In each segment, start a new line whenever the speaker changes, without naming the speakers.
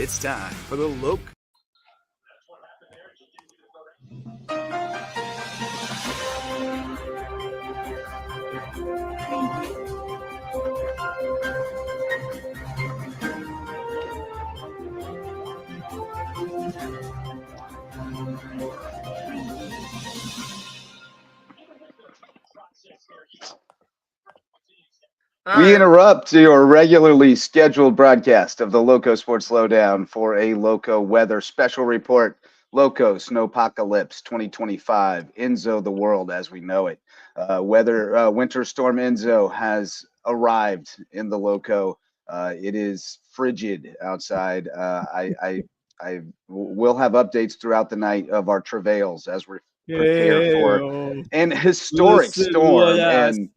It's time for the Loc.
We interrupt your regularly scheduled broadcast of the Loco Sports Lowdown for a Loco weather special report. LowcoSnowpocalypse 2025, ENZO the world as we know it. Winter storm ENZO has arrived in the Loco. It is frigid outside. I will have updates throughout the night of our travails as we're prepared for an historic storm. And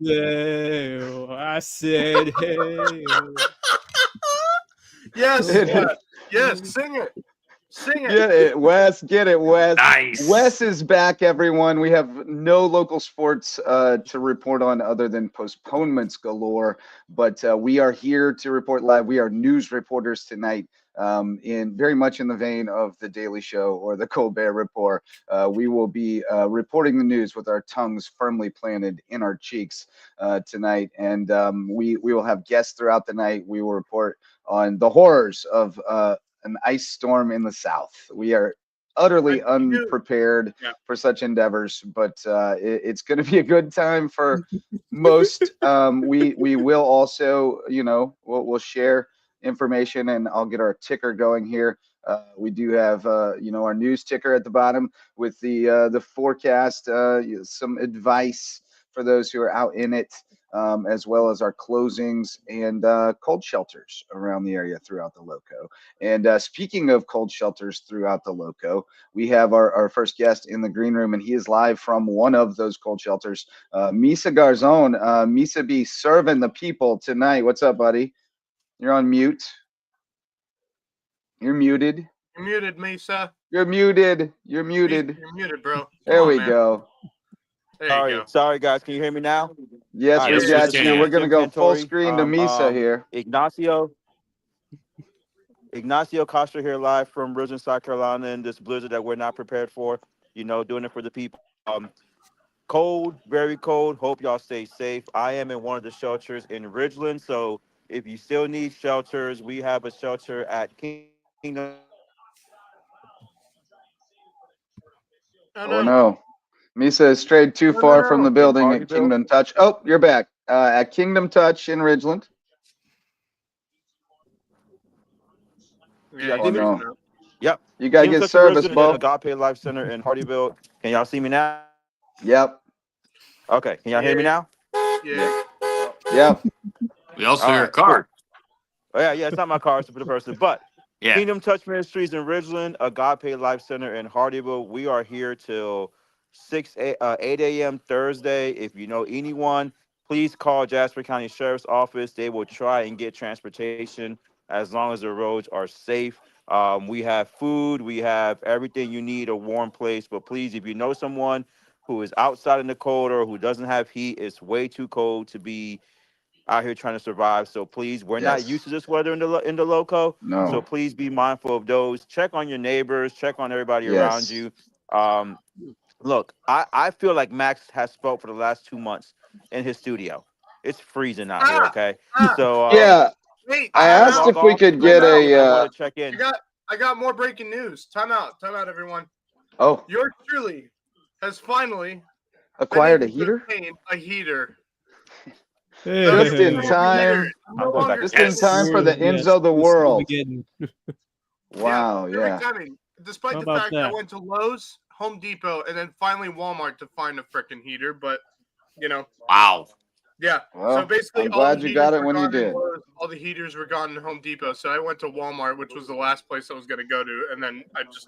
I said, hey.
Yes, yes, sing it. Sing it.
Get it, Wes. Get it, Wes.
Nice.
Wes is back, everyone. We have no local sports to report on other than postponements galore, but we are here to report live. We are news reporters tonight, in very much in the vein of the Daily Show or the Colbert Report. We will be reporting the news with our tongues firmly planted in our cheeks tonight, and we will have guests throughout the night. We will report on the horrors of an ice storm in the South. We are utterly unprepared for such endeavors, but it's going to be a good time for most. We will also, we'll share information, and I'll get our ticker going here. We do have, our news ticker at the bottom with the forecast, some advice for those who are out in it, as well as our closings and cold shelters around the area throughout the Loco. And speaking of cold shelters throughout the Loco, we have our first guest in the green room, and he is live from one of those cold shelters. Misa Garzon. Misa be serving the people tonight. What's up, buddy? You're on mute. You're muted.
You're muted, Misa.
You're muted. You're muted.
You're muted, bro.
There we go.
Sorry, guys. Can you hear me now?
Yes, we got you. We're going to go full screen to Misa here.
Ignacio Costa here live from Ridgeland, South Carolina, in this blizzard that we're not prepared for, doing it for the people. Cold, very cold. Hope y'all stay safe. I am in one of the shelters in Ridgeland, so if you still need shelters, we have a shelter at Kingdom.
Oh, no. Misa has strayed too far from the building at Kingdom Touch. Oh, you're back. At Kingdom Touch in Ridgeland.
Yeah,
oh, no.
Yep.
You got to get service, Bo.
Agape Life Center in Hardyville. Can y'all see me now?
Yep.
Okay. Can y'all hear me now?
Yeah.
Yep.
We also hear a car.
Cool. Oh, yeah, it's not my car, it's for the person. But
yeah.
Kingdom Touch Ministries in Ridgeland, Agape Life Center in Hardyville. We are here till 8 a.m. Thursday. If you know anyone, please call Jasper County Sheriff's Office. They will try and get transportation as long as the roads are safe. We have food. We have everything you need, a warm place. But please, if you know someone who is outside in the cold or who doesn't have heat, it's way too cold to be out here trying to survive. So please, we're not used to this weather in the Loco.
No.
So please be mindful of those. Check on your neighbors. Check on everybody around you. Look, I feel like Max has spoke for the last 2 months in his studio. It's freezing out here, okay? So
yeah,
wait,
I asked if we could get a
check in.
I got more breaking news. Time out, everyone.
Oh,
yours truly has finally
acquired a heater.
A heater.
Just in time. Just in time for the ENZO the world. Wow, yeah.
Despite the fact that I went to Lowe's, Home Depot, and then finally Walmart to find a freaking heater, but
Wow.
Yeah.
Well,
so basically,
I'm glad you got it when you did.
All the heaters were gone in Home Depot, so I went to Walmart, which was the last place I was going to go to, and then I just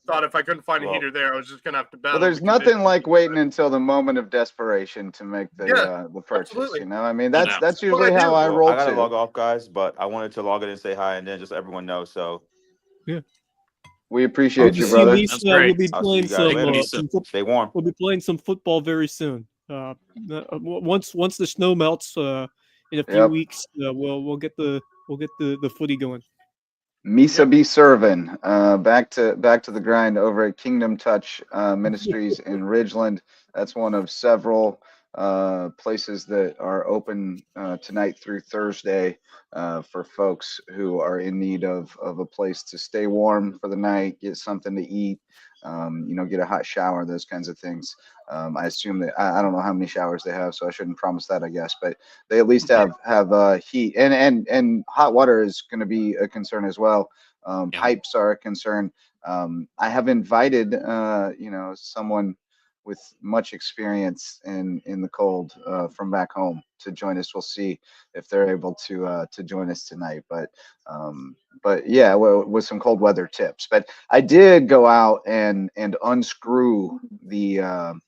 thought if I couldn't find a heater there, I was just going to have to battle.
Well, there's nothing like waiting until the moment of desperation to make the purchase.
Absolutely.
You know, I mean, that's usually how I roll.
I gotta log off, guys, but I wanted to log in and say hi, and then just everyone know. So
yeah.
We appreciate you, brother.
We'll be playing
Stay warm.
We'll be playing some football very soon. Once the snow melts in a few weeks, we'll get the footy going.
Misa be serving. Back to the grind over at Kingdom Touch Ministries in Ridgeland. That's one of several places that are open tonight through Thursday for folks who are in need of a place to stay warm for the night, get something to eat, get a hot shower, those kinds of things. I assume that I don't know how many showers they have, so I shouldn't promise that, I guess, but they at least have heat and hot water is going to be a concern as well. Pipes are a concern. I have invited someone with much experience in the cold from back home to join us. We'll see if they're able to join us tonight, but yeah, with some cold weather tips. But I did go out and unscrew the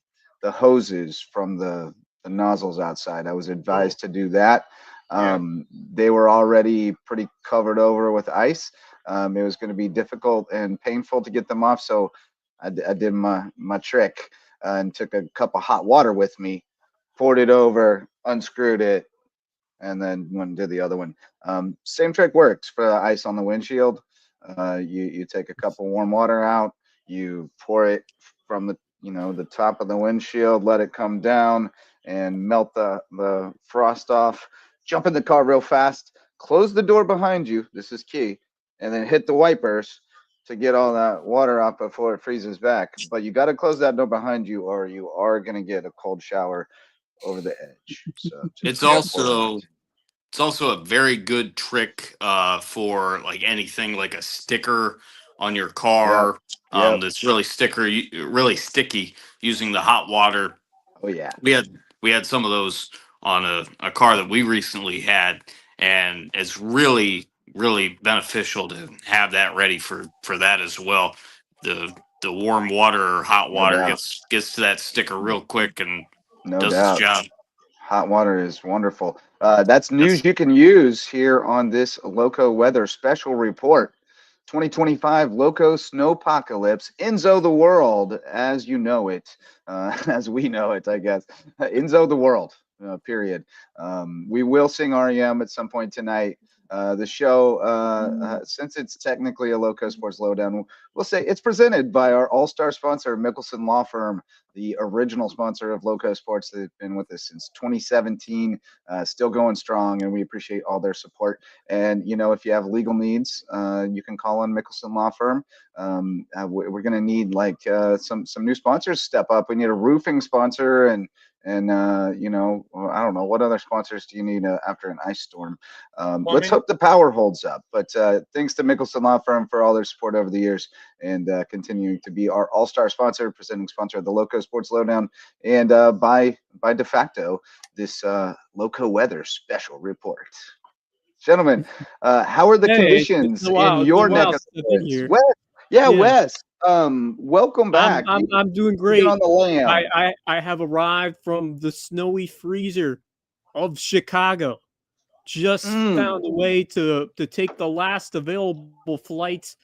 hoses from the nozzles outside. I was advised to do that. They were already pretty covered over with ice. It was going to be difficult and painful to get them off, so I did my trick and took a cup of hot water with me, poured it over, unscrewed it, and then went and did the other one. Same trick works for the ice on the windshield. You take a cup of warm water out, you pour it from the top of the windshield, let it come down and melt the frost off. Jump in the car real fast, close the door behind you. This is key, and then hit the wipers to get all that water off before it freezes back. But you got to close that door behind you, or you are going to get a cold shower over the edge. So
it's also a very good trick for like anything like a sticker on your car.
Yep.
That's really sticky using the hot water.
Oh yeah.
We had some of those on a car that we recently had, and it's really beneficial to have that ready for that as well. The warm water or hot water gets to that sticker real quick and does its job.
Hot water is wonderful. That's news you can use here on this Lowco Weather Special Report. 2025 LowcoSnowpocalypse, ENZO the world as you know it, as we know it, I guess. ENZO the world, period. We will sing REM at some point tonight. The show, since it's technically a Lowco Sports Lowdown, we'll say it's presented by our all-star sponsor, Mickelson Law Firm, the original sponsor of Lowco Sports. They've been with us since 2017, still going strong, and we appreciate all their support. And, if you have legal needs, you can call on Mickelson Law Firm. We're going to need some new sponsors step up. We need a roofing sponsor and I don't know, what other sponsors do you need after an ice storm? Let's hope the power holds up. But thanks to Mickelson Law Firm for all their support over the years and continuing to be our all-star sponsor, presenting sponsor of the Lowco Sports Lowdown, and by de facto, this Lowco Weather Special Report. Gentlemen, how are the conditions in your neck of the woods? Wes, welcome back.
I'm doing great.
On the lam.
I have arrived from the snowy freezer of Chicago. Just found a way to take the last available flights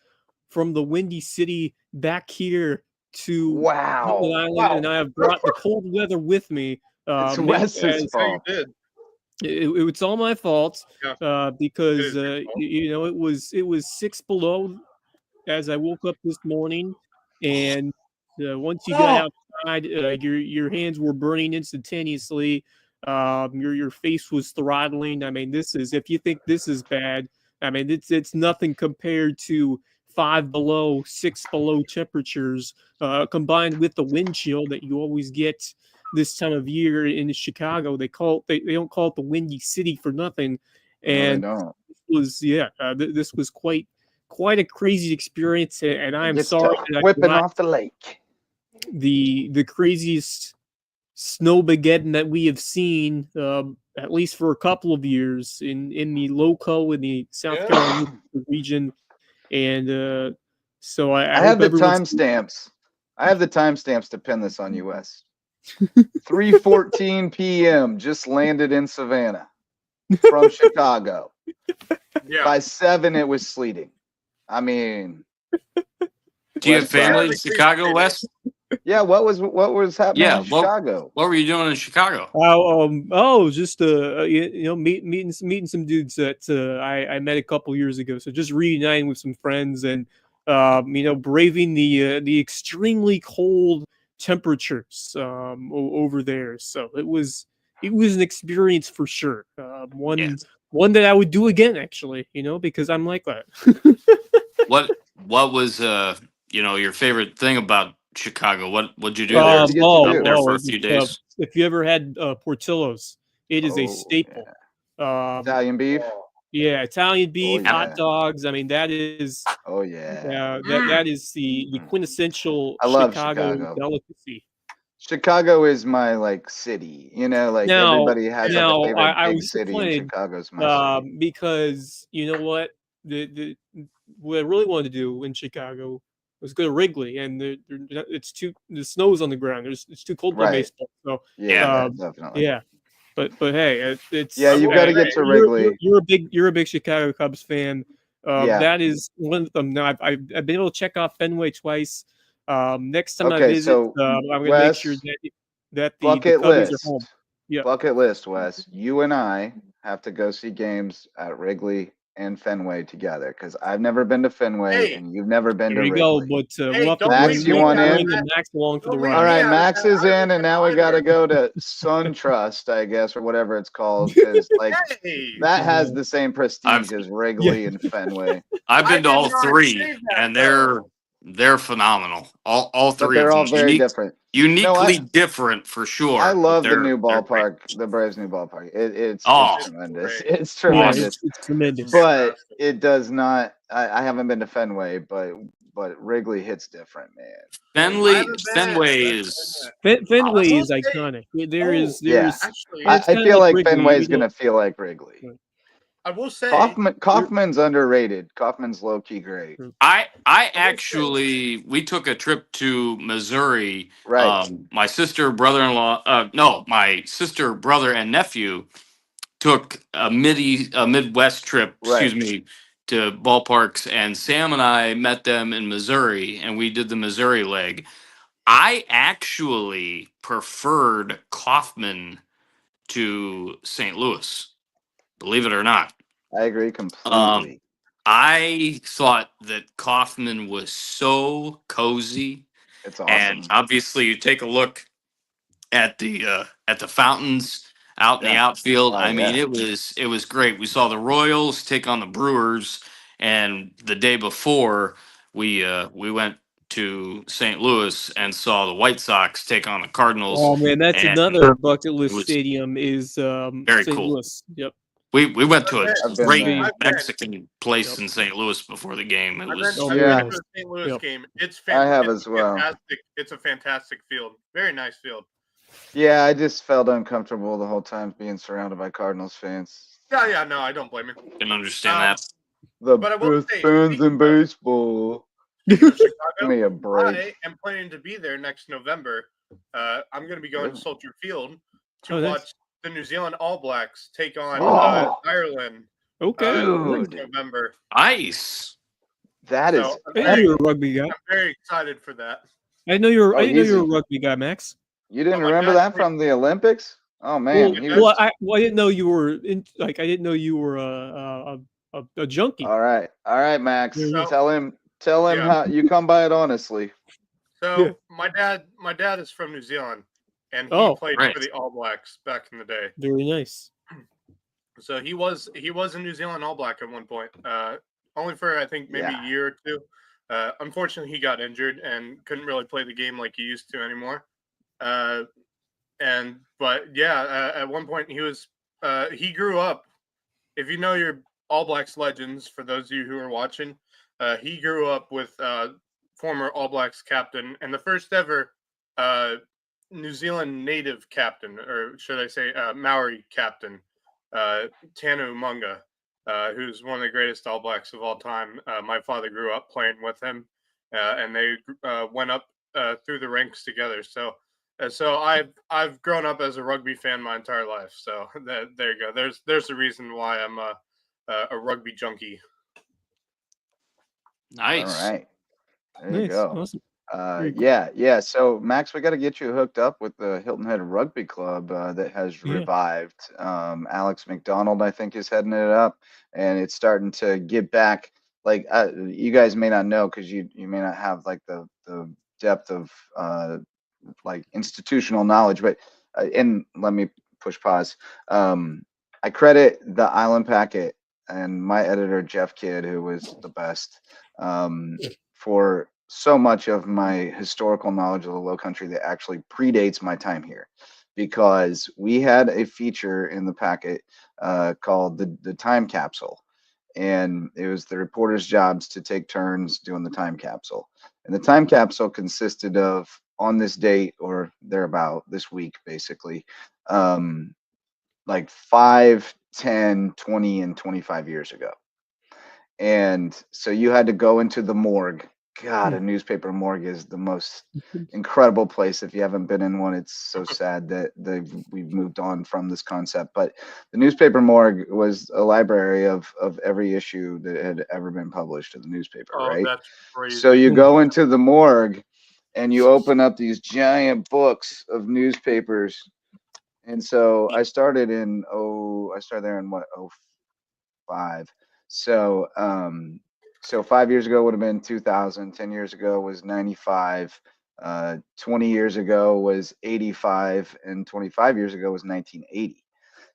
from the Windy City back here to Long Island, and I have brought the cold weather with me.
It's Wes's fault.
It's all my fault because it was 6 below as I woke up this morning, and once you got outside, your hands were burning instantaneously. Your face was throttling. I mean, if you think this is bad, I mean, it's nothing compared to 5 below, 6 below temperatures, combined with the wind chill that you always get this time of year in Chicago. They don't call it the Windy City for nothing. And this was quite a crazy experience, and I'm sorry that
whipping off the lake.
The craziest snowmageddon that we have seen, at least for a couple of years in the Lowco in the South Carolina region, and so I
have the timestamps. I have the timestamps to pin this on US. 3:14 p.m. just landed in Savannah from Chicago. By 7, it was sleeting. I mean,
do you have family in Chicago, Wes?
Yeah, what was happening
Yeah,
in Chicago?
what were you doing in Chicago?
Just meeting some dudes that I met a couple years ago. So just reuniting with some friends and braving the extremely cold temperatures over there. So it was an experience for sure.
Yes.
One that I would do again, actually. Because I'm like that.
What was your favorite thing about Chicago? What'd you do
What
there?
did you get to
Up
do?
there for a few days.
If you ever had Portillo's, it is a
Oh,
staple.
Italian beef.
Yeah, Italian beef, hot
yeah.
dogs. I mean, that is
Oh yeah.
that is the quintessential
I love
Chicago
Chicago.
delicacy.
Chicago is my city. Like
Now,
everybody has like a favorite
I
big
was
city, and
disappointed
Chicago's my city.
because you know what what I really wanted to do in Chicago was go to Wrigley, and the snow's on the ground. It's too cold to play
Right.
baseball. So
Yeah, definitely.
yeah. But hey, it's
Yeah, you've got to get to Wrigley.
You're a big Chicago Cubs fan.
Yeah.
That is one of them. Now I've been able to check off Fenway twice. Next time I
Okay,
visit,
so
I'm going to make
Wes,
sure that the
bucket
Cubbies are
list.
home. Yeah.
Bucket list, Wes. You and I have to go see games at Wrigley and Fenway together because I've never been to Fenway
Hey.
and you've never been
There
to
you go.
Wrigley.
But
Hey,
we'll have to
don't
Max,
bring,
you
we'll have
want
to
in?
bring the Max along for the
Don't leave
ride.
All
me
right,
out of
Max
that.
is
I
in, and now we
either.
got to go to Sun Trust, I guess, or whatever it's called, because like
Hey,
that has the same prestige
I've-
as Wrigley and Fenway,
I've
I
been to
did
all
not
three,
say that,
and
though.
they're phenomenal. All
but
three
they're
of them
all very different. No,
uniquely different for
I
sure. But
love the new
they're great.
ballpark, the Braves' new ballpark. It's
Oh,
tremendous.
great.
It's
Yeah,
tremendous.
it's tremendous.
But
Fantastic.
it does not. I haven't been to Fenway, but Wrigley hits different, man.
Fenway
I
is
Fenway
awesome.
is iconic. There
Oh,
is
Yeah.
actually,
I
it's kind of
feel like
Wrigley,
Fenway's gonna feel like Wrigley.
I will say
Kaufman's underrated. Kaufman's low key great.
I actually we took a trip to Missouri.
Right.
My sister, brother-in-law, no, my sister, brother, and nephew took a Midwest trip, excuse
Right.
me, to ballparks, and Sam and I met them in Missouri, and we did the Missouri leg. I actually preferred Kaufman to St. Louis, believe it or not.
I agree
Um,
completely.
I thought that Kaufman was so cozy,
It's
and
awesome.
obviously, you take a look at the fountains out in the
Yeah.
outfield.
Oh
I mean,
yeah.
it was great. We saw the Royals take on the Brewers, and the day before we went to St. Louis and saw the White Sox take on the Cardinals,
Oh man, that's
and
another bucket
it
list
was
stadium is
very
St.
cool.
Louis. Yep.
We went to a
I've been
great
there.
I've been.
Mexican place
Yep.
in St. Louis before the game. It was
Oh,
I've
Yeah.
been to the St. Louis
Yep.
game. It's
I have
fantastic.
as well.
It's a fantastic field. Very nice field.
Yeah, I just felt uncomfortable the whole time being surrounded by Cardinals fans.
Yeah, no, I don't blame you.
can understand that.
The
But I will
best
say,
fans in baseball.
Speaking of
Give
Chicago,
me a break.
I am planning to be there next November. I'm going to be going to
Really?
Soldier Field to
Oh, nice.
watch the New Zealand All Blacks take on
Oh.
Ireland
Okay.
Dude.
in November.
Ice.
That is
So
I didn't know you were a rugby guy.
I'm very excited for that.
I didn't know you were.
Oh,
I didn't know you were a
easy.
rugby guy, Max.
You didn't
Oh, my
remember
dad
that from the Olympics? Oh man, he
Well,
was
I didn't know you were in. Like, I didn't know you were a junkie.
all right. All right, Max.
There you
go.
Tell him
Yeah.
how you come by it honestly.
So
Yeah.
my dad is from New Zealand, and he
Oh,
played
great.
for the All Blacks back in the day.
Very nice.
So he was a New Zealand All Black at one point, only for I think maybe
Yeah.
a year or two. Unfortunately, he got injured and couldn't really play the game like he used to anymore. But yeah, at one point he grew up. If you know your All Blacks legends, for those of you who are watching, he grew up with former All Blacks captain and the first ever New Zealand native captain, or should I say Maori captain, Tanu Munga, who's one of the greatest All Blacks of all time. My father grew up playing with him, and they went up through the ranks together. So I've grown up as a rugby fan my entire life. So there you go. There's the reason why I'm a rugby junkie.
Nice.
All right. There you
Nice.
go.
Awesome.
Yeah. So Max, we got to get you hooked up with the Hilton Head Rugby Club that has revived. Alex McDonald, I think, is heading it up, and it's starting to get back. Like you guys may not know because you may not have like the depth of like institutional knowledge, but and let me push pause. I credit the Island Packet and my editor Jeff Kidd, who was the best, for so much of my historical knowledge of the Low Country that actually predates my time here, because we had a feature in the packet called the time capsule, and it was the reporters' jobs to take turns doing the time capsule. And the time capsule consisted of, on this date or thereabout, this week basically, like 5, 10, 20, and 25 years ago. And so you had to go into the morgue. God, a newspaper morgue is the most incredible place. If you haven't been in one, it's so sad that we've moved on from this concept. But the newspaper morgue was a library of every issue that had ever been published in the newspaper, right?
That's crazy.
So you go into the morgue and you open up these giant books of newspapers. And so I started there in what, 05. So so 5 years ago would have been 2000, 10 years ago was 95, 20 years ago was 85, and 25 years ago was 1980.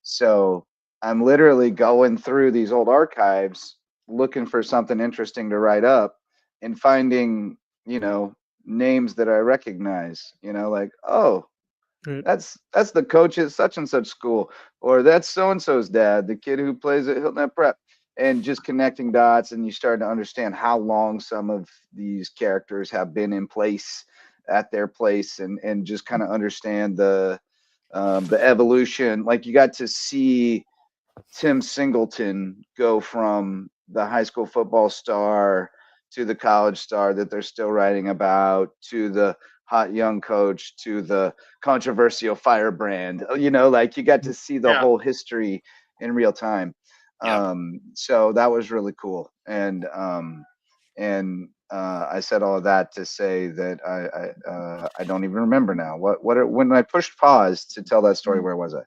So I'm literally going through these old archives looking for something interesting to write up and finding, names that I recognize, like, oh, that's the coach at such and such school, or that's so and so's dad, the kid who plays at Hilton Head Prep, and just connecting dots, and you start to understand how long some of these characters have been in place at their place, and just kind of understand the evolution. Like, you got to see Tim Singleton go from the high school football star to the college star that they're still writing about, to the hot young coach, to the controversial firebrand. Like, you got to see the whole history in real time. So that was really cool. And I said all of that to say that I don't even remember now when I pushed pause to tell that story. Where was I?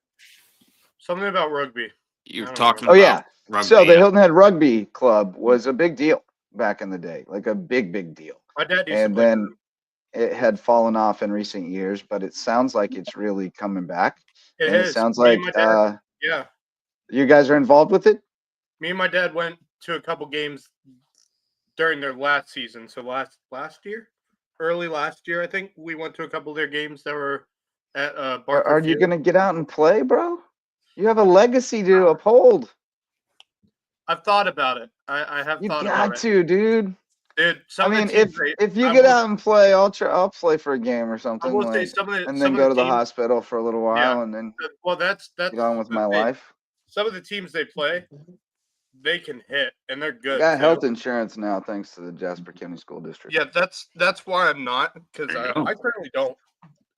Something about rugby.
You're talking
Oh
about
yeah.
rugby.
So the Hilton Head Rugby Club was a big deal back in the day, like a big deal.
My dad used
And
to play
then it had fallen off in recent years, but it sounds like it's really coming back. It sounds like you guys are involved with it.
Me and my dad went to a couple games during their last season. So early last year, I think we went to a couple of their games that were at Barker
Are you
Field.
going to get out and play, bro? You have a legacy to uphold.
I've thought about it. I have thought about it.
You got to, dude.
Dude,
if you get out and play, I'll play for a game or something.
I will say
and then go to the hospital for a little while, and then
that's
get on with my life.
Some of the teams they play, they can hit, and they're good.
I got health insurance now, thanks to the Jasper County School District.
Yeah, that's why I'm not, because I currently don't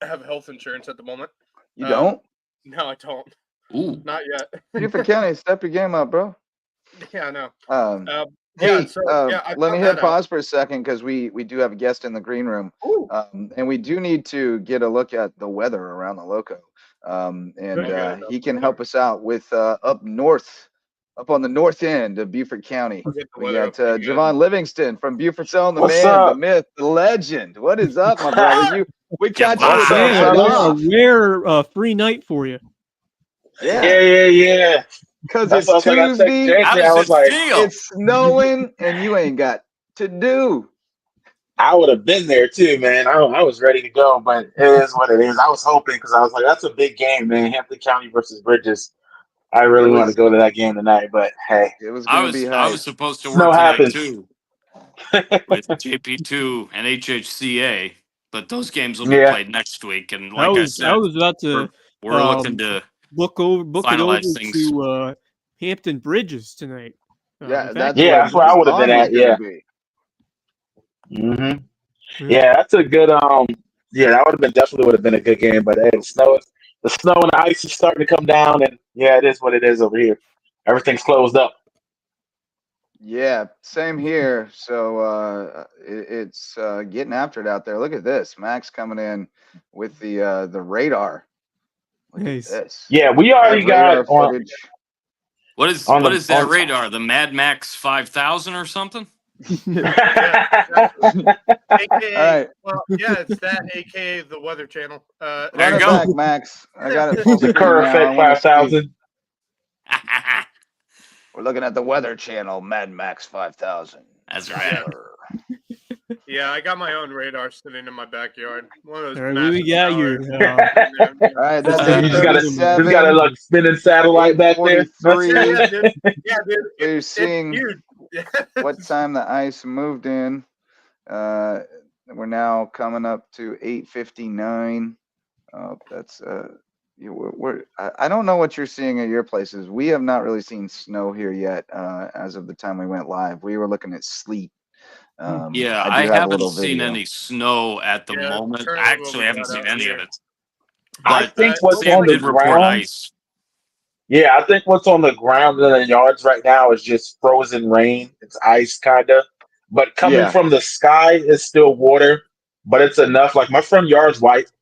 have health insurance at the moment.
You don't?
No, I don't.
Ooh.
Not yet.
Beaufort County, step your game up, bro.
Yeah, I know.
Let me hit pause for a second, because we do have a guest in the green room, and we do need to get a look at the weather around the Loco, and he can help us out with up north, up on the north end of Beaufort County. We got Javon Livingston from Beaufort's own, the the myth, the legend. What is up, my brother? We caught you with
a rare free night for you.
Yeah. Because it's Tuesday.
I was like,
it's snowing, and you ain't got to do.
I would have been there too, man. I was ready to go, but it is what it is. I was hoping, because I was like, that's a big game, man. Hampton County versus Bridges. I really want to go to that game tonight, but hey,
it was going to be high.
I was supposed to work tonight too with JP2 and HHCA, but those games will be played next week. And like I said,
I was about to.
We're looking to
book it over
things.
to Hampton Bridges tonight.
That's
where I would have been at. Yeah. Yeah, that's a good. That would have been a good game. But hey, the snow and the ice is starting to come down, and it is what it is over here. Everything's closed up.
Yeah, same here. So it's getting after it out there. Look at this, Max coming in with the radar. Look at
Nice.
this.
Yeah, we
I
already
have radar
got
footage.
What is
on
that radar? The Mad Max 5000 or something?
Yeah, exactly. AKA,
All right,
well, yeah, it's that, AKA the Weather Channel.
There
run
you
it
go.
back, Max. I got it full
the
screen
Kerr
now. I
Effect
want to see.
5000.
We're looking at the Weather Channel, Mad Max 5000.
That's right.
Yeah, I got my own radar sitting in my backyard. One of those
All right,
massive
we got
towers.
your.
All right, that's
Just
You just got a
8:37,
like spinning satellite back there.
8:43.
Yeah, dude. Yeah, dude.
So you're
It's
seeing
huge.
what time the ice moved in. We're now coming up to 8:59. That's I don't know what you're seeing at your places. We have not really seen snow here yet. As of the time we went live, we were looking at sleet.
Yeah,
I
I
do have a
haven't
little
seen
video.
any snow at the
Yeah,
moment.
currently
I
what
actually
we
haven't
got
seen
out
any of
here.
it.
I
But
think what's
Sam
on the
did report
ground.
ice.
Yeah, I think what's on the ground in the yards right now is just frozen rain. It's ice, kind of. But coming
Yeah.
from the sky is still water, but it's enough. Like my front yard's white.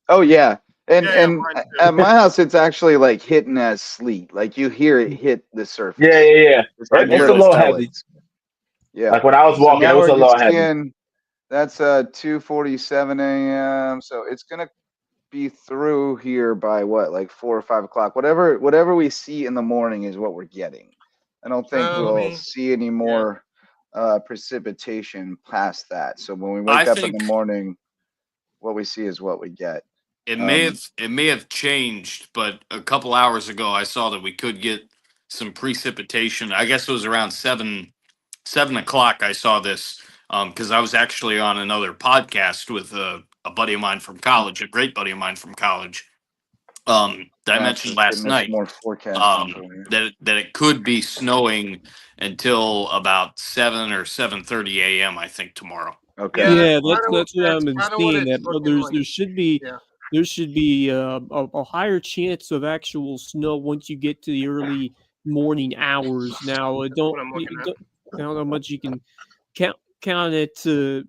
Oh yeah.
Yeah,
And
mine
at
too.
my house, it's actually like hitting as sleet. Like you hear it hit the surface.
Yeah, yeah, yeah.
It's like
It's a
little
little heavy.
pellets. Yeah.
Like when I was
So
walking, it
now
was
we're
a little
just
heavy.
seeing that's 2:47 a.m. So it's gonna be through here by what, like 4 or 5 o'clock. Whatever we see in the morning is what we're getting. I don't think we'll see any more precipitation past that. So when we
I
wake up in
think
the morning, what we see is what we get.
it may have changed, but a couple hours ago I saw that we could get some precipitation. I guess it was around 7 o'clock. I saw this because I was actually on another podcast with a buddy of mine from college, a great buddy of mine from college. That I
Max
mentioned
is
last
getting us
night
more forecast info here.
that it could be snowing until about 7 or 7:30 a.m. I think tomorrow.
Okay.
Yeah,
kinda
that's what I've
that's
been
kinda what
seeing.
it's
That
looking like. Yeah.
there should be a higher chance of actual snow once you get to the early morning hours. Now,
what I'm looking at.
I don't know how much you can count it to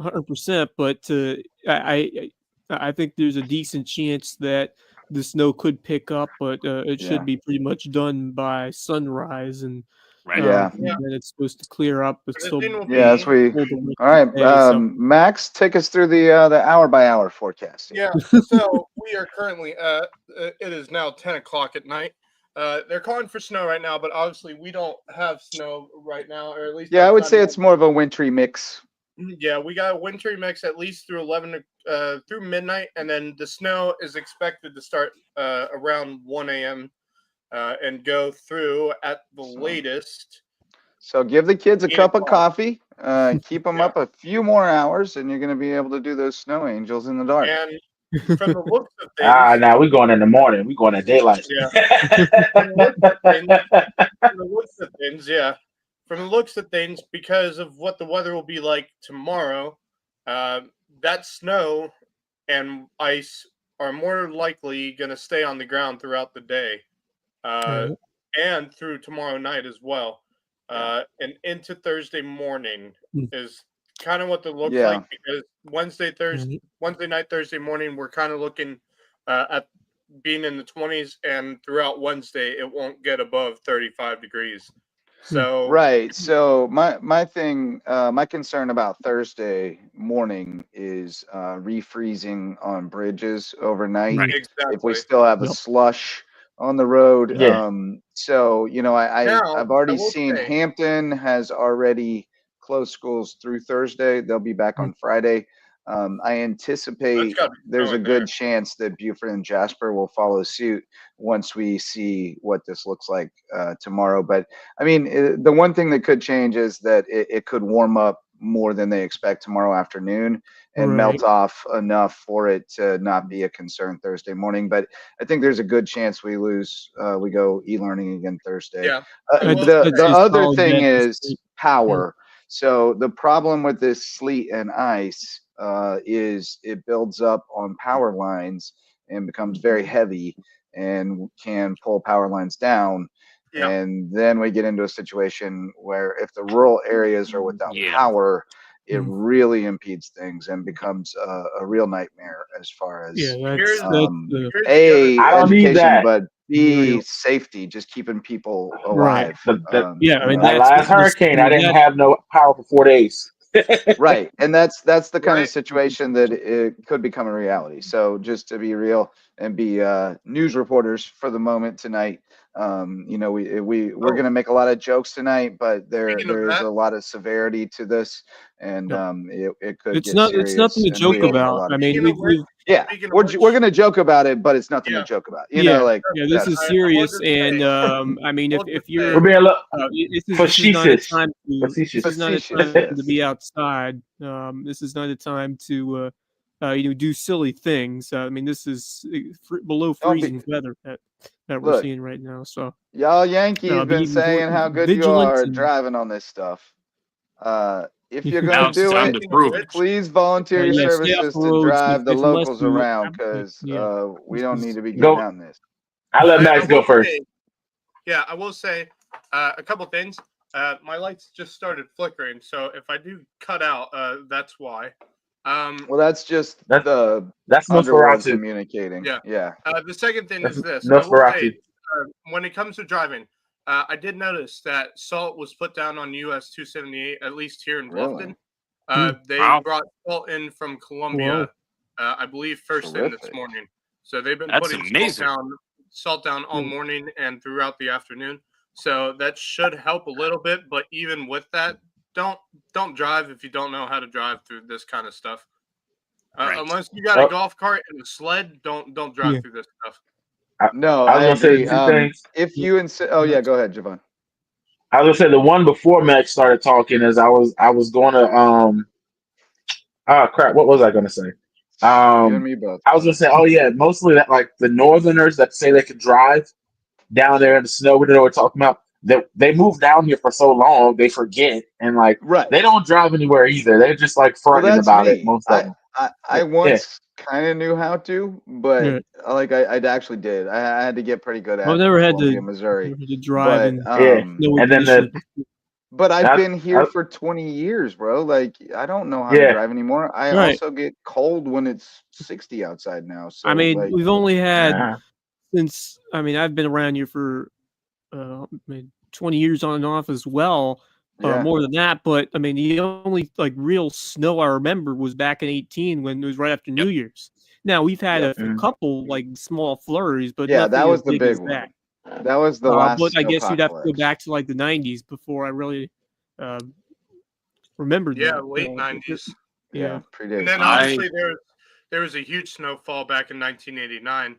100%, but I think there's a decent chance that the snow could pick up, but it
Yeah.
should be pretty much done by sunrise, and
Right.
Yeah.
Yeah.
then it's supposed to clear up, but
The
still
thing will
be
Yeah, that's
be,
we.
cold the rest
All
of
right,
the day. So
Max, take us through the hour by hour forecast here.
yeah. So we are currently it is now 10 o'clock at night. They're calling for snow right now, but obviously we don't have snow right now, or at least
Yeah, I would
outside
say
of
it's more of a wintry mix.
Yeah, we got a wintry mix at least through 11 through midnight, and then the snow is expected to start around 1 a.m. And go through at the latest.
So give the kids a
8
cup of
o'clock.
coffee, keep them
Yeah.
up a few more hours, and you're going to be able to do those snow angels in the dark.
And from the looks of things,
Now we're going in the morning. We're going at daylight.
yeah. From the looks of things, yeah. From the looks of things, because of what the weather will be like tomorrow, that snow and ice are more likely going to stay on the ground throughout the day, and through tomorrow night as well, and into Thursday morning is kind of what the looks like, because Wednesday night, Thursday morning, we're kind of looking at being in the 20s, and throughout Wednesday it won't get above 35 degrees. So
Right. So my thing, my concern about Thursday morning is refreezing on bridges overnight.
Right.
If we
exactly.
still have a slush on the road.
Yeah.
So
Now,
I've
I
already
will
seen
say,
Hampton has already closed schools through Thursday. They'll be back on Friday. I anticipate
gotta be
there's a
snowing
good
there.
chance that Buford and Jasper will follow suit once we see what this looks like tomorrow. But I mean, the one thing that could change is that it could warm up more than they expect tomorrow afternoon and melt off enough for it to not be a concern Thursday morning. But I think there's a good chance we go e-learning again Thursday.
Yeah.
The other thing is power. So the problem with this sleet and ice is it builds up on power lines and becomes very heavy and can pull power lines down.
Yeah.
And then we get into a situation where if the rural areas are without
Yeah.
power, it
Mm.
really impedes things and becomes a real nightmare as far as
Here's-
the
Here's the
A,
I don't need
education,
that.
but B,
Real.
safety, just keeping people
Right.
alive.
Yeah, I mean,
That
that's
last hurricane, I didn't have no power for 4 days.
right, and that's the kind
Right.
of situation that it could become a reality. So just to be real and be news reporters for the moment tonight, you know, we're gonna make a lot of jokes tonight, but there
Speaking of
is
that-
a lot of severity to this, and
Yep.
it could
It's
get
not.
serious.
It's nothing to
and
joke
we open a
about.
lot
I
of
mean,
Speaking of which-
yeah,
speaking of
we're
which-
gonna joke about it, but it's nothing
Yeah.
to joke about. You know, like
yeah, this
that's-
is serious,
just say-
and I mean,
I'll
if
just
you're,
say-
We're being a little
this is not a
facetious.
time to.
Facetious.
This is not a
Facetious.
time to be outside. This is not a time to, you know, do silly things. I mean, this is below
Don't be-
freezing weather that we're
Look.
seeing right now. So
Y'all Yankees
be
been
even
saying how good you
vigilant
are
and-
driving on this stuff. If you're
Now
gonna
it's
do
time
it,
to prove it.
please volunteer your
yeah, stay off
services
the
to
roads
drive the
unless
locals
you-
around, because
yeah.
we don't need to be
Go.
getting on this.
I let Max go
will
first.
say- yeah, I will say a couple things. My lights just started flickering, so if I do cut out, that's why.
Well, that's just
That's-
the
That's
underworld
Nosferatu.
communicating.
Yeah.
Yeah.
The second thing is this: I will
Nosferatu.
say, when it comes to driving, I did notice that salt was put down on US 278, at least here in
Really?
Bluffton. They
Wow.
brought salt in from Colombia, I believe, first thing this
Terrific.
morning. So they've been
That's
putting
amazing.
salt down all morning and throughout the afternoon. So that should help a little bit. But even with that, don't drive if you don't know how to drive through this kind of stuff.
Right.
Unless you got a golf cart and a sled, don't drive
Yeah.
through this stuff.
No,
I was
I
gonna say
agree.
two things.
If you insist, oh yeah, go ahead, Javon.
I was gonna say the one before Max started talking is I was going to crap, what was I gonna say?
You and me both.
I was gonna say, oh yeah, mostly that like the northerners that say they could drive down there in the snow, we don't know what we're talking about. They moved down here for so long they forget, and like
Right.
they don't drive anywhere either. They're just like
Well,
fronting
that's
about
me.
it. Most of them.
I once kind of knew how to, but
Yeah.
like I actually did. I had to get pretty good at
I've
it
never
in
had
Columbia,
to,
Missouri.
to drive
But
in snowy
And then
conditions.
but I've
That's-
been here for 20 years, bro. Like I don't know how
Yeah.
to drive anymore. I
Right.
also get cold when it's 60 outside now. So
I mean,
like,
we've only had
Yeah.
since. I mean, I've been around here for 20 years on and off as well.
yeah.
More than that, but I mean, the only like real snow I remember was back in 18 when it was right after New Year's. Now we've had
Yep.
a couple like small flurries, but
Yeah,
nothing
that was
as
the
big
big
as
one.
that.
That was the last
But I guess you'd have to go
snowpocalypse.
back to like the 90s before I really remembered
Yeah,
that.
late 90s.
Yeah.
Predates.
And then
I-
obviously there was a huge snowfall back in 1989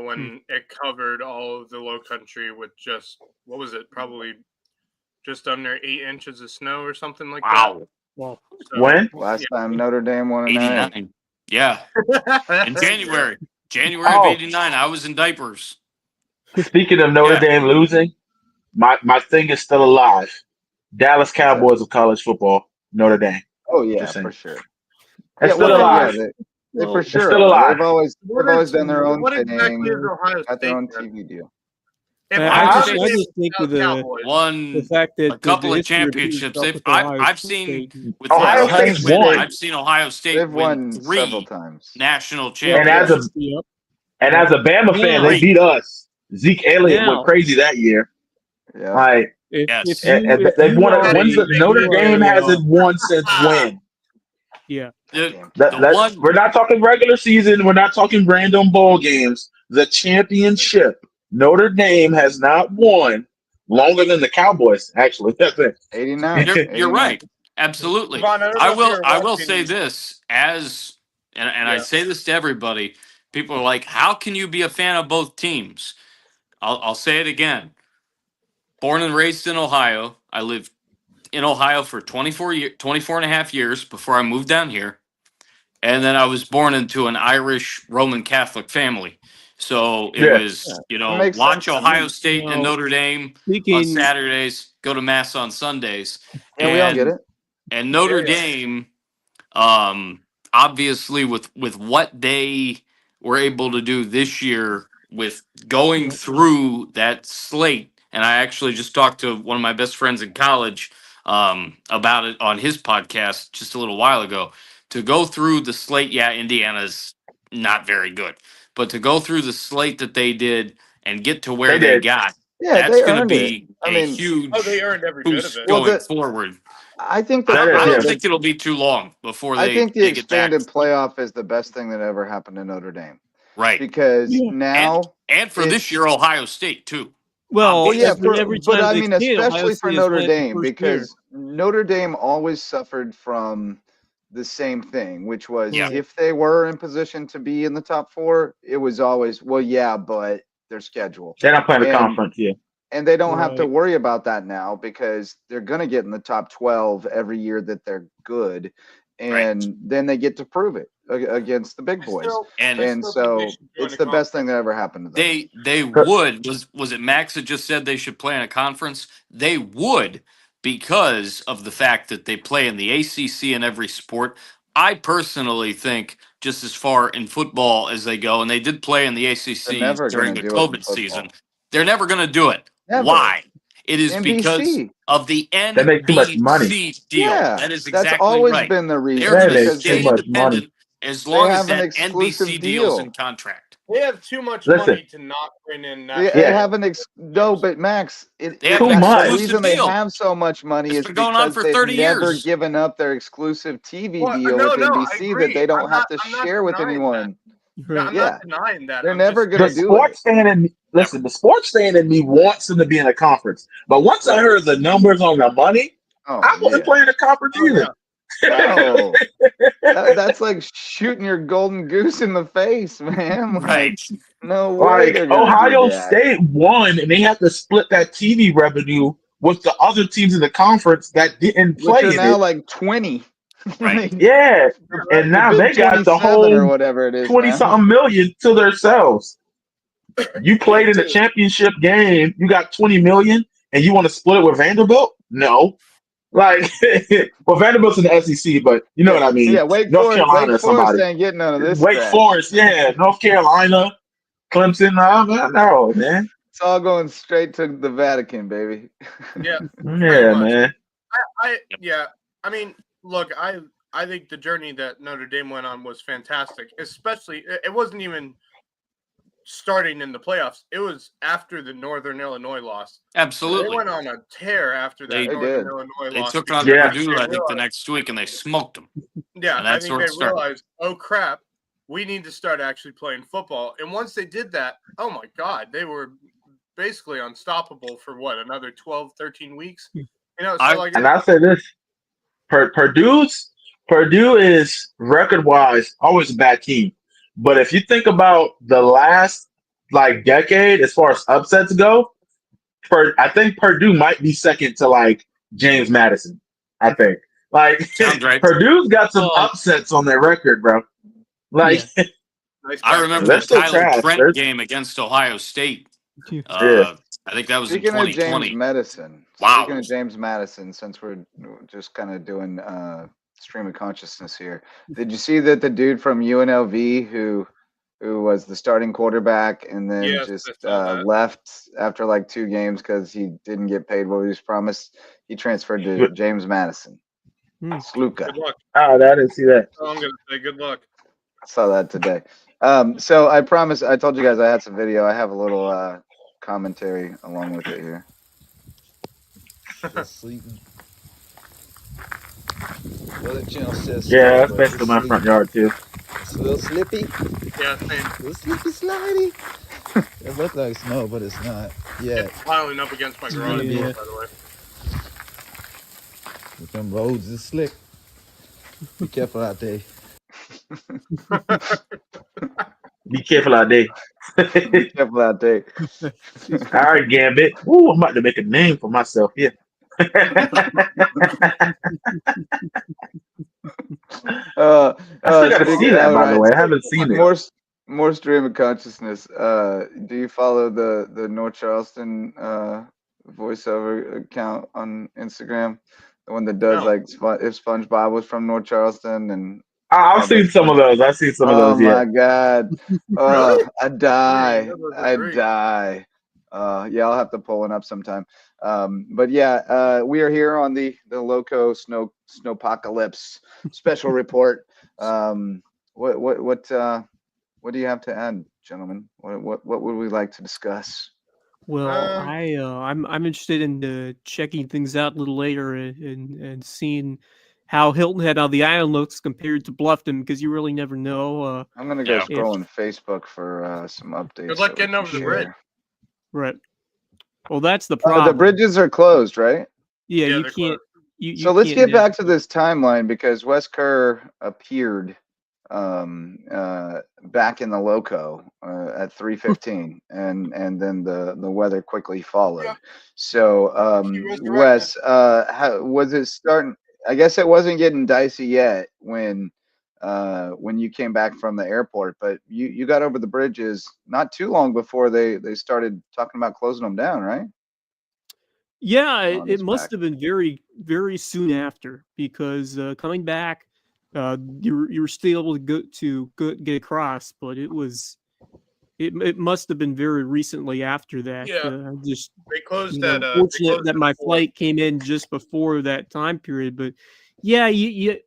when it covered all of the low country with just, what was it, probably just under 8 inches of snow or something like
Wow.
Well,
that. So,
When?
Last time Notre Dame won a
89. Yeah. In January. January
Oh.
of 89. I was in diapers.
Speaking of Notre
Yeah.
Dame losing, my thing is still alive. Dallas Cowboys of college football, Notre Dame.
Oh yeah,
Just saying.
for sure.
It's still
well,
alive.
they for
Well,
sure
still
are.
alive.
They've always
What
done their own
what
thing.
exactly is Ohio
Got their own
State?
TV deal.
If
I
Ohio
just,
State
I
is
just think with the
Cowboys,
Won
fact that
a couple
the
of
history of
championships.
stuff with
I've
Ohio
seen
State.
with
Ohio
Ohio
State's
State
won.
I've seen Ohio State
They've
win
won several
3
times.
national
And as
championships.
a
Yep.
and as a Bama fan, they
Three.
beat us. Zeke Elliott
Now-
went crazy that year.
Yeah.
Like
Yes.
they've won it. When's the Notre Dame hasn't won since when?
Yeah.
The one
We're not talking regular season. We're not talking random bowl games. The championship. Notre Dame has not won longer than the Cowboys. Actually, that's it.
89.
You're
89.
right. Absolutely.
Devon, I don't know
I
if
will
you're
I will
watching-
say this as and I
Yeah.
say this to everybody. People are like, how can you be a fan of both teams? I'll say it again. Born and raised in Ohio. I lived in Ohio for 24 and a half years before I moved down here. And then I was born into an Irish Roman Catholic family. So it
Yeah.
was,
It makes
watch
sense.
Ohio State and
No.
Notre Dame on
Speaking,
Saturdays, go to mass on Sundays.
Yeah, we all get it.
And Notre
Yeah, yeah.
Dame, obviously with what they were able to do this year with going through that slate and I actually just talked to one of my best friends in college about it on his podcast just a little while ago. To go through the slate, yeah, Indiana's not very good, but to go through the slate that they did and get to where
They
they
did.
got,
Yeah,
that's
they
going to
earned it.
be
I
a
mean,
huge
Oh, they earned every bit of
boost
it.
well,
going forward.
I think
That is,
I
yeah.
don't think it'll be too long before
I
they
think the
get back.
expanded playoff is the best thing that ever happened to Notre Dame
Right.
because
Yeah.
now
And for this
it's
year, Ohio State too.
Well,
well, yeah,
every
but
time
I
they
mean,
expand, Ohio
especially for
State has won
Notre
it the
Dame
first year.
because Notre Dame always suffered from the same thing, which was
Yeah.
if they were in position to be in the top 4, it was always, well, yeah, but their schedule.
They're not playing the
And-
conference, yeah.
And they don't have to
Right.
worry about that now because they're going to get in the top 12 every year that they're good. And then they get to prove it against the big boys. And so it's the best thing that ever happened to them.
They would was it Max that just said they should play in a conference? They would because of the fact that they play in the ACC in every sport. I personally think just as far in football as they go, and they did play in the ACC
They're never
during
gonna
the
do it in
COVID
football.
season. They're never going to do it.
Never.
Why? It is because
NBC.
of the
They make too much money.
NBC deal.
Yeah,
That is
that's
exactly
always
right.
been the reason
They're going to
because
stay
too much money.
independent as long as
have an
that
exclusive
NBC deal's
deal.
in contract.
They have too much
Listen.
money to not bring in
They
national.
have no, but Max,
They have
an
that's the
exclusive
reason they
deal.
have so much money
It's
is
been going on
because
for
they've
30
never
years.
given up their exclusive TV
Well,
deal
no,
with
I
NBC
agree.
that they don't
I'm
have
not-
to
I'm not
share with
denying
anyone.
No, I'm
Yeah.
not denying that.
They're
I'm
never
just-
gonna
The
do
sports
it.
fan in me, listen, the sports fan in me wants them to be in a conference. But once I heard the numbers on the money,
Oh,
I wasn't
yeah.
playing a conference
Oh,
either.
No. That's like shooting your golden goose in the face, man. Like,
Right.
no way
Like
they're gonna
Ohio
do that.
State won, and they had to split that TV revenue with the other teams in the conference that didn't
Which
play
are
in
now
it.
like 20.
Right.
Yeah, and
The
now
big
they got the
27 or
whole
whatever it is
20
now.
something million to themselves. You played in the championship game, you got 20 million, and you want to split it with Vanderbilt? No. Like, well, Vanderbilt's in the SEC, but you know what I mean.
Yeah, Wake
North
Forest,
Carolina or somebody.
ain't getting none of this
Wake
crap.
Forest, yeah. North Carolina, Clemson. No, man.
It's all going straight to the Vatican, baby.
Yeah.
Yeah, man.
I mean, look, I think the journey that Notre Dame went on was fantastic. Especially, it wasn't even starting in the playoffs. It was after the Northern Illinois loss.
Absolutely.
They went on a tear after that
They
Northern
did.
Illinois
They
loss.
took on
Yeah.
Purdue, I think, the next week, and they smoked them.
Yeah,
And
I
that's
think
where
they
it started.
realized, oh crap, we need to start actually playing football. And once they did that, oh my God, they were basically unstoppable for what, another 12, 13 weeks? You know, so
And I'll say this: Purdue is record-wise always a bad team, but if you think about the last decade as far as upsets go, I think Purdue might be second to James Madison. I think
Sounds right.
Purdue's got some upsets on their record, bro.
nice
I
back
remember
They're
the
still
Tyler
trash.
Trent game against Ohio State.
Yeah.
I think that was
Speaking
in
of
2020.
James Madison,
Wow.
Speaking of James Madison, since we're just kind of doing stream of consciousness here, did you see that the dude from UNLV who was the starting quarterback and then
Yes,
just
I saw that.
left after like 2 games because he didn't get paid what he was promised? He transferred to James Madison. Sluka.
Good luck.
Oh, I didn't see that.
Oh, I'm gonna say good luck.
Saw that today. So I promised, I told you guys I had some video. I have a little commentary along with it here.
Sleeping. Well, the channel says
Yeah, that's basically my front yard too.
It's a little slippy.
Yeah, same.
A little slippy slidey. It looked like snow, but it's not yet.
It's piling up against my garage door, by the way.
With them roads is slick. Be careful out there.
Be careful out there.
Be careful out there.
All right, Gambit. Ooh, I'm about to make a name for myself here.
I
still got to see that, by the way. I haven't seen it.
More stream of consciousness. Do you follow the North Charleston voiceover account on Instagram? The one that does if SpongeBob was from North Charleston and.
I've seen some of those. I've seen some of those.
Oh my God!
Really?
I die. Yeah, I'll have to pull one up sometime. But yeah, we are here on the Loco Snowpocalypse special report. What do you have to add, gentlemen? What would we like to discuss?
Well,
Um,
I'm interested in checking things out a little later and seeing how Hilton Head on the island looks compared to Bluffton, because you really never know.
I'm gonna go
Yeah.
if
scrolling Facebook for some updates.
Good luck
that we
getting
can
over the
share.
bridge.
right. Well, that's the
The
problem.
bridges are closed, right?
Yeah,
Yeah,
you
they're
can't.
closed.
You
So let's
can't
get back
navigate.
to this timeline because Wes Kerr appeared back in the Loco at 3:15, and then the weather quickly followed.
Yeah.
So
He resurrected.
Wes, how was it starting? I guess it wasn't getting dicey yet when you came back from the airport, but you got over the bridges not too long before they started talking about closing them down, right?
Yeah,
On
it
his
must
back.
have been very, very soon after, because coming back, you were still able to get across, but it must have been very recently after that.
Yeah.
Just
They closed
they fortunate that
at
my
4.
flight came in just before that time period. But yeah,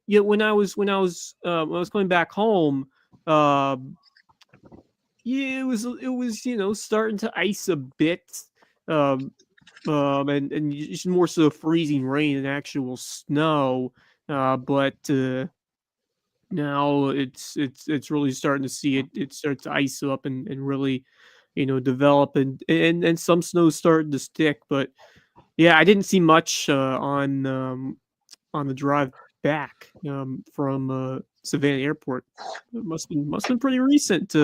when I was going back home, uh, yeah, it was starting to ice a bit. Um, and it's more so freezing rain and actual snow. But now it's really starting to see it start to ice up and really, develop, and some snow's starting to stick. But yeah, I didn't see much on the drive back from Savannah Airport. It must have been pretty recent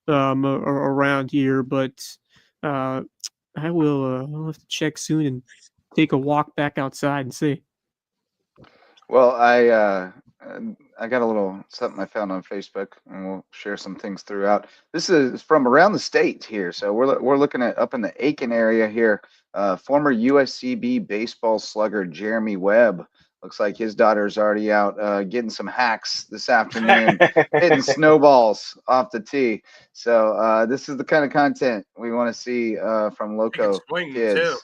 around here, but uh, I'll have to check soon and take a walk back outside and see.
Well, I got a little something I found on Facebook, and we'll share some things throughout. This is from around the state here, so we're looking at up in the Aiken area here. Former USCB baseball slugger Jeremy Webb looks like his daughter's already out getting some hacks this afternoon, hitting snowballs off the tee. So this is the kind of content we want to see from
He can
Loco
swing
kids
too.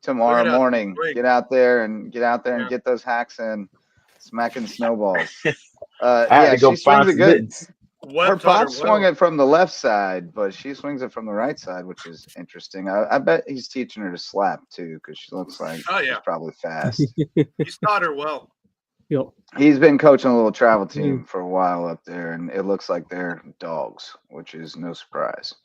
tomorrow
Look at how he
morning.
swings.
Get out there and
Yeah.
get those hacks in, smacking snowballs.
I had
Yeah,
to go
she swings
find
it
some
good.
mittens.
Her
Webb taught her
pop swung
well.
it from the left side, but she swings it from the right side, which is interesting. I bet he's teaching her to slap too, because she looks like
Oh
she's
yeah,
probably fast.
he's taught her well.
Yep.
He's been coaching a little travel
Mm.
team for a while up there, and it looks like they're dogs, which is no surprise.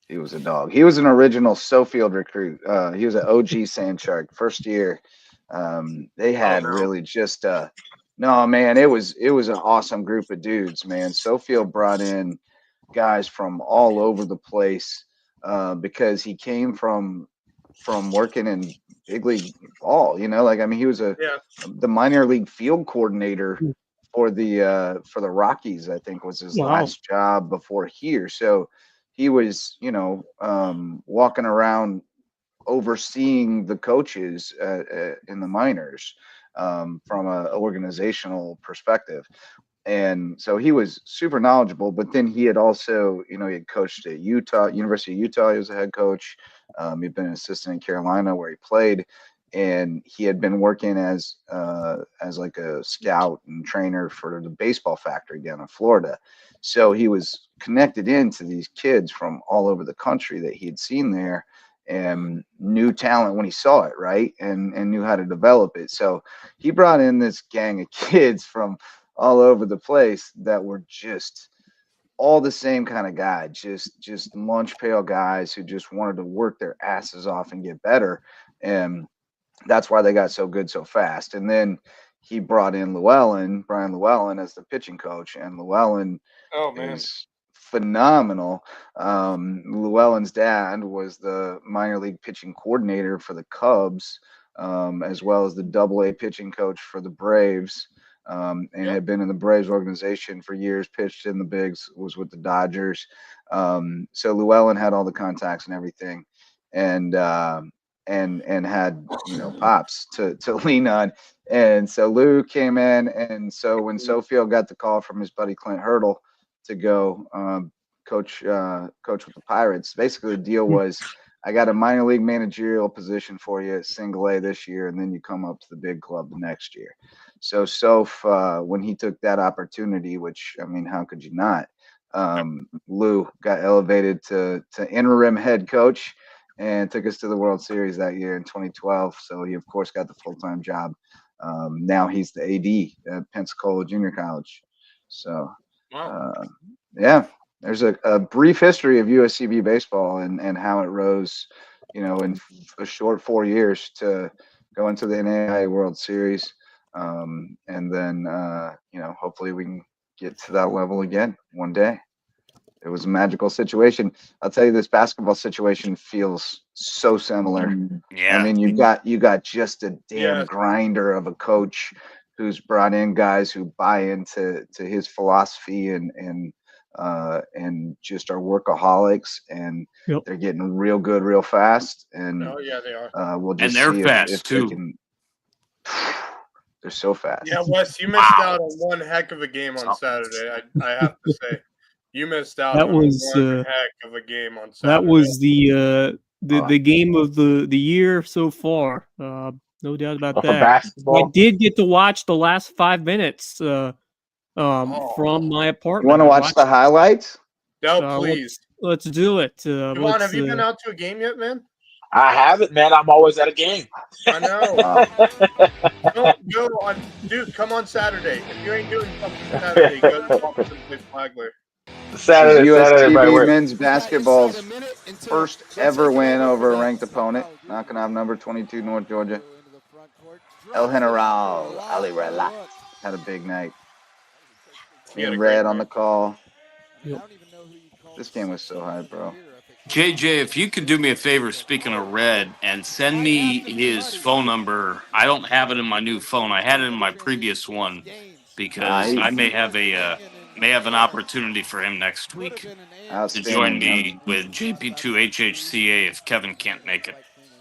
He was a dog. He was an original Sofield recruit. He was an OG Sand Shark first year. They had
no.
really just no, man, it was an awesome group of dudes, man. Sofield brought in guys from all over the place because he came from working in big league ball. Like I mean, he was
Yeah.
the minor league field coordinator for the Rockies. I think was his
Wow.
last job before here. So he was, walking around overseeing the coaches in the minors from an organizational perspective. And so he was super knowledgeable, but then he had also, he had coached at University of Utah. He was a head coach. He'd been an assistant in Carolina where he played, and he had been working as like a scout and trainer for the baseball factory down in Florida. So he was connected into these kids from all over the country that he had seen there, and knew talent when he saw it, right, and knew how to develop it. So he brought in this gang of kids from all over the place that were just all the same kind of guy, just lunch pail guys who just wanted to work their asses off and get better. And that's why they got so good so fast. And then he brought in Brian Llewellyn as the pitching coach, and Llewellyn
Oh man.
is phenomenal. Llewellyn's dad was the minor league pitching coordinator for the Cubs, as well as the Double-A pitching coach for the Braves, and
Yep.
had been in the Braves organization for years. Pitched in the bigs, was with the Dodgers. So Llewellyn had all the contacts and everything, and had pops to lean on. And so Lou came in, and so when Sofield got the call from his buddy Clint Hurdle to go coach with the Pirates, basically the deal was I got a minor league managerial position for you at single A this year, and then you come up to the big club the next year. So Soph, when he took that opportunity, which I mean, how could you not? Lou got elevated to interim head coach and took us to the World Series that year in 2012. So he of course got the full-time job. Now he's the AD at Pensacola Junior College. So yeah, there's a brief history of USCB baseball and how it rose, in a short 4 years to go into the NAIA World Series. And then, hopefully we can get to that level again one day. It was a magical situation. I'll tell you, this basketball situation feels so similar.
Yeah.
I mean, you got just a damn grinder of a coach who's brought in guys who buy into his philosophy and just are workaholics, and they're getting real good real fast. And
they are.
we'll just
they're
see
fast
if
too.
they can. They're so fast.
Yeah, Wes, you missed out on one heck of a game on Saturday. I have to say, you missed out on one heck of a game on Saturday.
That was the game of the year so far. No doubt about that.
Basketball.
I did get to watch the last 5 minutes from my apartment.
You want to watch the highlights?
No, please.
Let's do it.
Juwan, have you been out to a game yet, man?
I haven't, man. I'm always at a game.
I know. Don't go on, dude. Come on Saturday. If you ain't doing something Saturday, go to Washington play Flagler.
Saturday,
USTB men's basketball's first ever win over a ranked opponent, knocking off number 22 North Georgia. El General Ali Relax had a big night. Me and Red on the call.
Yep.
This game was so high, bro.
JJ, if you could do me a favor, speaking of Red, and send me his phone number. I don't have it in my new phone. I had it in my previous one because I may have an opportunity for him next week to join me with JP2HHCA if Kevin can't make it.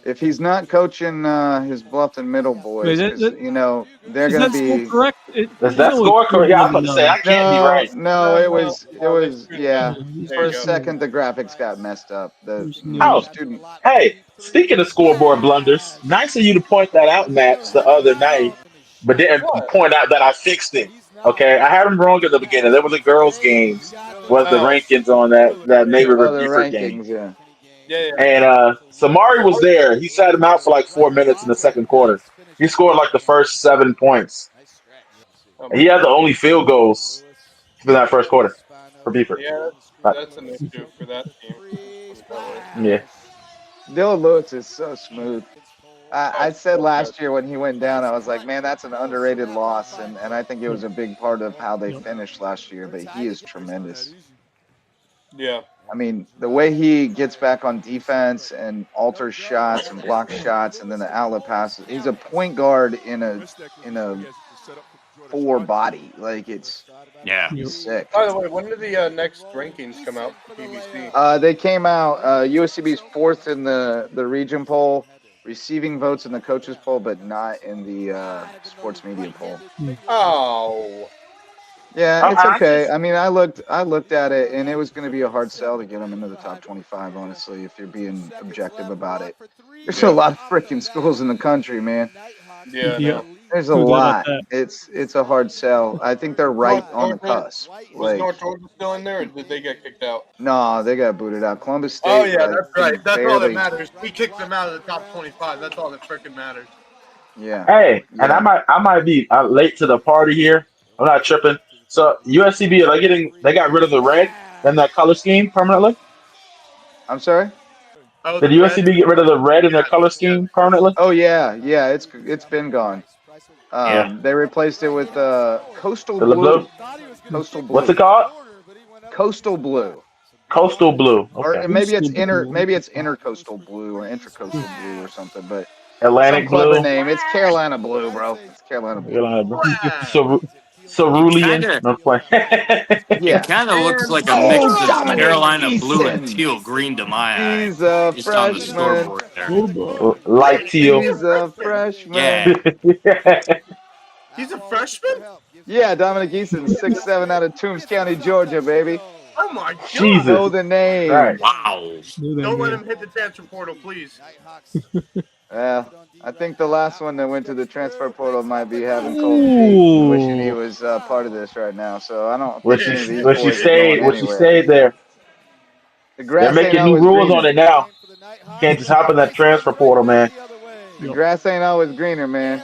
If he's not coaching his Bluffton middle boys, because they're going to be.
Correct?
Is that score correct? Yeah, I'm about to say that can't be right.
No, it was yeah. For a second, the graphics got messed up. The student.
Hey, speaking of scoreboard blunders, nice of you to point that out, Max, the other night, but didn't point out that I fixed it. Okay, I had them wrong at the beginning. There was a girls' games, was the rankings on that neighborhood game.
Yeah.
And Samari was there. He sat him out for like 4 minutes in the second quarter. He scored like the first 7 points. He had the only field goals for that first quarter for Beaver.
Yeah, that's an issue for that team.
Yeah.
Dylan Lewis is so smooth. I said last year when he went down, I was like, man, that's an underrated loss. And I think it was a big part of how they finished last year. But he is tremendous.
Yeah.
I mean, the way he gets back on defense and alters shots and blocks shots and then the outlet passes. He's a point guard in a 4 body. Like he's sick.
By the way, when did the next rankings come out for PBC?
They came out. USCB's 4th in the region poll, receiving votes in the coaches poll, but not in the sports media poll.
Oh.
Yeah, it's okay. I mean, I looked at it, and it was going to be a hard sell to get them into the top 25, honestly, if you're being objective about it. There's a lot of freaking schools in the country, man.
Yeah.
No.
There's a lot. It's a hard sell. I think they're right on the cusp.
Was North Georgia still in there, or did they get kicked out?
No, they got booted out. Columbus State.
Oh, yeah, that's right. That's all that matters. We kicked them out of the top 25. That's all that freaking matters.
Yeah.
Hey, and I might be late to the party here. I'm not tripping. So USCB, they got rid of the red and that color scheme permanently?
I'm sorry?
Did USCB get rid of the red in their color scheme permanently?
Oh yeah, it's been gone. They replaced it with coastal blue. Coastal blue.
What's it called?
Coastal blue.
Coastal blue. Okay.
Or maybe it's intercoastal blue or intracoastal blue or something, but
Atlantic
some clever
blue.
name. It's Carolina blue, bro. It's Carolina blue.
Cerulean.
It kind of looks like a mix of Carolina blue and teal green to my eye.
He's a
just on the
freshman.
scoreboard there.
Light teal.
He's a freshman.
Yeah.
He's a freshman?
Yeah, Dominic Eason, 6'7" out of Toombs County, Georgia, baby.
Oh my God!
Jesus.
Know the name.
Right.
Wow.
Don't let him hit the transfer portal, please.
I think the last one that went to the transfer portal might be having cold feet and wishing he was part of this right now. So I don't think any of these boys are going
Wish you
anywhere.
stayed there.
The
They're
grass ain't
making new
always
rules on
greener.
it now. Can't just hop in that transfer portal, man.
The grass ain't always greener, man.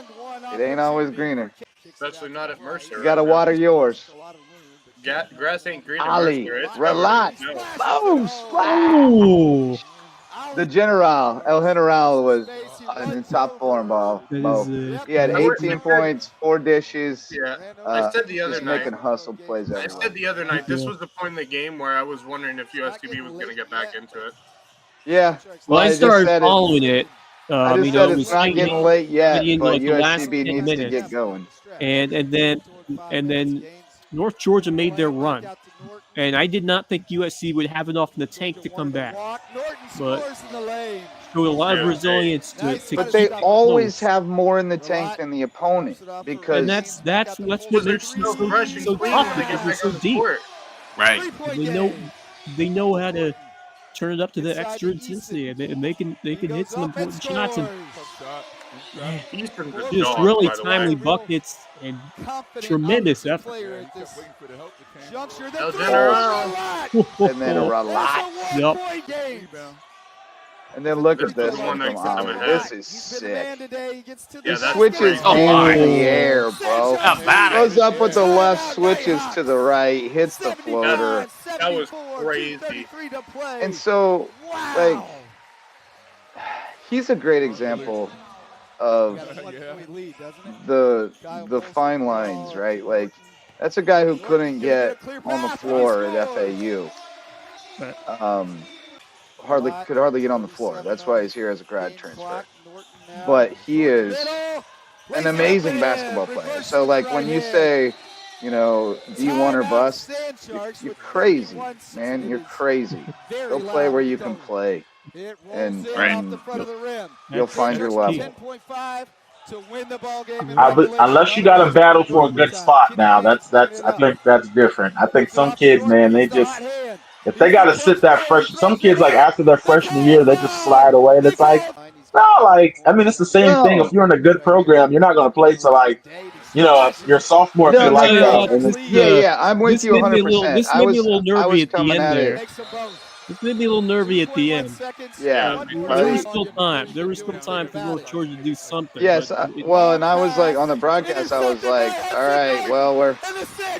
It ain't always greener.
Especially not at Mercer.
You gotta water yours.
Grass ain't green at
Ali,
Mercer. It's
relax.
covered in snow.
Boom, splash. The General, El General, was in top form, Mo. He had
I
18 points, 4 dishes.
Yeah, I said the other
Just
night.
making hustle plays
I
everywhere.
said the other night. This was the point in the game where I was wondering if USDB was going to get back into it.
Yeah.
Well, I
just
started
said
following it.
I just said it's not getting late yet,
getting
but
like the last
USCB
10
needs to
minutes.
get going.
And then North Georgia made their run. And I did not think USC would have enough in the tank to come back. But showed a lot of resilience to
But they
keep it
always
close.
have more in the tank than the opponent because
And that's what makes them so
fresh and
so
clean
tough
when they
because
get
they're
back
so
on the
deep.
court.
Right.
They know how to turn it up to the extra intensity, and they can hit some important shots and
Easton's a
just
dog,
really
by the
timely
way.
buckets and tremendous effort.
El General.
and then a relax.
Yep.
And then look at
This
this
is the one
one from
that kept him
Ali.
ahead.
This is sick.
Yeah,
He
that's
switches
crazy.
Oh,
hands
my.
in the air, bro.
How about
Goes
it?
up with the left, switches to the right, hits the floater.
That was crazy.
And so, like, he's a great example of the fine lines, right? Like, that's a guy who couldn't get on the floor at FAU. Could hardly get on the floor. That's why he's here as a grad transfer. But he is an amazing basketball player. So, like, when you say, D1 or bust, you're crazy, man. You're crazy. Go play where you can play, and you'll find your level.
Unless you got to battle for a good spot now, that's I think that's different. I think some kids, man, they just if they got to sit that fresh. Some kids like after their freshman year, they just slide away, and it's like no, I mean it's the same thing. If you're in a good program, you're not going to play to your sophomore if
No,
you
no,
like
no,
that.
no.
And
Yeah, I'm with
this
you
made me
100%.
this made me a little
I
nervy
was
at the
coming
end
at
there.
it.
This made me a little nervy at the end.
Yeah,
There was still time. There was still time for North Georgia to do something.
yes.
But
And I was like on the broadcast. I was like, all right, well, we're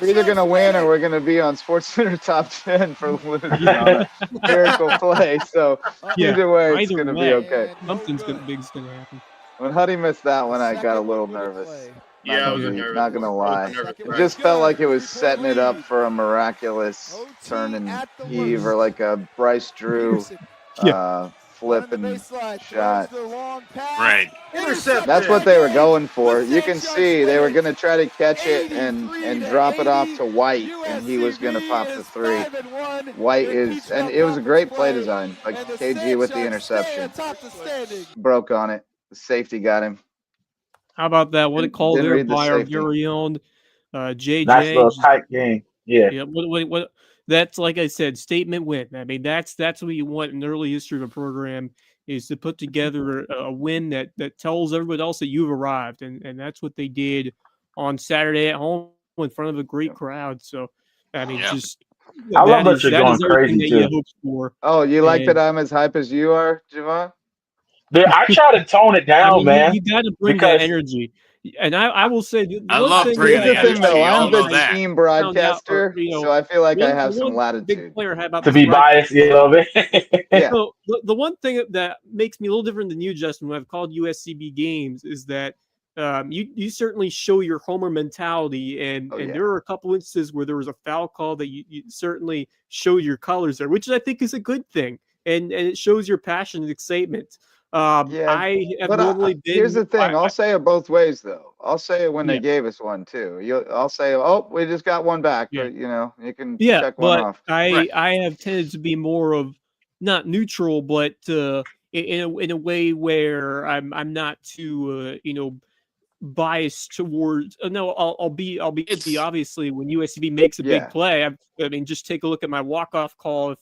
either gonna win or we're gonna be on SportsCenter top 10 for losing on a miracle play. So either way, it's gonna be okay.
Something's big's gonna happen.
When Huddy missed that one, I got a little nervous.
Yeah, I was nervous.
Not gonna lie.
nervous
It just felt like it was setting it up for a miraculous turn and heave or like a Bryce Drew flipping shot.
Right.
Intercepted.
That's what they were going for. You can see they were going to try to catch it and drop it off to White, and he was going to pop the three. White and it was a great play design, like KG with the interception. Broke on it. The safety got him.
How about that? What a call
Didn't
there
read the
by our
safety.
very own JJ.
nice little tight game. Yeah.
Yeah. What? That's like I said, statement win. I mean, that's what you want in the early history of a program is to put together a win that tells everybody else that you've arrived, and that's what they did on Saturday at home in front of a great crowd. So, I mean, just
I love that you're going
everything
crazy
that you
too.
hope for.
Oh, you like that I'm as hype as you are, Javon?
I try to tone it down,
I mean,
man.
you got to bring that energy. And I will say,
I love
Here's
bringing
the
the
thing, though.
energy. Y'all
I'm the
know that.
team broadcaster, so I feel like I have some
big
latitude.
player about
to be biased a little bit.
Yeah.
So the one thing that makes me a little different than you, Justin, when I've called USCB games, is that you certainly show your homer mentality, and there are a couple instances where there was a foul call that you certainly showed your colors there, which I think is a good thing, and it shows your passion and excitement. I have normally been.
Here's the thing. I'll say it both ways, though. I'll say it when they gave us one too. I'll say, "Oh, we just got one back," but you can check one off.
I have tended to be more of not neutral, but in a way where I'm not too biased towards. No, I'll be
It's
obviously when USCB makes a big
Yeah.
play. I mean, just take a look at my walk-off call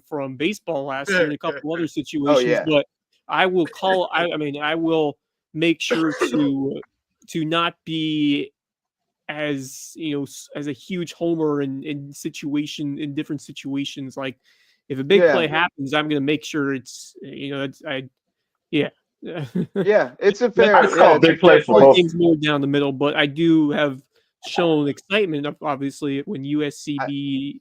from baseball last year and a couple other situations.
yeah.
But I will call. I mean, I will make sure to not be as as a huge homer in different situations. Like if a big play happens, I'm going to make sure it's yeah.
Yeah, it's a
That-
fair.
It's
Yeah,
called
it's a
big play
fair
for
point.
both.
things more down the middle, but I do have shown excitement, obviously, when USCB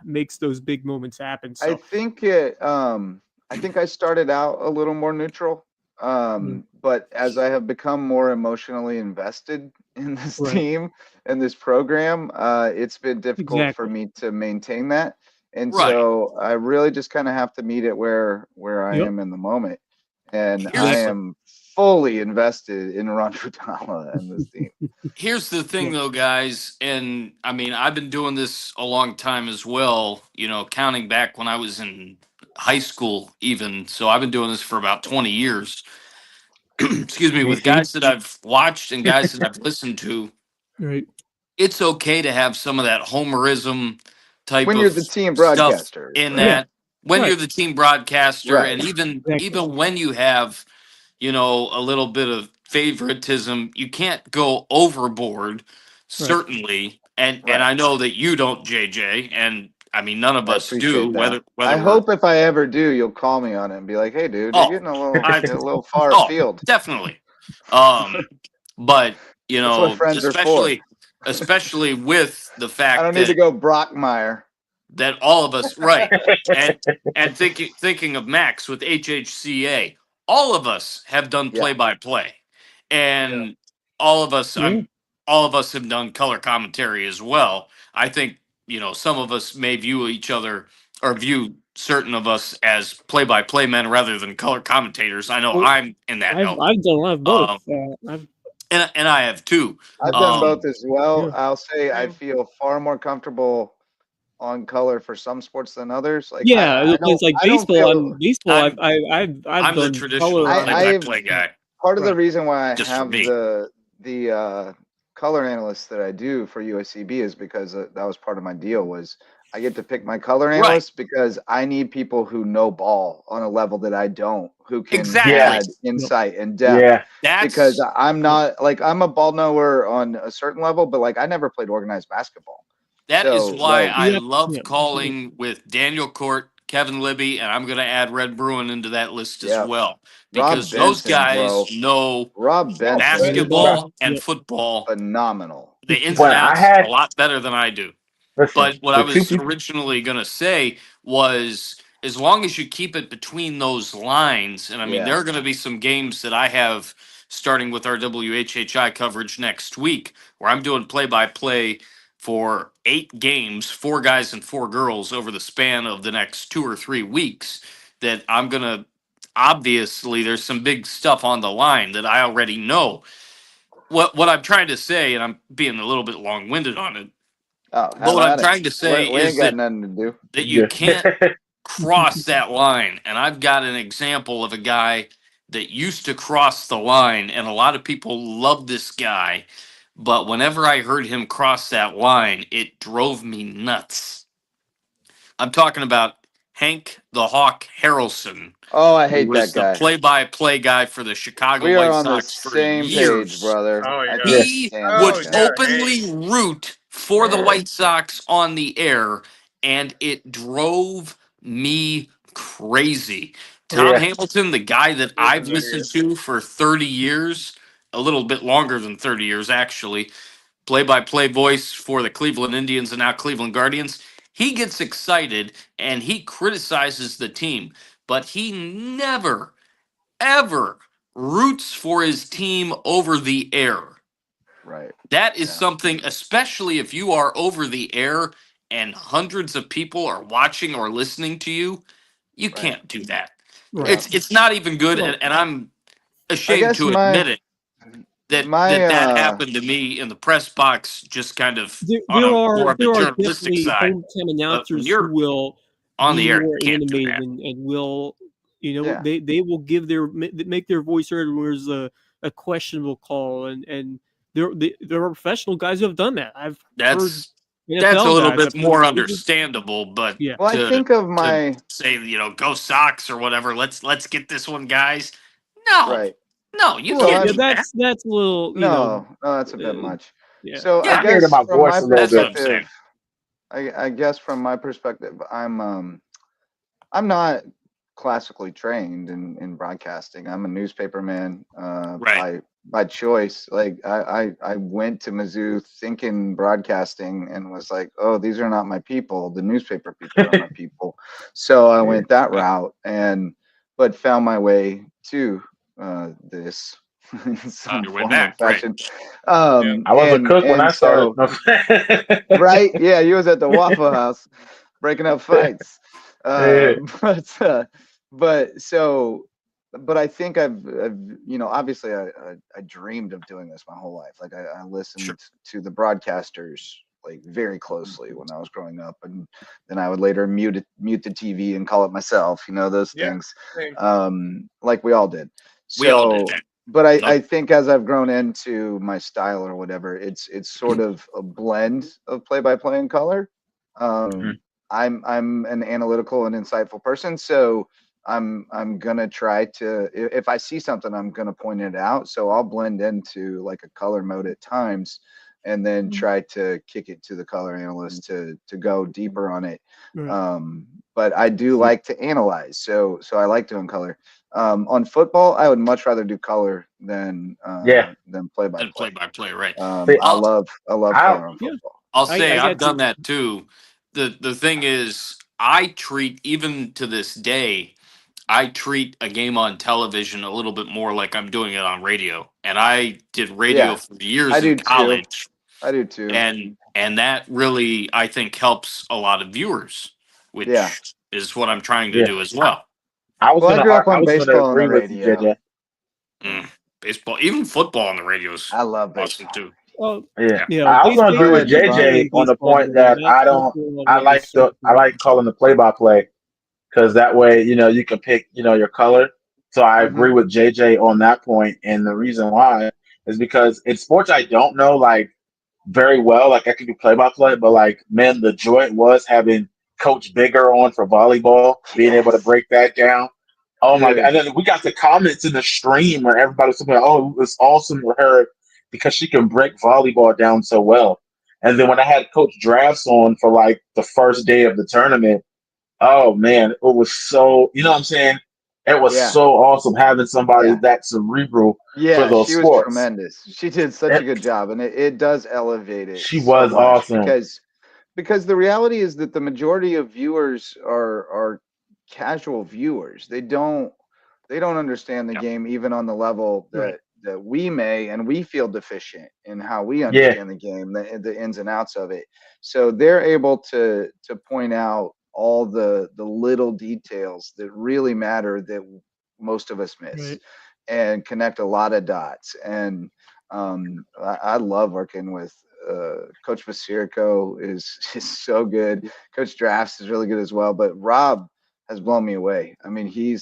makes those big moments happen.
I
So
think I think I started out a little more neutral. But as I have become more emotionally invested in this
Right.
team and this program, it's been difficult for
Exactly.
me to maintain that. And
Right.
so I really just kind of have to meet it where I
Yep.
am in the moment. And I
Here's-
am fully invested in Ron Futala and this team.
Here's the thing, though, guys, and I mean, I've been doing this a long time as well. Counting back when I was in high school, even. So I've been doing this for about 20 years. Excuse me, with guys that I've watched and guys that I've listened to.
Right.
It's okay to have some of that homerism type
When
of
you're the team
stuff
broadcaster,
in
right?
that. When
Right.
you're the team broadcaster,
Right.
and even
Exactly.
when you have a little bit of favoritism, you can't go overboard, certainly. And
Right.
I know that you don't, JJ, and I mean none of
I
us do.
appreciate that.
Whether
I
we're
hope if I ever do, you'll call me on it and be like, "Hey, dude, you're
Oh,
getting a little
I-
a little far
oh,
afield."
definitely. But
That's what friends are for.
especially with the
I
fact
don't need to go Brockmeyer.
that all of us, right, and thinking of Max with HHCA, all of us have done
Yeah.
play by play, and all of us
Yeah.
all of us have done color commentary as well. I think some of us may view each other or view certain of us as play by play men rather than color commentators. I know
Well,
I'm in that
I've
elk,
done a lot of both.
and I have too.
I've done both as well.
Yeah.
I'll say I
Same.
feel far more comfortable on color for some sports than others. Like
Yeah,
I don't,
it's like
I don't
baseball.
feel
I'm
I've
the
done
traditional
color.
play by play guy.
part of the
Right.
reason why I
Just for
have
me.
the color analyst that I do for USCB is because that was part of my deal was I get to pick my color
Right.
analyst because I need people who know ball on a level that I don't, who can
Exactly.
add insight and depth.
Yeah.
That's
Because I'm not like I'm a ball knower on a certain level, but like I never played organized basketball.
That is
So,
why
like,
I
Yep,
love
yep.
calling with Daniel Court, Kevin Libby, and I'm going to add Red Bruin into that list as
Yeah.
well.
Rob
Because those
Benson,
guys
bro.
know
Rob Benson,
basketball and
Yep.
football,
phenomenal.
the ins
Well,
and
I
outs,
had-
a lot better than I do.
Listen,
But what
the
I
two
was
people.
originally going to say was as long as you keep it between those lines, and I mean,
Yeah.
there are going to be some games that I have starting with our WHHI coverage next week where I'm doing play by play for 8 games, 4 guys and 4 girls over the span of the next 2 or 3 weeks. That I'm going to obviously, there's some big stuff on the line that I already know. What I'm trying to say, and I'm being a little bit long winded on it,
Oh,
but what I'm trying to say
we ain't
is
got nothing to do.
that you can't cross that line. And I've got an example of a guy that used to cross the line, and a lot of people love this guy. But whenever I heard him cross that line, it drove me nuts. I'm talking about Hank the Hawk Harrelson.
Oh, I
Who
hate
was
that guy.
the play-by-play guy for the Chicago
We are
White
on the
Sox for
same
years.
page, brother.
Oh,
I
yeah.
can't
He
stand
Oh,
would
that guy.
yeah.
openly root for the White Sox on the air, and it drove me crazy. Tom
Yeah.
Hamilton, the guy that
He's
I've
an
listened
idiot.
to for 30 years, a little bit longer than 30 years actually, play-by-play voice for the Cleveland Indians and now Cleveland Guardians. He gets excited and he criticizes the team, but he never, ever roots for his team over the air.
Right.
That is
Yeah.
something, especially if you are over the air and hundreds of people are watching or listening to you, you
Right.
can't do that.
Right.
It's not even good,
Well,
and I'm
I
ashamed
guess
to admit it that
my
happened to me in the press box, just kind of on
there
a
are
more of the journalistic
definitely
side.
hometown
When
announcers who
you're
will
on
be
the air,
more
you can't do
animated
that.
and will
Yeah.
they will give make their voice heard. Whereas a questionable call, and there are professional guys who have done that. I've heard
That's a
NFL
little
guys,
bit
I've heard
more
coaches-
understandable, but
Yeah.
Well, I think of my
say, go Sox or whatever. Let's get this one, guys. No,
right.
no, you
Well,
can't
Yeah,
do that.
that's a little,
No, that's a bit
uh,
much.
yeah.
So I
Yeah.
Scared of
guess
my
from
voice
my
a little
That's what I'm
bit.
saying.
perspective, I guess from my perspective, I'm not classically trained in broadcasting. I'm a newspaperman
Right.
by choice. Like I went to Mizzou thinking broadcasting and was like, oh, these are not my people. The newspaper people are my people. So I went that route but found my way to this in some
Your way
form
back,
or
right?
fashion.
I was a cook when I started.
So right, yeah, you was at the Waffle House breaking up fights.
Yeah.
But I think I've obviously I dreamed of doing this my whole life. Like I listened to the broadcasters like very closely when I was growing up, and then I would later mute the TV and call it myself. Those things, like we all did.
We all did
So,
that.
but I
Nope.
think as I've grown into my style or whatever, it's sort of a blend of play-by-play and color. I'm an analytical and insightful person, so I'm gonna try to, if I see something, I'm gonna point it out. So I'll blend into like a color mode at times, and then try to kick it to the color analyst to go deeper on it.
Right.
But I do like to analyze, so I like doing color. On football, I would much rather do color than play by
And
play.
play-by-play, right?
I love color on football.
I'll
I
say I've
got
done
to-
that too. The thing is, I treat, even to this day, I treat a game on television a little bit more like I'm doing it on radio. And I did radio
Yeah,
for years
I
in
do too.
college,
I do too.
and that really, I think, helps a lot of viewers, which
Yeah.
is what I'm trying to
Yeah.
do as well.
I was
Well, I
gonna
grew up
I
on
was gonna
baseball on the
agree with you,
radio.
JJ.
Baseball, even football on the radio is
I love
awesome
baseball.
too.
Well,
Yeah,
you know,
I was gonna agree
Go
with
ahead, Devon.
JJ on the
baseball
point
player,
that
that's where
I
level
like
starts.
calling the play by play because that way you can pick your color. So I agree with JJ on that point, and the reason why is because in sports I don't know like very well. Like I could do play by play, but like man, the joy it was having Coach Bigger on for volleyball, being able to break that down. Oh my god! And then we got the comments in the stream where everybody was saying, "Oh, it was awesome for her because she can break volleyball down so well." And then when I had Coach Drafts on for like the first day of the tournament, oh man, it was so what I'm saying. It was so awesome having somebody that cerebral for
Yeah,
those
she was
sports.
tremendous. She did such a good job, and it does elevate it
She
so
was
much
awesome.
because the reality is that the majority of viewers are casual viewers. They don't understand the game even on the level that we may, and we feel deficient in how we understand the game, the ins and outs of it. So they're able to point out all the little details that really matter that most of us miss, and connect a lot of dots. And I love working with Coach Basirico is so good. Coach Drafts is really good as well. But Rob has blown me away. I mean, he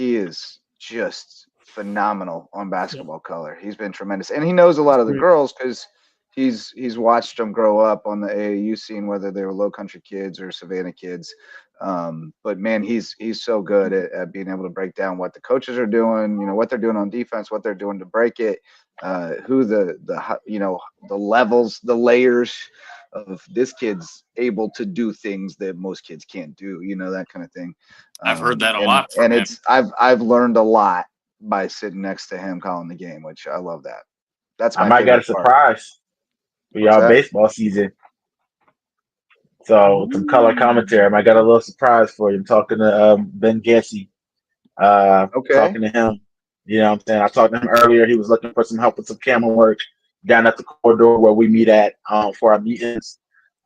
is just phenomenal on basketball color. He's been tremendous, and he knows a lot of the girls because he's watched them grow up on the AAU scene, whether they were Low Country kids or Savannah kids. But man, he's so good at being able to break down what the coaches are doing, what they're doing on defense, what they're doing to break it, who the levels, the layers of this kid's able to do things that most kids can't do, that kind of thing.
I've heard that a lot from
and
him.
it's I've learned a lot by sitting next to him calling the game, which I love that. That's my
I might
favorite
get a surprise for y'all baseball season. So some color commentary. I might got a little surprise for you. I'm talking to Ben Gessie. Talking to him. You know what I'm saying? I talked to him earlier. He was looking for some help with some camera work down at the corridor where we meet at for our meetings.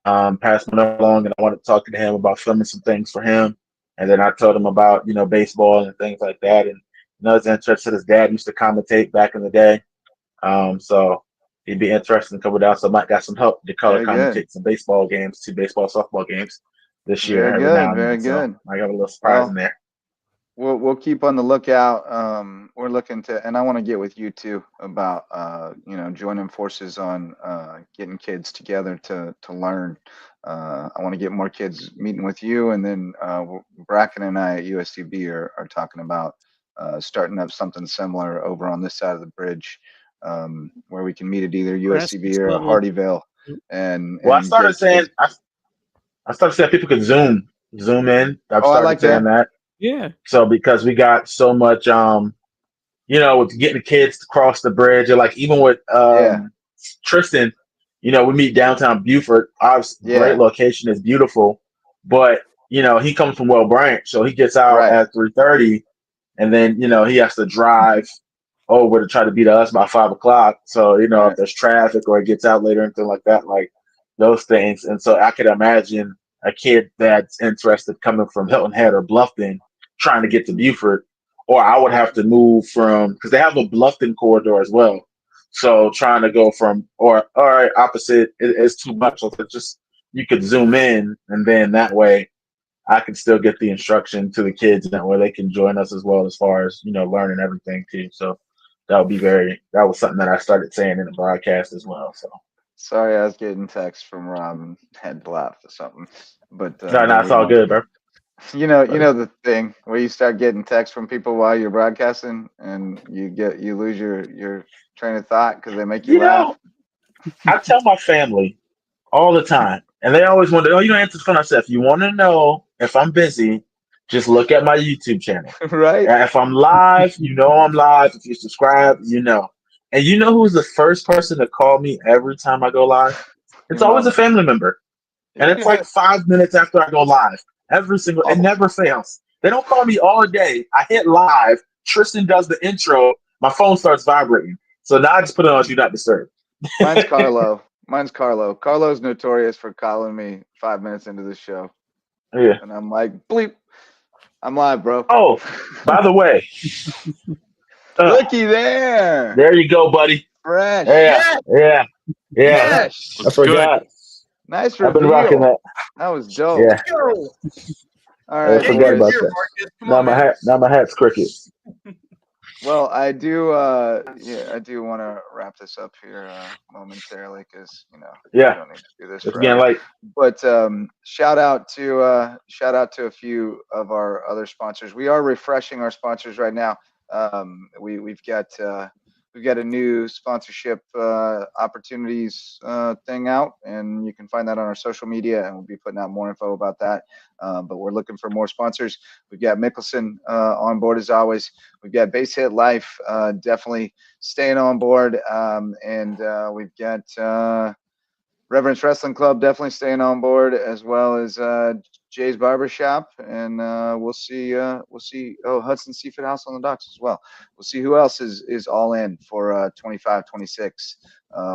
Passed me along, and I wanted to talk to him about filming some things for him. And then I told him about baseball and things like that. And he's interested. His dad used to commentate back in the day. So he'd be interested in coming down. So I might got some help to color commentate some baseball games, 2 baseball, softball games this year.
Very good.
So I got a little surprise in there.
we'll keep on the lookout. We're looking to, and I want to get with you too about joining forces on getting kids together to learn. I want to get more kids meeting with you, and then Bracken and I at USCB are talking about starting up something similar over on this side of the bridge, where we can meet at either USCB
Grassroots
or
level.
Hardyville. And
Well, I started
get
saying
kids.
I started saying people could zoom in. I've
Oh, I
started
like
saying that.
Yeah.
So because we got so much, with getting the kids to cross the bridge, or like even with
Yeah,
Tristan, we meet downtown Beaufort. Obviously, great
yeah,
location, is beautiful, but he comes from Well Branch, so he gets out
right,
at 3:30, and then he has to drive over to try to be to us by 5 o'clock. So if
right.
there's traffic or it gets out later, anything like that, like those things. And so I could imagine a kid that's interested coming from Hilton Head or Bluffton trying to get to Beaufort, or I would have to move from, because they have a Bluffton corridor as well. So trying to go from, or all right, opposite is too much. So it's just you could zoom in, and then that way I can still get the instruction to the kids, and that way they can join us as well, as far as learning everything too. So that was something that I started saying in the broadcast as well. So
Sorry, I was getting text from Rob and had laughed or something. But
no, it's
we
all
don't.
good, bro.
You know the thing where you start getting text from people while you're broadcasting, and you lose your train of thought because they make you
You
laugh.
know, I tell my family all the time, and they always wonder, oh, you don't answer the phone. I said, if you want to know if I'm busy, just look at my YouTube channel.
Right?
If I'm live, I'm live. If you subscribe, you know. And you know who's the first person to call me every time I go live?
Your
It's always a
mama.
family member. And
Yeah.
it's like 5 minutes after I go live. It
Oh,
never fails. They don't call me all day. I hit live. Tristan does the intro. My phone starts vibrating. So now I just put it on Do Not Disturb.
mine's Carlo. Mine's Carlo. Carlo's notorious for calling me 5 minutes into the show,
Yeah.
and I'm like, bleep, I'm live, bro.
Oh, by the way,
Looky there,
there you go, buddy.
fresh,
Yeah,
Yeah,
yeah, yeah.
fresh.
I
Looks good.
forgot.
Nice
I've been rocking
reveal.
that.
That was dope.
Yeah,
let's go.
All
I
right,
Get in
forgot
your
about
boys.
gear,
that.
Marcus. Come on, man.
Now my hat's crooked.
Well, I do. Yeah, I do want to wrap this up here momentarily because we
Yeah,
don't need to do this
it's getting
forever.
late.
But shout out to a few of our other sponsors. We are refreshing our sponsors right now. We've got a new sponsorship opportunities thing out, and you can find that on our social media, and we'll be putting out more info about that. But we're looking for more sponsors. We've got Mickelson on board as always. We've got Base Hit Life definitely staying on board, and we've got Reverence Wrestling Club definitely staying on board, as well as Jay's Barbershop, and we'll see. Oh, Hudson Seafood House on the docks as well. We'll see who else is all in for 25, 26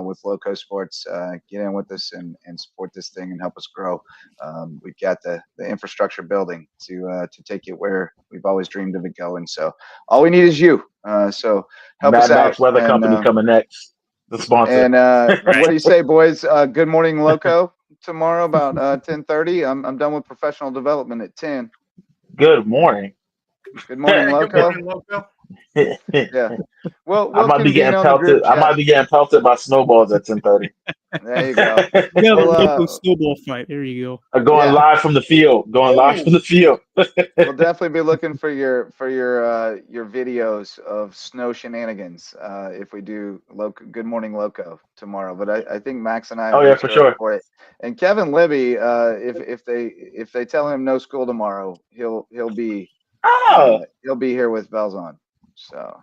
with Loco Sports. Get in with us and support this thing and help us grow. We've got the infrastructure building to take it where we've always dreamed of it going. So all we need is you. So help us
Mad
out.
Max Weather Company coming next. The sponsor.
And what do you say, boys? Good morning, Loco. Tomorrow about 10:30. I'm done with professional development at 10.
Good morning.
Good morning,
Hey, good
Loco.
morning, Loco.
Yeah. Well,
I
we'll
might be
convene
getting
on the group
pelted. I
chat.
might be getting pelted by snowballs at 10:30.
There you go.
We have a
Well,
local snowball fight. There you go.
Going
Yeah.
live from the field. Going live
Ooh.
from the field.
We'll definitely be looking for your videos of snow shenanigans if we do Good Morning Loco tomorrow. But I think Max and I
Oh
will
yeah,
be
for
showing up
sure.
for it. And Kevin Libby, if they tell him no school tomorrow, he'll be
Oh,
here with bells on. So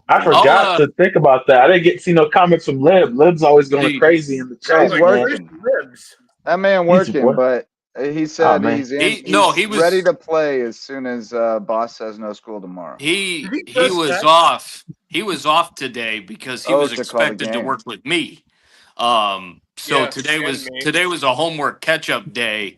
I
I'll
forgot to think about that. I didn't get see no comments from Lib. Lib's always going
see.
crazy in the
yeah,
chat,
he's
Like,
man.
where's
working.
Ribs?
That man
He's
working,
what?
but he
Oh
said
man.
he's in.
He
He's
was
ready to play as soon as boss says no school tomorrow.
Did
he
he
he
just
was
text?
off. He was off today because he
Oh,
was
to call the
expected to
game.
work with me. So
Yes, and me.
today was a homework catch up day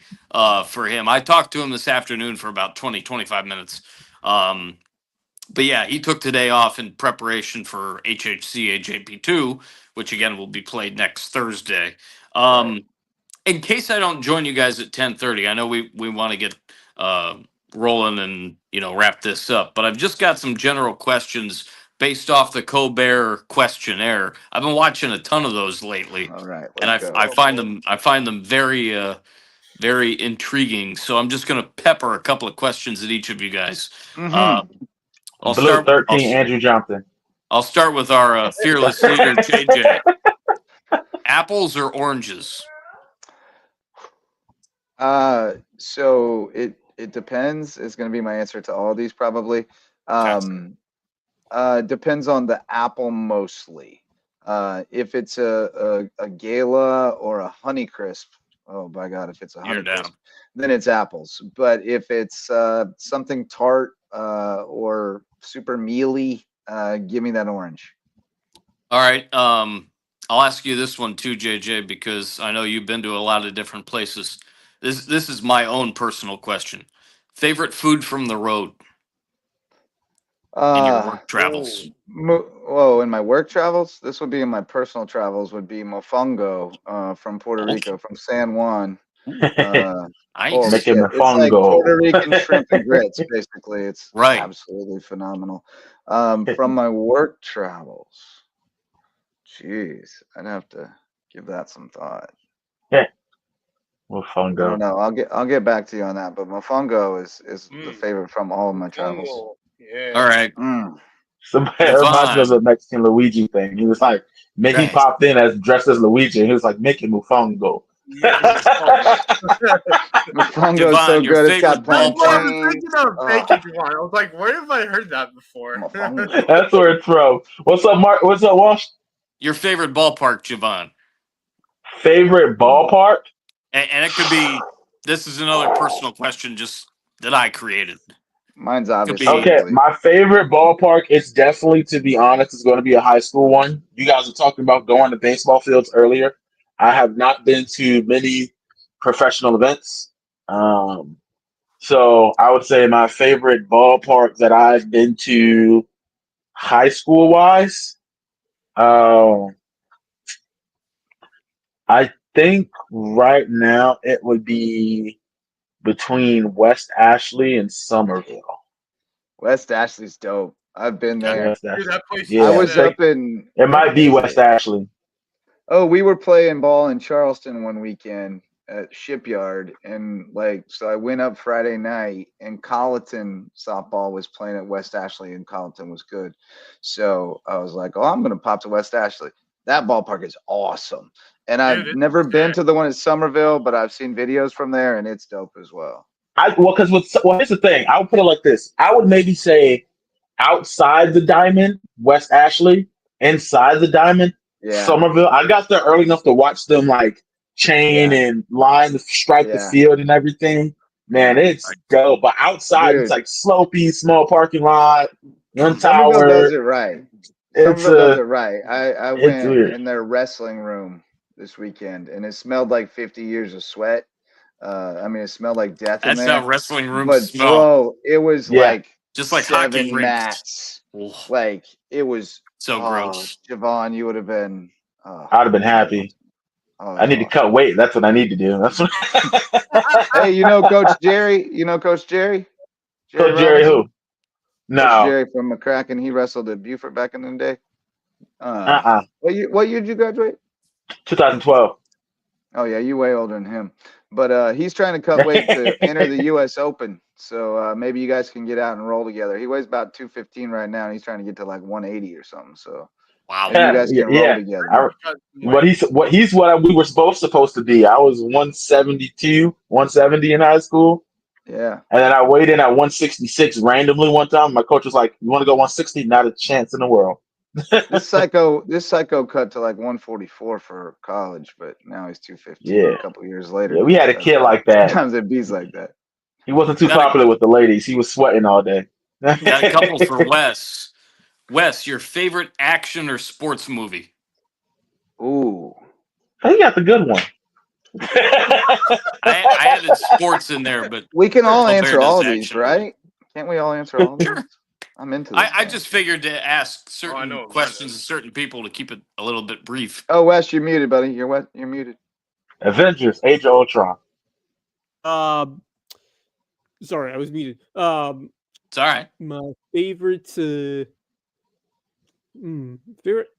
for him. I talked to him this afternoon for about 25 minutes. But yeah, he took today off in preparation for HHC AJP2, which again will be played next Thursday.
Right.
In case I don't join you guys at 10:30, I know we want to get rolling and wrap this up. But I've just got some general questions based off the Colbert questionnaire. I've been watching a ton of those lately,
All right,
and
let's go.
I find them very very intriguing. So I'm just going to pepper a couple of questions at each of you guys.
Mhm.
I'll
Blue
start.
13, Andrew Johnson.
I'll start with our fearless leader, JJ. Apples or oranges?
So it depends. Is going to be my answer to all of these probably. Depends on the apple mostly. If it's a gala or a Honeycrisp, oh by God, if it's a
You're
Honeycrisp,
down.
then it's apples. But if it's something tart or super mealy, give me that orange.
All right. I'll ask you this one too, JJ, because I know you've been to a lot of different places. This is my own personal question. Favorite food from the road in your work travels?
In my work travels, this would be in my personal travels, would be mofongo from Puerto Rico, from San Juan. Holy
Nice.
shit. It's like Puerto Rican shrimp and grits, basically. It's
Right.
absolutely phenomenal. From my work travels, jeez, I'd have to give that some thought. I don't
Mofongo.
know. I'll get back to you on that. But mofongo is the favorite from all of my travels.
Yeah.
All right.
Somebody reminds me of the Mexican Luigi thing. He was like, Mickey popped in as dressed as Luigi, and he was like, Mickey Mofongo.
Mofongo is so good. It's got plantains.
I was thinking of bacon Javon. I was like, where have I heard that before?
That's where it's from. What's up, Mark? What's up, Walsh?
Your favorite ballpark, Javon?
Favorite ballpark?
And it could be, this is another personal question just that I created.
Mine's obviously.
Okay, my favorite ballpark is definitely, to be honest, is going to be a high school one. You guys were talking about going to baseball fields earlier. I have not been to many professional events. So I would say my favorite ballpark that I've been to high school wise, I think right now it would be between West Ashley and Somerville.
West Ashley's dope. I've been there.
Dude, that place
Yeah,
I was up in.
It might be West Ashley.
Oh, we were playing ball in Charleston one weekend at Shipyard, and so I went up Friday night, and Colleton softball was playing at West Ashley, and Colleton was good. So I was like, "Oh, I'm gonna pop to West Ashley." That ballpark is awesome, and I've never been to the one at Somerville, but I've seen videos from there, and it's dope as well.
Here's the thing. I would put it like this. I would maybe say outside the diamond, West Ashley. Inside the diamond, Somerville. I got there early enough to watch them chain and line, stripe the field and everything. Man, it's dope. But outside, it's like slopey, small parking lot, one
Somerville
tower.
does it right. Somerville does it right. I went in their wrestling room this weekend, and it smelled like 50 years of sweat. It smelled like death in there.
That's how wrestling rooms smell.
Bro, it was
just like
7
hockey rinks.
mats. It was
so gross.
Javon, you would have been.
I'd have been happy. I need to cut weight. That's what I need to do. That's what.
Hey, Coach Jerry? Coach Jerry?
Coach Jerry who? No.
Coach Jerry from McCracken. He wrestled at Beaufort back in the day. What year did you graduate?
2012.
Oh yeah, you way older than him. But he's trying to cut weight to enter the U.S. Open. So maybe you guys can get out and roll together. He weighs about 215 right now, and he's trying to get to 180 or something. So
wow,
maybe you guys can roll together.
What we were both supposed to be. I was 172, 170 in high school.
Yeah.
And then I weighed in at 166 randomly one time. My coach was like, "You want to go 160? Not a chance in the world."
This psycho cut to 144 for college, but now he's 215 a couple years later.
Yeah, we had a kid like that.
Sometimes it bees like that.
He wasn't too popular with the ladies. He was sweating all day.
Got a couple for Wes. Wes, your favorite action or sports movie?
Ooh.
He got the good one.
I added sports in there, but
we can all answer all of these, right? Can't we all answer all of these? I'm into this.
I just figured to ask certain questions to certain people to keep it a little bit brief.
Oh, Wes, you're muted, buddy. You're muted.
Avengers: Age of Ultron.
Sorry, I was muted.
It's all right.
My favorite favorite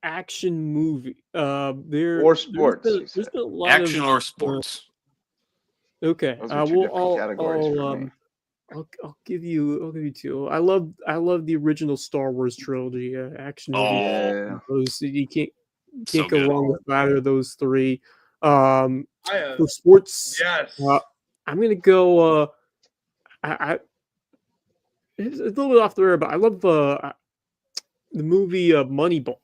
action movie.
Or sports, you
There's
said.
been a lot
Action
of
or sports.
okay.
Those are two different categories for me.
I'll give you two. I love the original Star Wars trilogy, action movie.
Yeah.
Those you can't
So
go
good.
wrong with either of those three.
I
For sports,
yes.
I'm gonna go. It's a little bit off the air, but I love the movie Moneyball,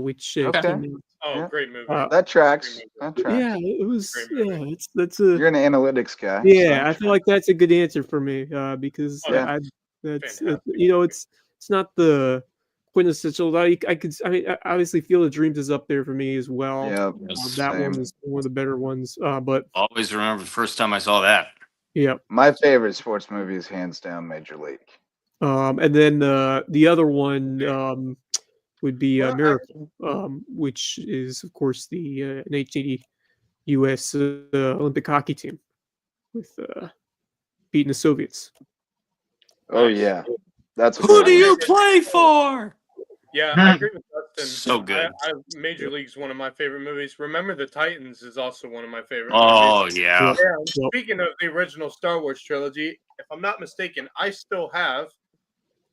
which
Okay.
came out.
Oh,
Yeah.
great movie.
That tracks.
Great
That
movie.
tracks.
Yeah, it was.
Great
Yeah,
movie.
that's a.
You're an analytics guy. so
Yeah,
that
I feel
tracks.
like that's a good answer for me because
Yeah.
that's
Fantastic
it's not the quintessential. I mean, I obviously Field of Dreams is up there for me as well.
Yeah.
That
same.
one is one of the better ones. But
Always remember the first time I saw that.
yeah,
My favorite sports movie is hands down Major League.
and then the other one would be
Well,
Miracle, which is of course the 1980 U.S. Olympic hockey team with beating the Soviets.
Oh
Nice.
yeah. That's a
Who
good
do
one.
you play for?
Yeah, I agree with Dustin.
So good.
Major League's one of my favorite movies. Remember the Titans is also one of my favorite
Oh
movies.
yeah.
And speaking of the original Star Wars trilogy, if I'm not mistaken, I still have,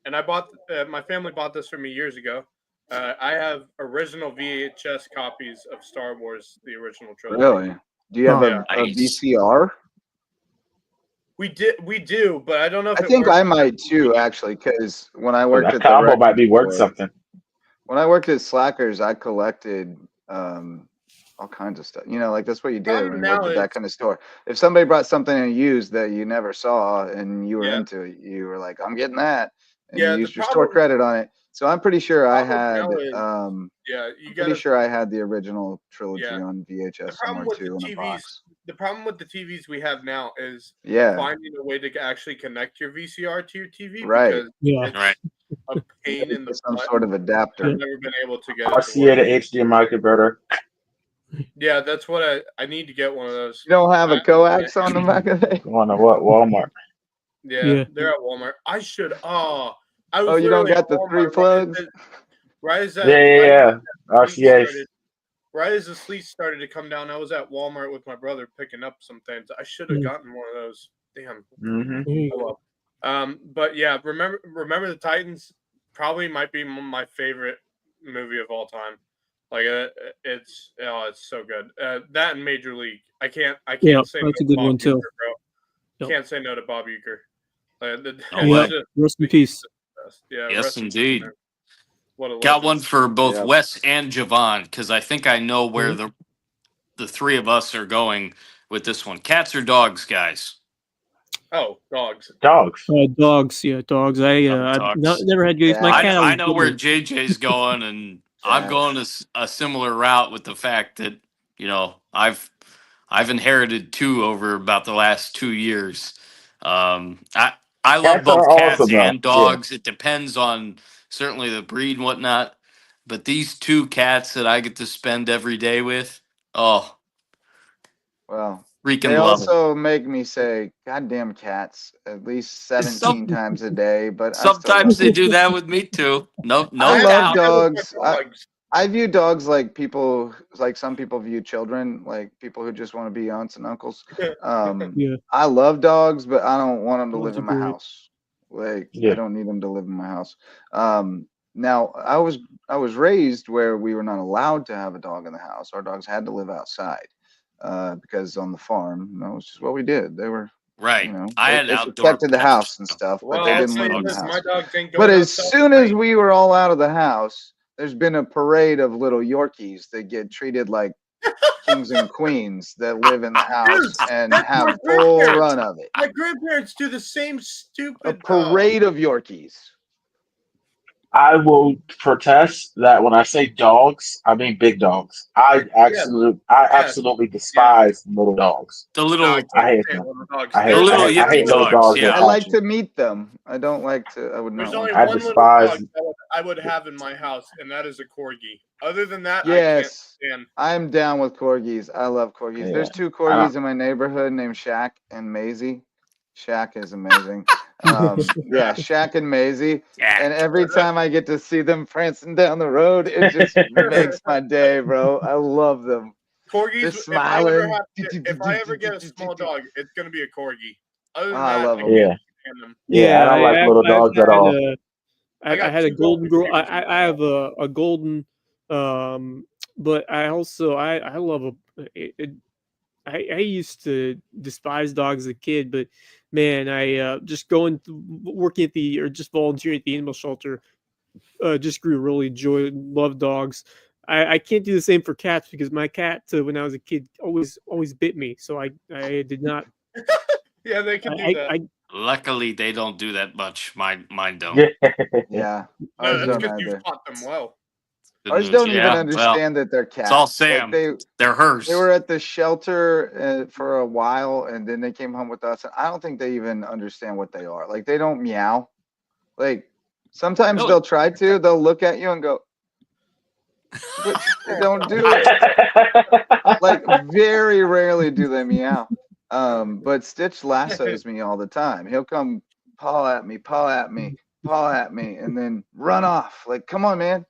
and I bought my family bought this for me years ago. I have original VHS copies of Star Wars, the original trilogy.
Really? Do you have
Oh,
a
nice.
VCR?
We do, but I don't know if
I
it
think
works.
I might too, actually, because when I worked
That
at the
combo
record
might be worth
store-
something.
When I worked at Slackers, I collected all kinds of stuff. You know, like that's what you did
Problem
when you worked
now
at that
is-
kind of store. If somebody brought something in used that you never saw and you were
Yeah.
into it, you were like, "I'm getting that," and
Yeah,
you
the
used your store
problem-
credit on it. So I'm pretty sure I
problem
had.
now is-
I'm
Yeah, you
pretty
got
sure I had the original trilogy
Yeah.
on
The
VHS
problem
somewhere
with the
too in a
TVs,
box.
the problem with the TVs we have now is
Yeah.
finding a way to actually connect your VCR to your TV
Right.
because
Yeah.
it's
Right.
a pain in the
Some
butt.
sort of adapter.
I've never been able to get it to
RCA
work.
to HDMI converter.
Yeah, that's what I need to get one of those.
You don't have a
I-
coax on the back of it?
Going to what? Walmart.
Yeah,
Yeah.
they're at Walmart. I should. I was.
Oh, you don't
literally
got
at
the 3
Walmart
plugs?
Right as that.
Yeah. RCA.
Right as the sleet started to come down, I was at Walmart with my brother picking up some things. I should have gotten one of those. Damn.
Mm-hmm.
Oh, well. But yeah, remember the Titans probably might be my favorite movie of all time. Like it's so good. That and Major League. I can't
Yeah,
say
that's
no
a good
to Bob
one, too.
Uecker, bro.
Yep.
Can't say no to Bob Uecker.
No way.
Yeah. Rest in peace.
Yeah,
Yes,
rest in peace,
indeed.
man. What a
Got
legend.
one for both
Yep.
Wes and Javon because I think I know where the three of us are going with this one. Cats or dogs, guys?
Oh, dogs.
Dogs.
Dogs. Yeah, dogs. I've
Dogs.
never had goats. My
Yeah.
cat.
I
was
know
good
where
with-
JJ's going, and I'm
Cats.
going a similar route with the fact that I've inherited two over about the last 2 years. I love
Cats are
both cats
awesome, though.
and dogs. It depends on certainly the breed and whatnot. But these two cats that I get to spend every day with, oh,
Well,
freaking
they
love it.
also make me say "goddamn cats" at least 17 times a day. But I still
Sometimes
love
they
them.
do that with me too. No
I love
doubt.
dogs. I view dogs like people, like some people view children, like people who just want to be aunts and uncles.
Yeah.
I love dogs, but I don't want them to
Dogs
live
are
in my
great.
house. Like
Yeah.
I don't need them to live in my house. Now I was raised where we were not allowed to have a dog in the house. Our dogs had to live outside because on the farm, that was just what we did. They were,
Right.
you know,
I had
they
outdoor
protected the
pets.
house and stuff, but
Well,
they
I'll
didn't
tell
live
you
in the
this,
house.
my dogs ain't
But
going
as
outside
soon as
tonight.
we were all out of the house, there's been a parade of little Yorkies that get treated like kings and queens that live in the house and
that's
have
my
full
grandparents.
run of it.
My grandparents do the same stupid.
A parade of Yorkies.
I will protest that when I say dogs, I mean big dogs. I absolutely despise little dogs.
The little
I hate
can't
them.
little dogs.
I hate,
The little
I hate, I hate
yippy
little
dogs,
dogs.
yeah.
that
I like
punch
to
you.
meet them. I don't like to. I would
There's
not
only
want
I
one
to.
little
despise-
dog that I would have in my house, and that is a corgi. Other than that,
Yes,
I can't stand.
I'm down with corgis. I love corgis.
Yeah.
There's 2 corgis in my neighborhood named Shaq and Maisie. Shaq is amazing. Yeah, Shaq and Maisie.
Yeah.
And every time I get to see them prancing down the road, it just makes my day, bro. I love them.
Corgis.
They're smiling.
If I ever get a small dog, it's gonna be a corgi. Other than
I
that,
love
I
them.
Yeah.
can't stand them.
Yeah, I don't like little dogs at all.
I
got
had a
two
golden
golden
girl.
retrievers.
I have a golden, but I also I love I used to despise dogs as a kid, but man, I just working at or just volunteering at the animal shelter, just grew really love dogs. I can't do the same for cats because my cat when I was a kid always bit me, so I did not.
Yeah, they can do that.
Luckily, they don't do that much. Mine don't.
Yeah.
No,
Ours
that's
don't
because you
either.
taught them well.
Good
Ours
news.
don't even
Yeah, well,
understand that they're cats.
it's all
Like,
Sam.
they
They're hers.
were at the shelter for a while, and then they came home with us. And I don't think they even understand what they are. Like, they don't meow. Like, sometimes
Really?
they'll try to. They'll look at you and go, but they don't do it. Like, very rarely do they meow. But Stitch lassos me all the time. He'll come paw at me, paw at me, paw at me, and then run off. Like, come on, man.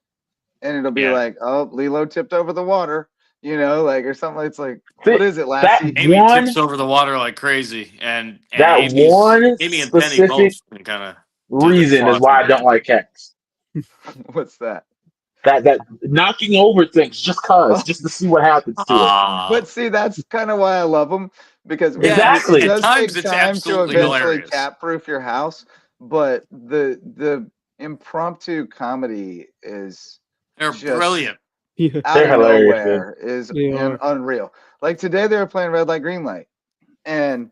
And it'll be
Yeah.
like, oh, Lilo tipped over the water, like, or something. It's like,
See,
what is it, Lassie?
Amy
One-
tips over the water like crazy, and
That one
Amy and Penny
specific
both kind of
reason is why I don't like cats.
What's that?
That knocking over things just to see what happens to it.
But see, that's kind of why I love them, because
Yeah,
Exactly.
it
at
does
times
take
it's
time to
absolutely
eventually
hilarious.
cat-proof your house. But the impromptu comedy is
They're
just
brilliant.
Yeah.
out
They're
of
hilarious,
nowhere is
They are.
unreal. Like today they were playing red light, green light. And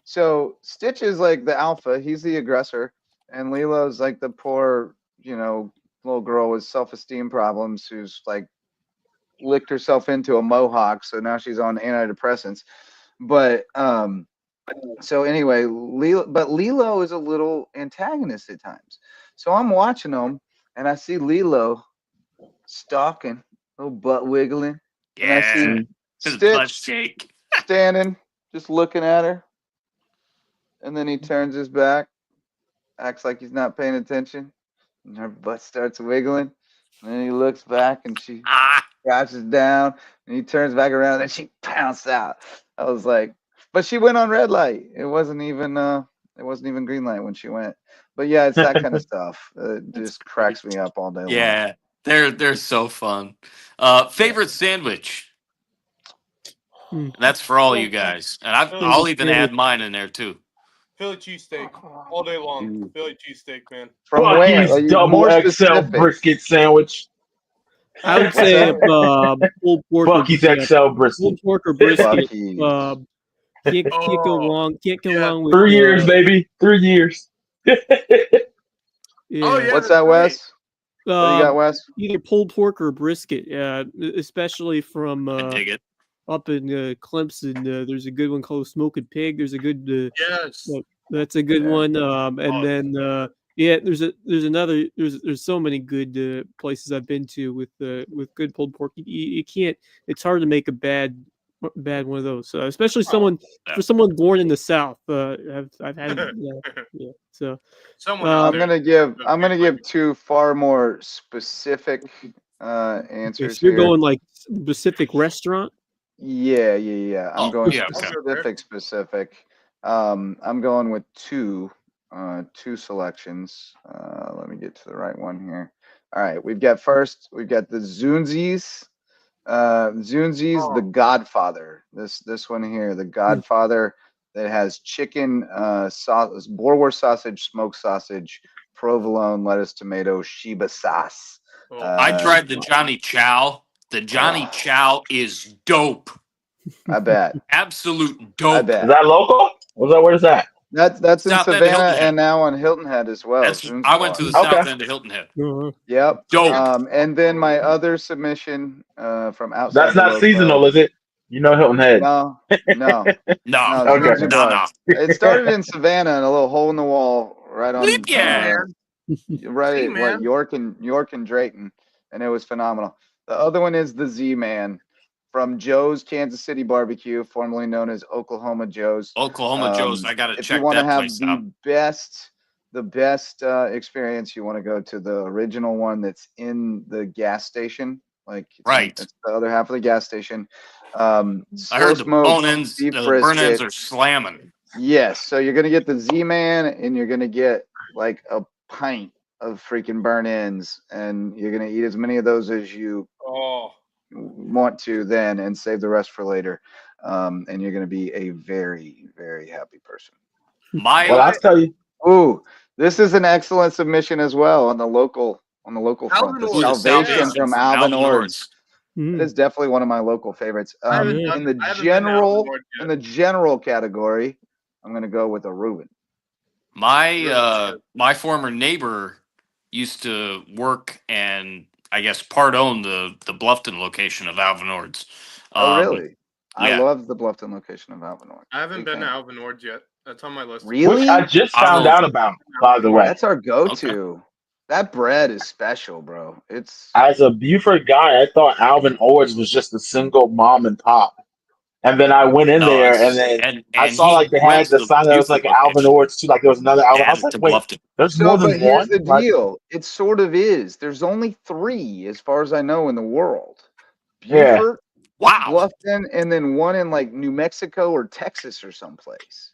so Stitch is like the alpha, he's the aggressor, and Lilo's like the poor, little girl with self-esteem problems who's like licked herself into a mohawk, so now she's on antidepressants. But so anyway, Lilo is a little antagonist at times. So I'm watching them and I see Lilo stalking, little butt wiggling. And I see
Yeah. His butt
Stitch
shake.
standing, just looking at her. And then he turns his back, acts like he's not paying attention, and her butt starts wiggling. And then he looks back and she crouches down, and he turns back around and she pounced out. I was like, but she went on red light. It wasn't even green light when she went. But yeah, it's that kind of stuff. It just cracks me up all day long.
Yeah, they're so fun. Favorite sandwich? And that's for all you guys, and I'll even add mine in there too.
Philly cheesesteak all day long. Philly cheesesteak, man.
From where?
Bucky's
Like,
double
more
XL
specific.
brisket sandwich.
I would say pulled pork.
Bucky's XL brisket.
Pulled pork or brisket.
Bucky's.
Can't go wrong. Can't go wrong with
3 years, baby. 3 years.
Yeah.
Oh, yeah.
What's that, Wes? What do you got, Wes?
Either pulled pork or brisket. Especially from
I dig it.
up in Clemson. There's a good one called Smoking Pig. There's a good.
Yes.
That's a good
Yeah.
one. And then there's another. There's so many good places I've been to with good pulled pork. You can't. It's hard to make a bad one of those. Especially for someone born in the South. I've had. Yeah. So.
Someone
I'm gonna give two far more specific answers
If you're
here.
going like specific restaurant.
Yeah. I'm
Oh,
going
yeah, okay.
specific. I'm going with two selections. Let me get to the right one here. All right, we've got the Zunzi's. Zunzi's The Godfather. This one here, The Godfather, that has chicken, sauce, Boerewors sausage, smoked sausage, provolone, lettuce, tomato, Sheba sauce.
I tried the Johnny Chow. The Johnny Chow is dope.
I bet.
Absolute dope.
I bet.
Is that local? Where is that?
That's in
South End,
Savannah
Hilton Head.
and now on Hilton Head as well.
I went to the South End of Hilton Head.
Yep.
Dope.
And then my other submission from outside.
That's not seasonal, is it? Hilton Head.
No.
Okay.
It started in Savannah in a little hole in the wall right on
See, man.
York and Drayton, and it was phenomenal. The other one is the Z-Man from Joe's Kansas City Barbecue, formerly known as Oklahoma Joe's.
Oklahoma Joe's. I got to
If
check
you want to
that
have
place out.
the best experience, you want to go to the original one that's in the gas station. Like
Right.
It's the other half of the gas station.
I heard the
Slow-smoked
bone-ins,
beef
the burn-ins
brisket.
are slamming.
Yes, so you're gonna get the Z-Man, and you're gonna get like a pint of freaking burn-ins, and you're gonna eat as many of those as you want to then, and save the rest for later. And you're gonna be a very, very happy person.
Well, I'll tell you.
Ooh, this is an excellent submission as well on the local front.
Alvin
The
Ords,
Salvation from Alvin Ords.
Mm.
That is definitely one of my local favorites.
I haven't
Yeah.
In the
I haven't been to Alvin
general
Ords yet.
in the general category, I'm gonna go with a Reuben.
My former neighbor used to work and I guess part own the Bluffton location of Alvin Ords.
Oh, really? I
yeah.
love the Bluffton location of Alvin Ords.
I haven't
Big
been to
fan.
Alvin Ords yet. That's on my list.
Really?
Which I just found out about, by the way.
That's our go-to. That bread is special, bro. It's
As a Buford guy, I thought Alvin Ords was just a single mom and pop. And then I went in there, and then I saw
he
like they
went
had
to
the sign that was
Buford
like Alvin
location.
Ords too, like there was another Alvin. I was
Added to
like, wait,
Bluffton.
there's
so,
more than
but here's
one.
the
Like,
deal. It sort of is. There's only 3, as far as I know, in the world.
Yeah.
Buford,
Wow.
Bluffton, and then one in like New Mexico or Texas or someplace.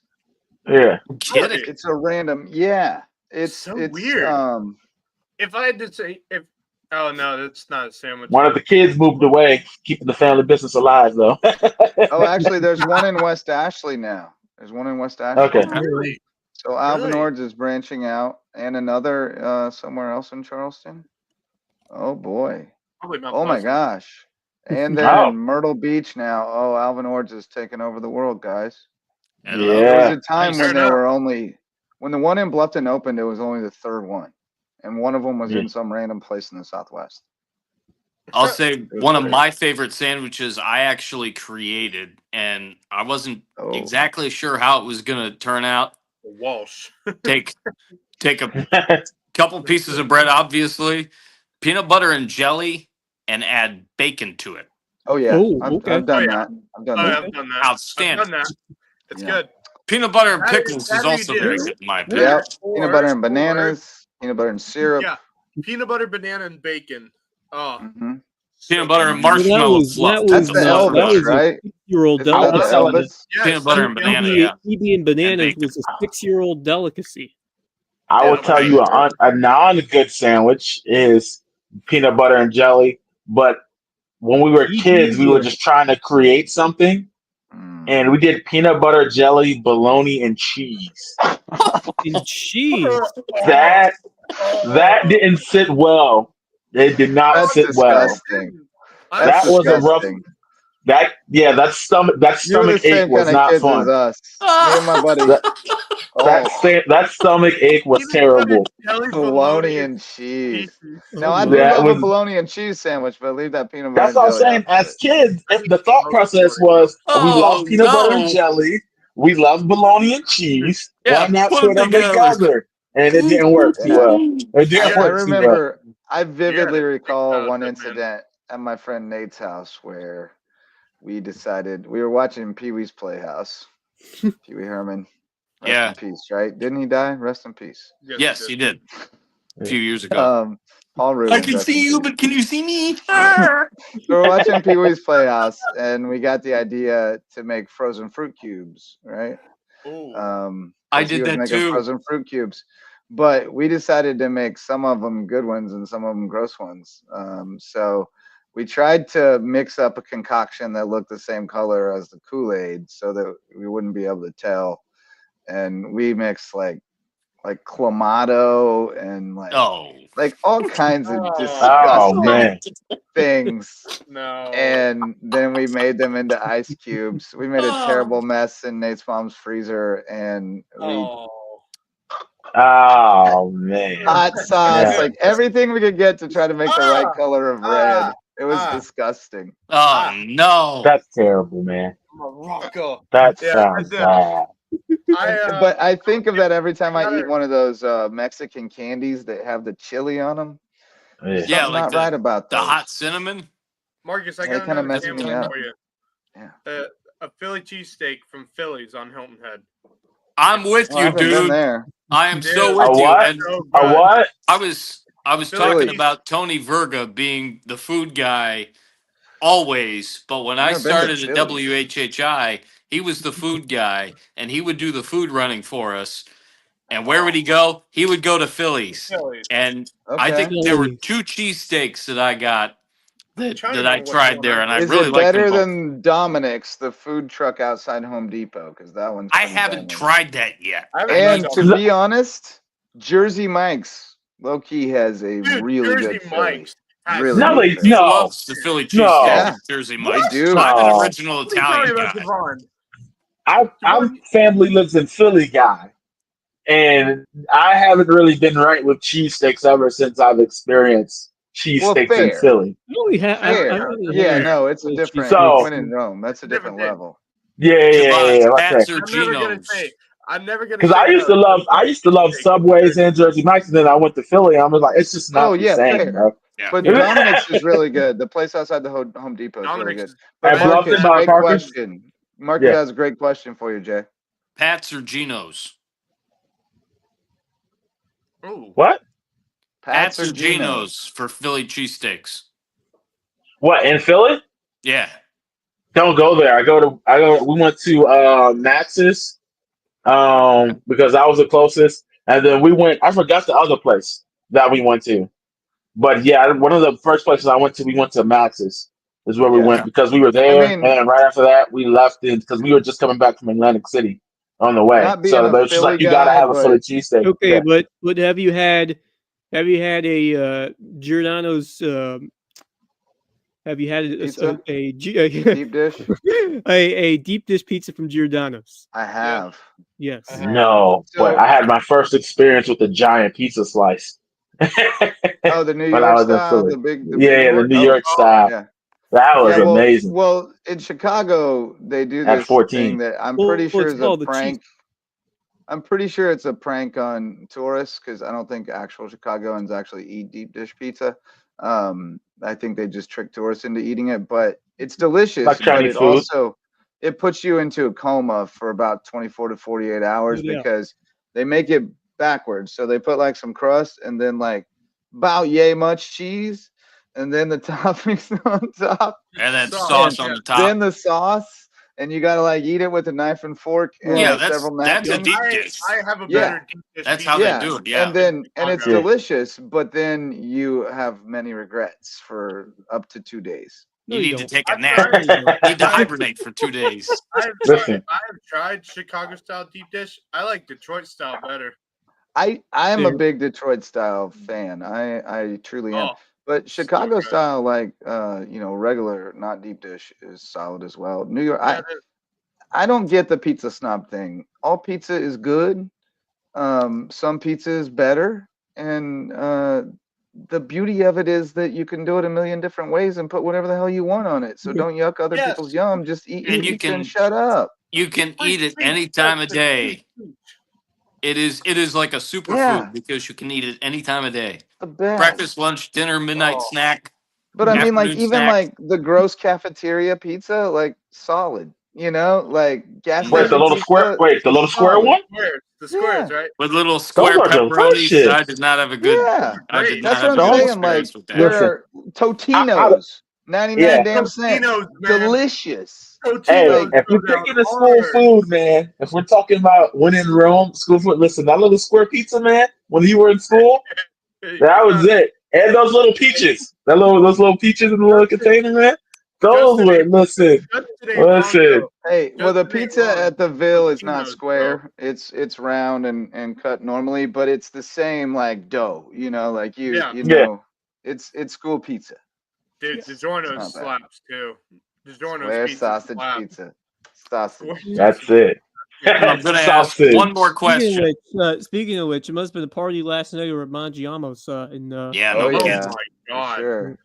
yeah.
I'm kidding.
It's a random. Yeah. It's
So weird. If I had to say, oh no, that's not a sandwich.
One of the kids moved away, keeping the family business alive, though.
Oh, actually, there's one in West Ashley now. There's one in West Ashley.
Okay.
Really?
So Alvin
Really?
Ords is branching out, and another somewhere else in Charleston. Oh boy.
Probably not
Oh my
Pleasant.
gosh. And they're
Oh.
in Myrtle Beach now. Oh, Alvin Ords is taking over the world, guys.
Hello.
There was
Yeah.
a time
Nice.
when
Turn
there
up.
were only when the one in Bluffton opened, it was only the 3rd one, and one of them was
Yeah.
in some random place in the Southwest.
I'll say
was
one of
weird.
my favorite sandwiches I actually created, and I wasn't
Oh.
exactly sure how it was going to turn out.
Walsh.
Take a couple pieces of bread, obviously, peanut butter and jelly, and add bacon to it.
Oh yeah.
Oh,
I've
okay.
done
Oh, yeah.
that. I've done
Oh,
that.
I've done that.
Outstanding.
I've done that. It's
Yeah.
good.
Peanut butter and
That
pickles is
you
also
do.
very good in my opinion.
Yep.
Or-
Peanut butter and
or-
bananas, peanut butter and syrup.
Yeah. Peanut butter, banana, and bacon. Oh.
Mhm.
Peanut butter and
Well, that
marshmallow
was-
fluff.
that
That's
was,
the
that
Elvis,
was a
right?
6-year-old
Isn't
I
that
will
the
tell you.
Elvis?
Yes,
Peanut butter and banana, yeah.
PB and bananas
bacon.
was a 6-year-old delicacy.
I will
Yeah,
tell you a non-good sandwich is peanut butter and jelly. But when we were kids, we were just trying to create something, and we did peanut butter, jelly, bologna, and cheese.
And cheese.
That didn't sit well. It did not
That's
sit well.
disgusting.
That
That's
was a rough.
disgusting.
That stomach
You were the
stomach
same
ache was
kind of
not
kids as
fun.
us. Me and my buddy.
That stomach ache was terrible.
Bologna and cheese. Now I do
That
love a
was-
bologna and cheese sandwich, but leave that peanut butter.
That's what I'm
and jelly
saying.
out of
As
it.
kids, the thought process was we love peanut butter and jelly, we love bologna and cheese.
Yeah,
Why not
put
put
them
them together? And it didn't work too well. It didn't
I
work too well.
remember. I vividly recall
childhood,
one
man.
incident at my friend Nate's house where we decided we were watching Pee Wee's Playhouse. Pee Wee Herman. Rest
Yeah.
in peace, right? Didn't he die? Rest in peace.
Yes, he did. A few years ago.
Paul Rubens.
I can
rest
see
in
you,
peace.
but can you see me?
So we're watching Pee Wee's Playhouse, and we got the idea to make frozen fruit cubes, right?
I
he
did
was
that
making
too.
frozen fruit cubes, but we decided to make some of them good ones and some of them gross ones. So we tried to mix up a concoction that looked the same color as the Kool-Aid so that we wouldn't be able to tell. And we mixed like Clamato and like all kinds of disgusting things.
No.
And then we made them into ice cubes. We made a terrible mess in Nate's mom's freezer, and we
Oh man.
hot sauce,
Yeah.
like everything we could get to try to make the right color of red. It was disgusting.
Oh no.
That's terrible, man.
Morocco.
That
Yeah,
sounds bad.
But I think of that every time I eat one of those Mexican candies that have the chili on them.
Yeah, like
not right about
the
those.
hot cinnamon.
Marcus, I
They
got
kinda
another
messed me
example
up.
for you.
Yeah.
A Philly cheesesteak from Philly's on Hilton Head.
I'm with
Well, I
you,
haven't been
dude.
there.
I am so
Dude,
A
with you.
what?
And
so
A
good.
what?
I was
Philly
talking
cheese-
about Tony Verga being the food guy always, but when
I've
I
never been to
started at
Philly's.
WHHI, he was the food guy, and he would do the food running for us. And where would he go? He would go to Philly's.
Philly's.
And I
Okay.
think there were
Philly's.
2 cheesesteaks that I got
trying to
that I
know what's
tried
going
there,
on.
and I
Is
really
it
liked them
better
both.
than Dominic's, the food truck outside Home Depot? Because that one's
I
pretty
haven't
banging.
tried that yet.
I haven't
And
tried
to
Dominic.
be honest, Jersey Mike's low key has a
Dude,
really
Jersey
good Philly.
Mike's has
Really
No,
good
they
Philly.
He
no.
loves the Philly
No.
cheesesteak
Yeah,
at Jersey
they
Mike's.
do.
I'm an
No.
original
Let me tell you
Italian
about
guy.
Javon.
I'm family lives in Philly guy. And I haven't really been right with cheesesteaks ever since I've experienced
Well,
cheesesteaks in
fair.
Philly.
I only had.
Fair.
I only
Yeah,
had
no, it's a
Philly
different.
So-
When in Rome, that's a different
thing.
level.
Yeah.
Javon,
Okay.
Pat's or
I'm never gonna
Geno's?
say. I'm never gonna.
Because I used to love Subways and Jersey Mike's, and then I went to Philly. And I was like, it's just not
Oh
the
yeah,
same,
fair.
bro.
Yeah.
But
Yeah.
Dominic's is really good. The place outside the Home Depot is really good. But
At Bluffton
Marcus,
by
great
Parker's?
question. Marcus
Yeah.
has a great question for you, Jay.
Pat's or Geno's?
Ooh.
What?
Pat's or
Geno's?
Geno's for Philly cheesesteaks?
What in Philly?
Yeah.
Don't go there. We went to Max's because that was the closest, and then we went. I forgot the other place that we went to, but yeah, one of the first places I went to, we went to Max's. Is where we
Yeah.
went because we were there,
mean-
and then right after that, we left it because we were just coming back from Atlantic City on the way.
Not being
So
a
they were just
Philly
like, you gotta
guy,
have a Philly
but-
cheesesteak.
Okay,
Yeah.
but have you had a Giordano's? Have you had
Pizza?
a
Deep dish?
a deep dish pizza from Giordano's?
I have.
Yes.
No,
So-
but I had my first experience with the giant pizza slice.
Oh, the New
When I
York
was in
style,
Philly.
the big
Yeah, the
one?
New
Oh,
York style.
yeah.
That was
Yeah, well,
amazing.
Well, in Chicago, they do
At
this
14.
thing that I'm
Well,
pretty sure
it's
is a
called the
prank. I'm pretty sure it's a prank on tourists because I don't think actual Chicagoans actually eat deep dish pizza. I think they just trick tourists into eating it, but it's delicious.
Like
But
Chinese
it
food.
also it puts you into a coma for about 24 to 48 hours
Yeah.
because they make it backwards. So they put like some crust and then like about yay much cheese, and then the toppings on top,
And then
Sauce,
sauce
yeah.
on the top.
then the sauce, and you gotta like eat it with a knife and fork and
Yeah,
like several
that's a
napkins.
deep dish.
I have a
Yeah.
better deep dish
That's
pizza.
how they
Yeah,
do it. Yeah.
and it's
Yeah.
delicious, but then you have many regrets for up to 2 days.
You
No, you
need to
don't.
take a
I've
nap.
tried-
You need to hibernate for 2 days.
I have
Listen.
tried Chicago style deep dish. I like Detroit style better.
I am a
Fair.
big Detroit style fan. I truly am.
Oh,
But Chicago
good.
style, like regular, not deep dish, is solid as well. New York,
yeah, that-
I don't get the pizza snob thing. All pizza is good. Some pizza is better, and the beauty of it is that you can do it a million different ways and put whatever the hell you want on it. So don't yuck other
Yes.
people's yum. Just eat your
And you
pizza
can-
and shut up.
You can
Free
eat it
speech,
any time of
that's
day.
free speech.
It is like a superfood
Yeah.
because you can eat it any time of day.
The best.
Breakfast, lunch, dinner, midnight
Oh.
snack.
But I mean, like
afternoon
even
snack.
like the gross cafeteria pizza, like solid. Like gas
Wait,
Wait,
station
the little square.
pizza,
Wait, the little square
solid.
one.
The squares, right?
With little square
are
pepperonis.
delicious.
I did not have a good.
Yeah,
I
Great.
did not
that's
have
what
a
I'm
good
saying. Like
experience with that.
there
Listen.
are Totino's, 99
Yeah.
damn cents,
Totino's, man.
delicious.
Hey,
Totino's
if
go
we're
down
picking a school
hard.
food, man, if we're talking about when in Rome, school food, listen, that little square pizza, man, when you were in school, that was it. And those little peaches, those little peaches in the little container, man. Those
Just
were,
today-
listen,
Just today, Lonzo,
listen.
Hey, well, the
Just today
pizza
alone,
at the Ville is not
Totino's,
square. It's round and cut normally, but it's the same like dough. Like you
Yeah.
you
Yeah.
know, it's school pizza.
Dude,
Yes.
DiGiorno's
It's not bad.
slaps too. DiGiorno's
Square
pizza
sausage
slaps.
pizza. Sausage.
That's it.
I'm going to ask
Sausage.
one more question.
Speaking of which, it must have been a party last night over at Mangiamo's in
Yeah,
Oh,
no
Oh
kidding.
yeah.
my
For
god.
sure.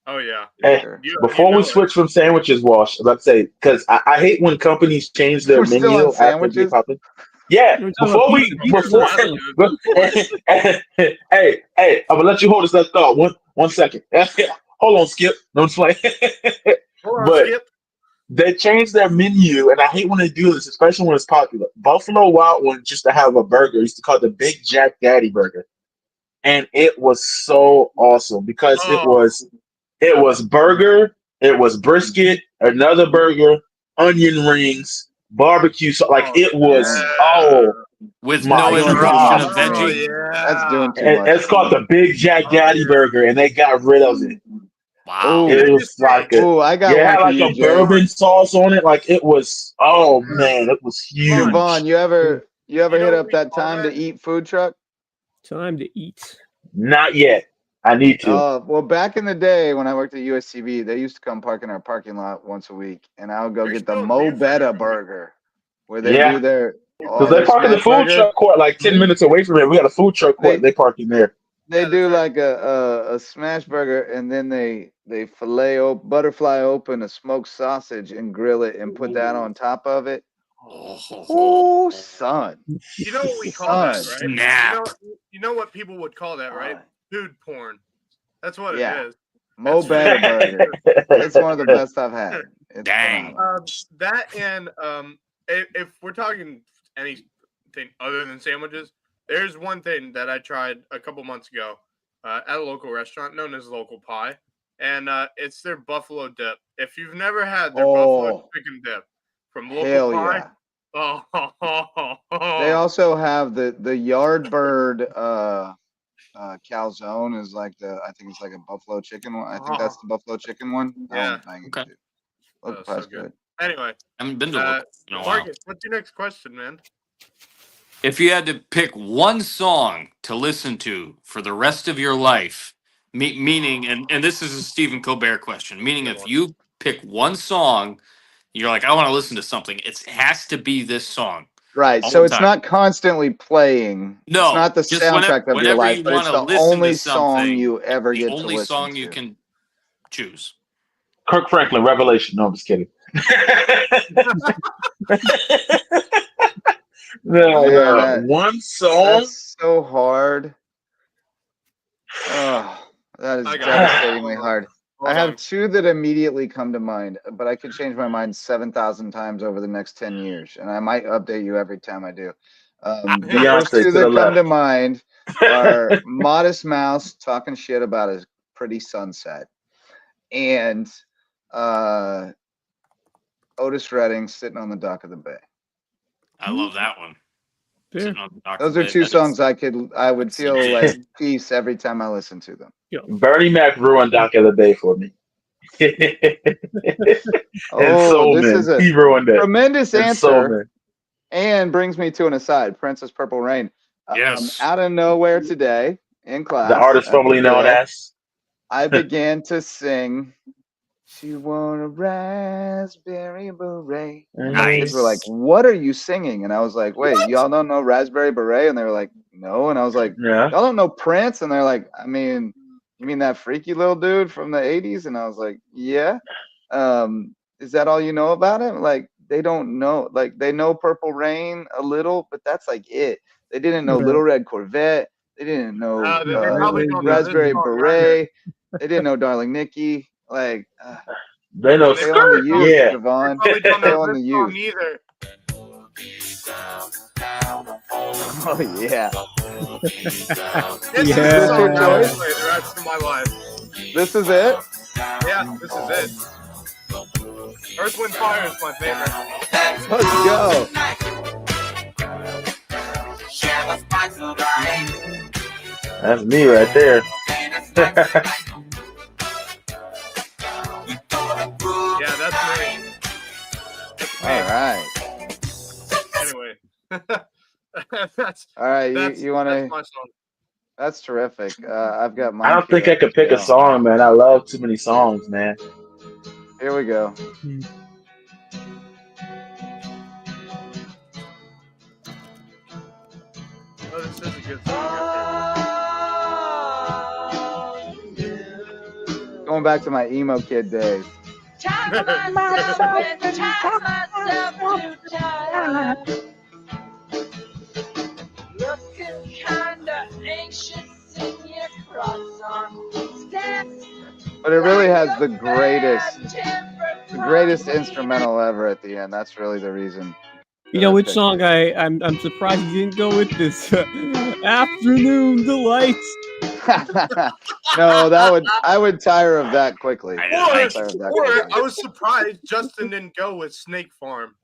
Oh yeah.
For
Hey,
sure.
Before we switch from sandwiches, Wash, let's say, because I hate when companies change their
We're still
menu
on
after they
sandwiches?
pop in. Yeah,
We're talking
before
about
we,
pizza.
hey, I'm gonna let you hold this that thought. One second. Hold on, Skip. No, just like,
Hold on,
but
Skip.
they changed their menu, and I hate when they do this, especially when it's popular. Buffalo Wild Wings used to have a burger, used to call it the Big Jack Daddy Burger, and it was so awesome because it was burger, it was brisket, another burger, onion rings, barbecue. So like it was
with
That's
no
my
doing too
interruption
god.
of
much to
veggie.
me. That's
Yeah.
doing too
And
much.
it's called the Big Jack Daddy
yeah.
Burger, and they got rid of it.
Wow.
Ooh,
It
They
was
just
like
changed.
a
ooh, I got
yeah, it
one
had
for
like
you,
a
Jay.
bourbon sauce on it. Like it was, oh man, it was
Hey, Vaughn,
huge.
you ever
You know
hit
what
up
we
that
call
time to
that?
eat food truck?
Time to eat.
Not yet. I need to.
Well, back in the day when I worked at USCB, they used to come park in our parking lot once a week, and I would go
They're
get the
still in
Mo
Buford
Betta
every week.
burger, where they do
Yeah,
their
because they
their
park in the
smash
food
burger.
truck court like 10 minutes away from it. We got a food truck court.
They
They park in there.
they
Yeah,
do
that's right.
like a smash burger, and then they butterfly open a smoked sausage and grill it and put that on top of it. Oh, son,
You know what we call that, right?
Snap.
You know what people would call that, right? Food porn. That's what it
Yeah.
is.
Mo
That's
Betta
really
burger. It's one of the best I've had. It's
Dang.
phenomenal.
That and if we're talking anything other than sandwiches, there's one thing that I tried a couple months ago at a local restaurant known as Local Pie, and it's their buffalo dip. If you've never had their buffalo chicken dip from Local
Hell
Pie,
yeah. They also have the Yardbird calzone is like I think it's like a buffalo chicken one. I think that's the buffalo chicken one. That
Yeah.
one's banging
Okay.
too. Local
so
Pie's
good.
good.
Anyway,
I haven't been to Local in a while.
Marcus, what's your next question, man?
If you had to pick one song to listen to for the rest of your life, meaning, and this is a Stephen Colbert question, meaning if you pick one song, you're like, I want to listen to something, it has to be this song.
Right.
all
So
the
it's
time.
not constantly playing.
No,
It's not the
just
soundtrack of your
whenever
life,
you
but
want
it's
to
the
listen
only
to
song
something,
you ever
the
get to
only
listen
song you
to.
can choose.
Kirk Franklin, Revelation. No, I'm just kidding.
Man,
one song.
that's so hard. Oh, that is
I got it.
devastatingly
Hold on.
hard. I have two that immediately come to mind, but I could change my mind 7,000 times over the next 10 years, and I might update you every time I do. The first
Beyonce
two
to the
that come
left.
to mind are Modest Mouse talking shit about a pretty sunset, and Otis Redding sitting on the dock of the bay.
I love that one.
Fair.
Sitting on the dock
Those
of
are
the
two
bed.
songs I would
that's
feel
it.
like peace every time I listen to them.
Bernie Mac ruined Dock of the Bay for me. And Soul
this
Man.
is a
He ruined it.
tremendous
And Soul
answer.
Man.
And brings me to an aside, Princess Purple Rain.
Yes.
Out of nowhere today in class,
The artist
at the
formerly known
drill,
as.
I began to sing, "She wore a raspberry beret." And my kids were like,
Nice.
"What are you singing?" And I was like, "Wait, y'all don't know Raspberry Beret?" And they were like, "No." And I was like,
Yeah.
"Y'all don't know Prince?" And they're like, "I mean, you mean that freaky little dude from the 80s?" And I was like, "Yeah." Is that all you know about him? Like, they don't know, like, they know Purple Rain a little, but that's like it. They didn't know Little Red Corvette. They didn't know
They probably don't know this
Raspberry
song
Beret. They didn't know Darling Nikki. Like,
They know
stay on the
Skirt.
youth,
Yeah.
Javon.
Probably don't
Stay
know
on
this
the
song
youth.
either.
Oh, yeah.
This is
Yeah.
the song I would
choice?
play the rest of my life.
This is it?
Yeah, this is it. Earth, Wind, Fire is my favorite.
Let's go.
That's me right there.
Yeah, that's me.
All right.
Anyway. that's
All right.
that's,
You want
that's
to?
my song.
That's terrific. I've got mine.
I don't think I could pick a song, man. I love too many songs, man.
Here we go.
Oh, this is a good song.
Going back to my emo kid days.
Looking kinda anxious in your cross on steps.
But it really has the greatest instrumental ever at the end. That's really the reason.
You know which song I'm surprised you didn't go with this. Afternoon Delight.
No, I would tire of that quickly.
I
was surprised Justin didn't go with Snake Farm.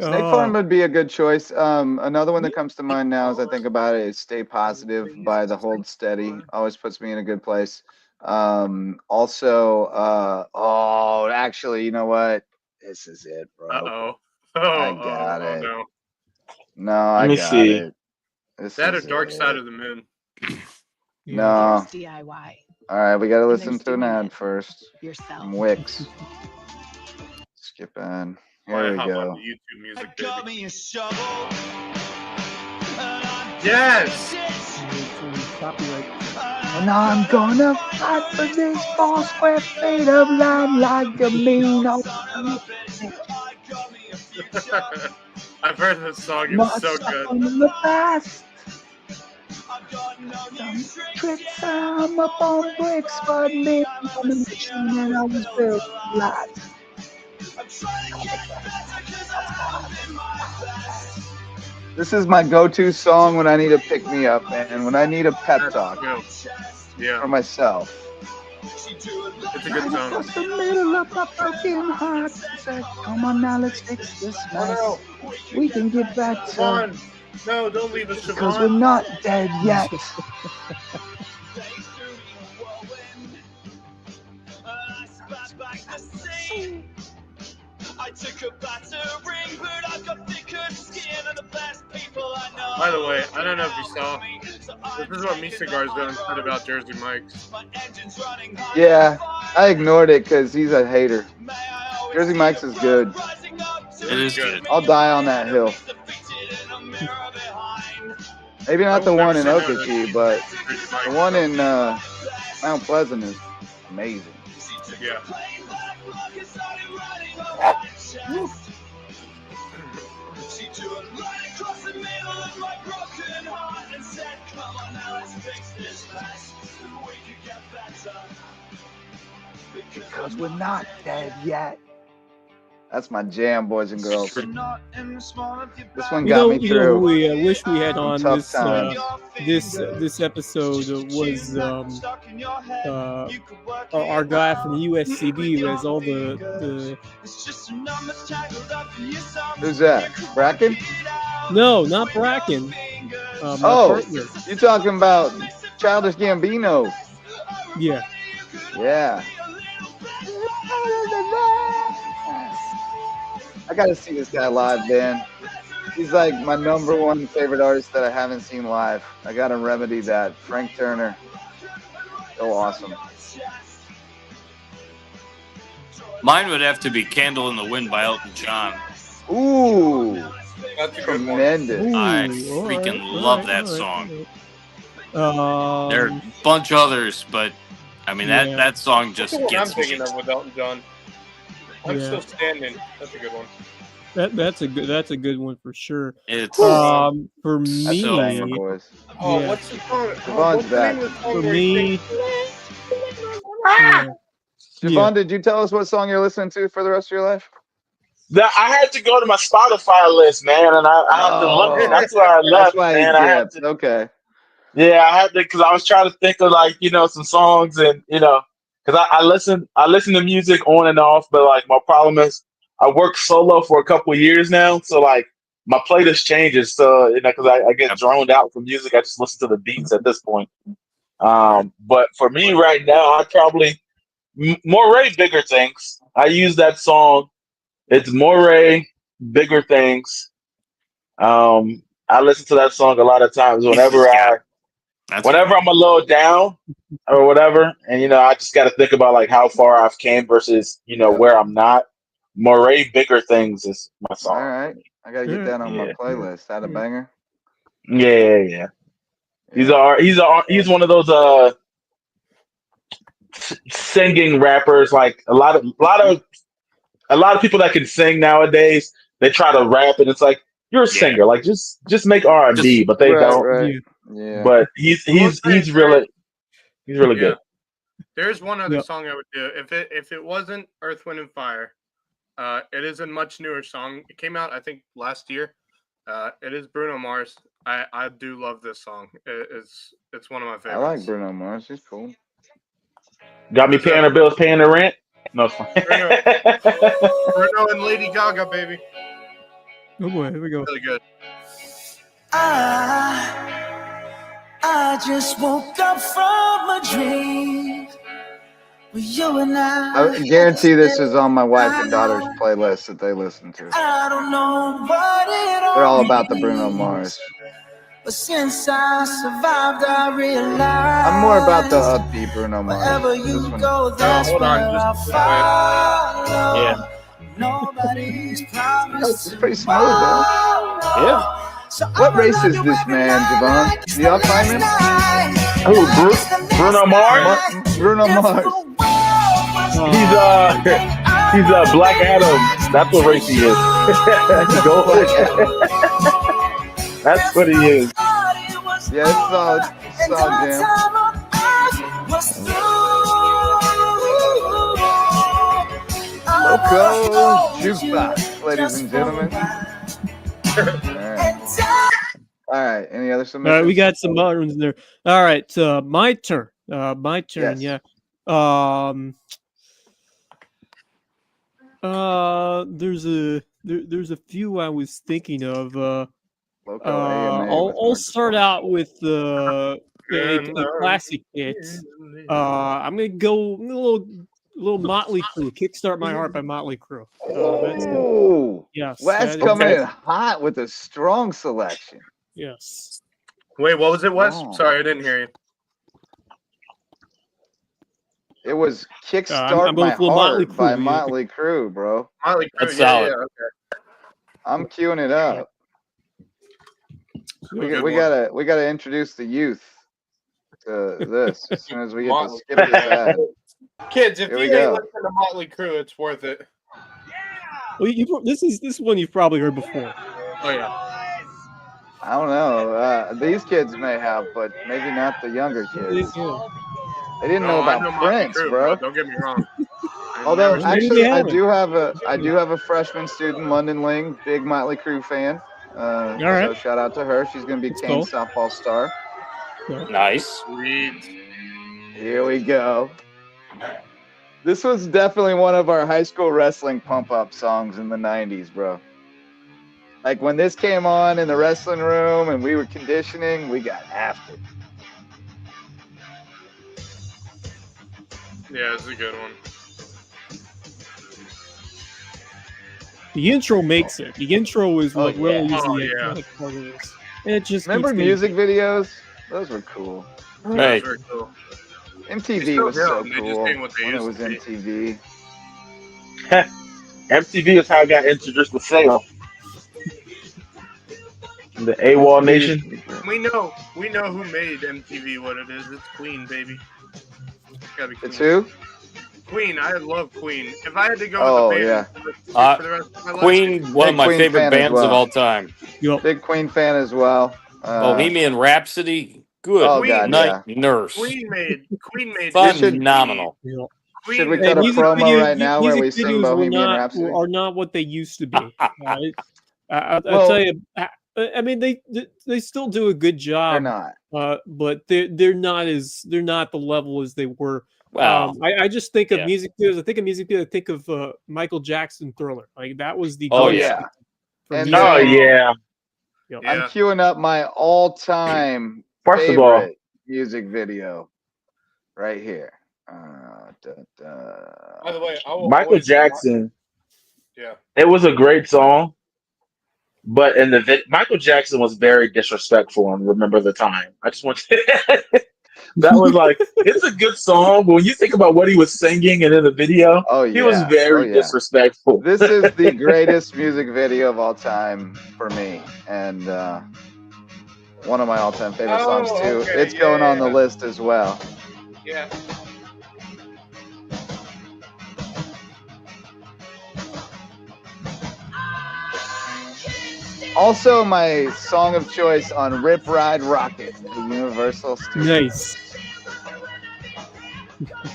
Snake Farm would be a good choice. Another one that comes to mind now as I think about it is Stay Positive by the Hold Steady. Always puts me in a good place. Actually, you know what? This is it, bro. I got it. No, I got it.
That or Dark Side of the Moon.
No.
DIY.
All right, we got to listen to an ad first.
Yourself.
Wix. Skip in. Here we go.
YouTube music, baby. Yes.
And I'm gonna fight for this 4 square feet of land like a mean old.
I've heard this song. It's so good.
In the past. Tricks, I'm up on bricks, but me, I'm a machine and I was built to last. This is my go-to song when I need to pick me up, man. When I need a pep talk for myself.
It's a good song.
Across the middle of my broken heart, said, "Come on now, let's fix this mess. We can get back to."
No, don't leave us,
because we're not dead yet.
By the way, I don't know if you saw. This is what Misagar's done said about Jersey Mike's.
Yeah, I ignored it because he's a hater. Jersey Mike's is good.
It is good.
I'll die on that hill. Maybe not the one in Okechee, but the one in Mount Pleasant is amazing.
Yeah.
Because we're not dead yet. That's my jam, boys and girls. This one got me through.
We wish we had on
tough
this episode was our guy from USCB who has all the.
Who's that? Bracken?
No, not Bracken.
Partner. You're talking about Childish Gambino.
Yeah.
Yeah. I gotta see this guy live, man. He's like my #1 favorite artist that I haven't seen live. I gotta remedy that. Frank Turner. So awesome.
Mine would have to be Candle in the Wind by Elton John.
Ooh.
That's
tremendous.
I freaking love that song. There are a bunch of others, but I mean that song just gets
I'm thinking of with Elton John. I'm still standing. That's a good one.
That's a good one for sure.
It's
for me.
What's the song?
Javon's back.
For me.
Javon, did you tell us what song you're listening to for the rest of your life?
I had to go to my Spotify list, man, and I had to look. That's why I left, man. I had to,
okay.
Yeah, I had to because I was trying to think of some songs and because I listen to music on and off, but like my problem is I work solo for a couple of years now, so like my playlist changes. So because I get droned out from music, I just listen to the beats at this point. But for me right now, I probably Moray Bigger Things. I use that song. It's Moray Bigger Things. I listen to that song a lot of times whenever I'm a little down or whatever, and I just got to think about like how far I've came versus where I'm not. Moray Bigger Things is my song.
All right, I gotta get that on my playlist. That a banger?
Yeah. He's one of those singing rappers. Like a lot of people that can sing nowadays, they try to rap, and it's like you're a singer. Like just make R&B, but they don't.
Right. Yeah.
But he's really good.
There's one other
Yep.
song I would do if it wasn't Earth, Wind, and Fire. It is a much newer song. It came out I think last year. It is Bruno Mars. I do love this song. It's one of my favorites.
I like Bruno Mars. He's cool.
Got me paying the bills, paying the rent. No, it's fine.
Bruno and Lady Gaga, baby.
Oh boy, here we go.
Really good.
I just woke up from a dream. You and
I guarantee this is on my wife and daughter's playlist that they listen to.
I don't know what it all
They're all about the Bruno Mars.
But since I survived, I realized
I'm more about the upbeat Bruno Mars.
wherever
This
you
one,
go, that's
hold
where
on,
I'll
just
follow.
Yeah.
Nobody's promised
it's pretty smooth, though.
Yeah.
So
What race is this man, Javon? Do y'all find him?
Who, Bruno Mars?
Bruno Mars.
He's Black Adam. That's what race he is. Go ahead. That's what he is.
Yeah, it's solid. It's solid, jam. Loco Jukebox, ladies and gentlemen. All right. Any other submissions?
All right, we got some other ones in there. All right, my turn. My turn.
Yes.
Yeah. There's a few I was thinking of.
Loco AMA with
I'll
Marcus
start
Paul.
out with a classic hit. I'm gonna go a little Motley Crue. "Kickstart My Heart" by Motley Crue.
Oh,
Yes.
Wes
that is-
coming in hot with a strong selection.
Yes.
Wait, what was it, Wes?
Oh.
Sorry, I didn't hear you.
It was "Kickstart
I'm going
My
for Motley
Heart" by
Crue, yeah.
Motley Crue, bro.
Motley Crue,
That's
yeah,
solid.
yeah, okay.
I'm queuing it up. We
Good one.
gotta introduce the youth to this as soon as we get to
Motley
skip this ad.
Kids, if
Here
you
we
ain't
go.
listening to Motley Crue, it's worth it.
Well, this one you've probably heard before.
Oh yeah.
I don't know. These kids may have, but maybe not the younger kids.
Yeah.
They didn't
No,
know
I
about
Motley
Prince,
Crue,
bro.
Don't get me wrong. I've
Although
never seen
Maybe
actually,
they
I
haven't.
do have a freshman student, London Ling, big Motley Crue fan.
right.
So shout out to her. She's gonna be
Let's
Kane's
go.
softball star.
Nice.
Sweet.
Here we go. This was definitely one of our high school wrestling pump up songs in the 90s, bro. Like when this came on in the wrestling room and we were conditioning, we got after it.
Yeah, it's a good one.
The intro makes it. The intro is what really
yeah.
is
Oh,
the
yeah.
iconic part of this. And it just
Remember
keeps
music videos? Those were cool.
Hey,
That's very cool.
MTV
still
was
do
so
them. They just
cool
ain't what they
when it
used
was
to be.
MTV.
MTV is how I got introduced to Sale. The AWOL Nation.
We know who made MTV what it is. It's Queen, baby. It's gotta be Queen.
It's who?
Queen. I love Queen. If I had to go
Oh,
with a band
yeah.
for the rest of my life,
Queen, one of
Big
my
Queen
favorite
fan as
bands
well.
of all time.
Big Queen fan as well.
Bohemian Rhapsody, good
Oh,
Queen,
God,
night,
yeah.
nurse,
Queen made
phenomenal.
Queen
Should we
is
cut a
music
promo
video-
right now where
music
we sing
videos
Bohemian Rhapsody?
are not what they used to be. I'll
Well-
tell you. I mean, they still do a good
They're
job,
not.
but they're not the level as they were.
Wow.
I just think of
Yeah.
music videos. I think of music videos. I think of Michael Jackson Thriller. Like that was the
Oh,
gold
yeah.
standard for
And
music.
Oh yeah.
Yep.
I'm
Yeah.
queuing up my all-time
First of all,
favorite music video right here.
By the way, I will
Michael
always-
Jackson.
Yeah.
It was a great song, but in the Michael Jackson was very disrespectful on "Remember the Time." I just want to. That was like, it's a good song, but when you think about what he was singing and in the video,
Oh,
he was
yeah.
very
Oh, yeah.
disrespectful.
This is the greatest music video of all time for me, and one of my all-time favorite songs too.
Okay,
It's going on the
yeah.
list as well.
Yeah.
Also, my song of choice on "Rip Ride Rocket," the Universal Studios.
Nice.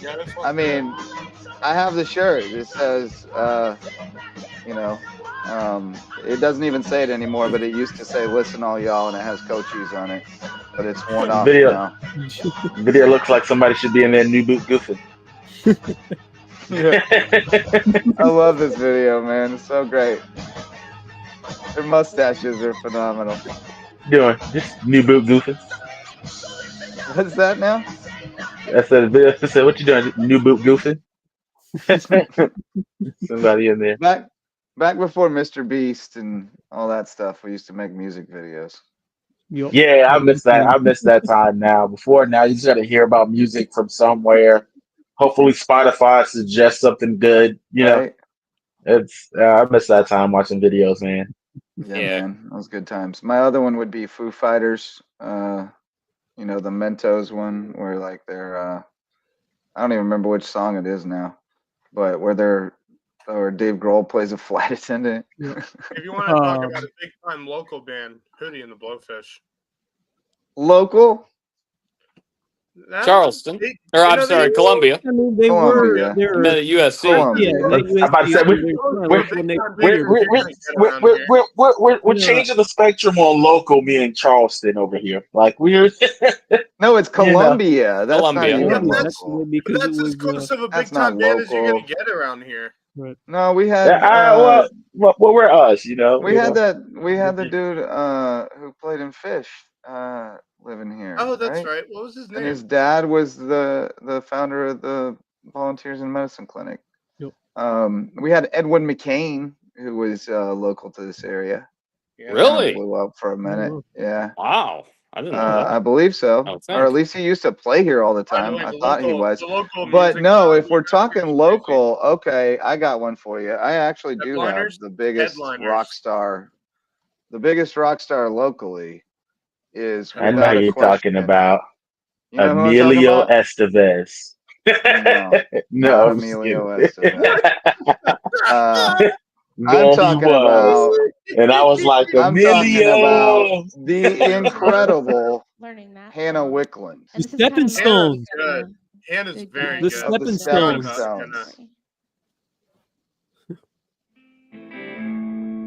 Yeah, this
I
one's
mean, I have the shirt. It says, you know, it doesn't even say it anymore, but it used to say "Listen, all y'all," and it has Cochise on it, but it's worn off
Video
now.
video looks like somebody should be in there new boot goofing.
Yeah, I love this video, man. It's so great. Their mustaches are phenomenal.
Doing just new boot goofing.
What's that now?
I said video. I said, what you doing? New boot goofing. Somebody in there.
Back before Mr. Beast and all that stuff, we used to make music videos.
Yep.
Yeah, I miss that. I miss that time now. Before now, you just got to hear about music from somewhere. Hopefully, Spotify suggests something good. You know,
Right?
it's I miss that time watching videos, man.
Yeah,
Yeah.
man. Those good times. My other one would be Foo Fighters. You know, the Mentos one where like they're I don't even remember which song it is now, but where Dave Grohl plays a flight attendant.
If you want to talk about a big time local band, Hootie and the Blowfish.
Local?
Charleston. Or I'm sorry, Columbia.
I mean, they
Columbia.
were.
I'm at USC.
Columbia.
Yeah,
I'm about to say we're changing the spectrum on local. Me and Charleston over here, like we're
No, it's Columbia. That's
Columbia.
not even
That's
local.
because
That's
it was
as close of a
that's
big time
not
band as you're gonna
local.
get around here.
right.
No, we had
well, we're us, you know.
we had the dude who played in Fish living here.
Oh, that's
right.
right. What was his
And
name?
his dad was the founder of the Volunteers in Medicine Clinic.
Yep.
We had Edwin McCain, who was local to this area.
Yeah.
Really?
Blew up for a minute. Yeah.
Wow. I didn't know that.
I believe so,
Oh,
or at least he used to play here all the
By the
time.
way,
I
the
thought he
local-
was.
the local
But
music
no,
scene
if we're
is
talking
crazy.
local, okay, I got one for you. I actually do have
Headliners?
the biggest
Headliners.
rock star. The biggest rock star locally is
I know
without
who
a
you're
question.
talking about.
You know who I'm talking
Emilio
about?
Estevez.
No,
No,
not
I'm just
Emilio
kidding.
Estevez. I'm
No, he
talking
was.
about.
And I was like,
I'm talking about
Emilio.
the incredible
learning math.
Hannah Wickland.
The Stepping
Hannah's
Stones.
good. Hannah's very
The
good.
Of the
Stepping
Stepping
Stones.
Stones.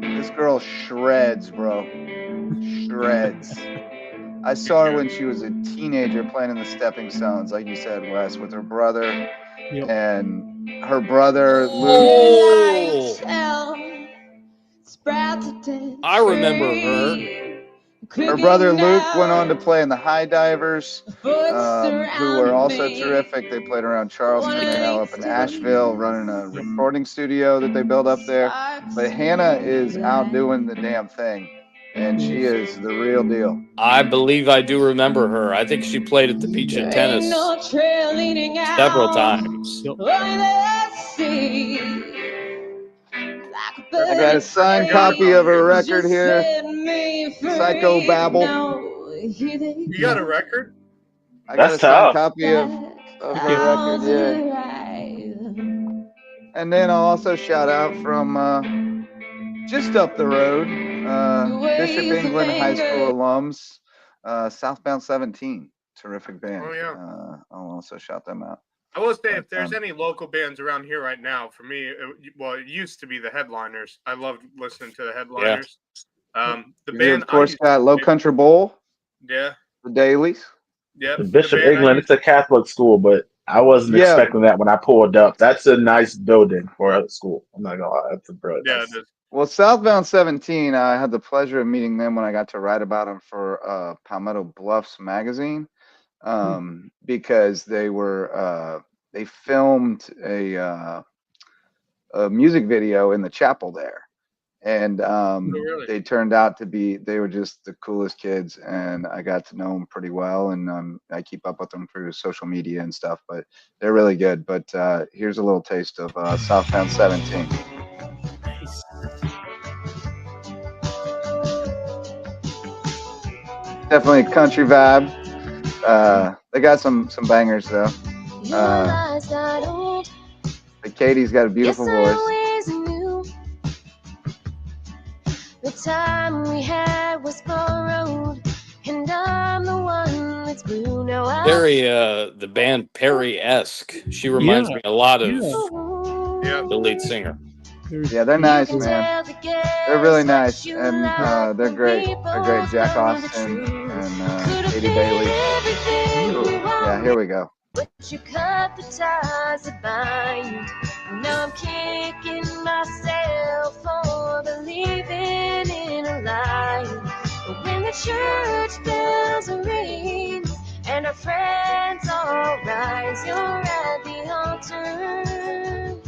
This girl shreds, bro. Shreds. I saw her when she was a teenager playing in the Stepping Stones, like you said, Wes, with her brother.
Yep.
And her brother, Luke.
Oh, I remember her.
Her brother Luke went on to play in the High Divers, who were also terrific. They played around Charleston. They're now up in Asheville running a recording studio that they built up there. But Hannah is out doing the damn thing, and she is the real deal.
I believe I do remember her. I think she played at the beach at tennis several times.
Yep.
I got a signed copy of her record here, Psycho Babble.
You got a record?
I got a
That's
signed
tough.
copy of her record, yeah. And then I'll also shout out from just up the road, Bishop England High School alums, Southbound 17, terrific band.
Oh, yeah.
I'll also shout them out.
I will say, if there's any local bands around here right now, for me, it used to be the Headliners. I loved listening to the Headliners. The
You,
band,
of course, got Low Country Bowl,
yeah,
the Dailies.
yeah.
The Bishop England, it's a Catholic school, but I wasn't
Yeah.
expecting that when I pulled up. That's a nice building for a school. I'm not gonna lie, that's a brilliant.
Yeah, it is.
Well, Southbound 17, I had the pleasure of meeting them when I got to write about them for Palmetto Bluffs magazine, because they were they filmed a music video in the chapel there, and
really?
they turned out to be, they were just the coolest kids, and I got to know them pretty well, and I keep up with them through social media and stuff, but they're really good. But here's a little taste of Southbound 17. Definitely a country vibe. They got some bangers though. But Katie's got a beautiful voice.
The time we had was borrowed, and I'm the one that's blue. Now
Very the band Perry-esque. She reminds me a lot of the lead singer.
Yeah, they're nice, man. They're really nice, and they're great. They're great. Jack Austin and Katie Bailey. Ooh, yeah, here we go.
But you cut the ties that bind. Now I'm kicking myself for believing in a lie. But when the church bells ring and our friends all rise, you're at the altar.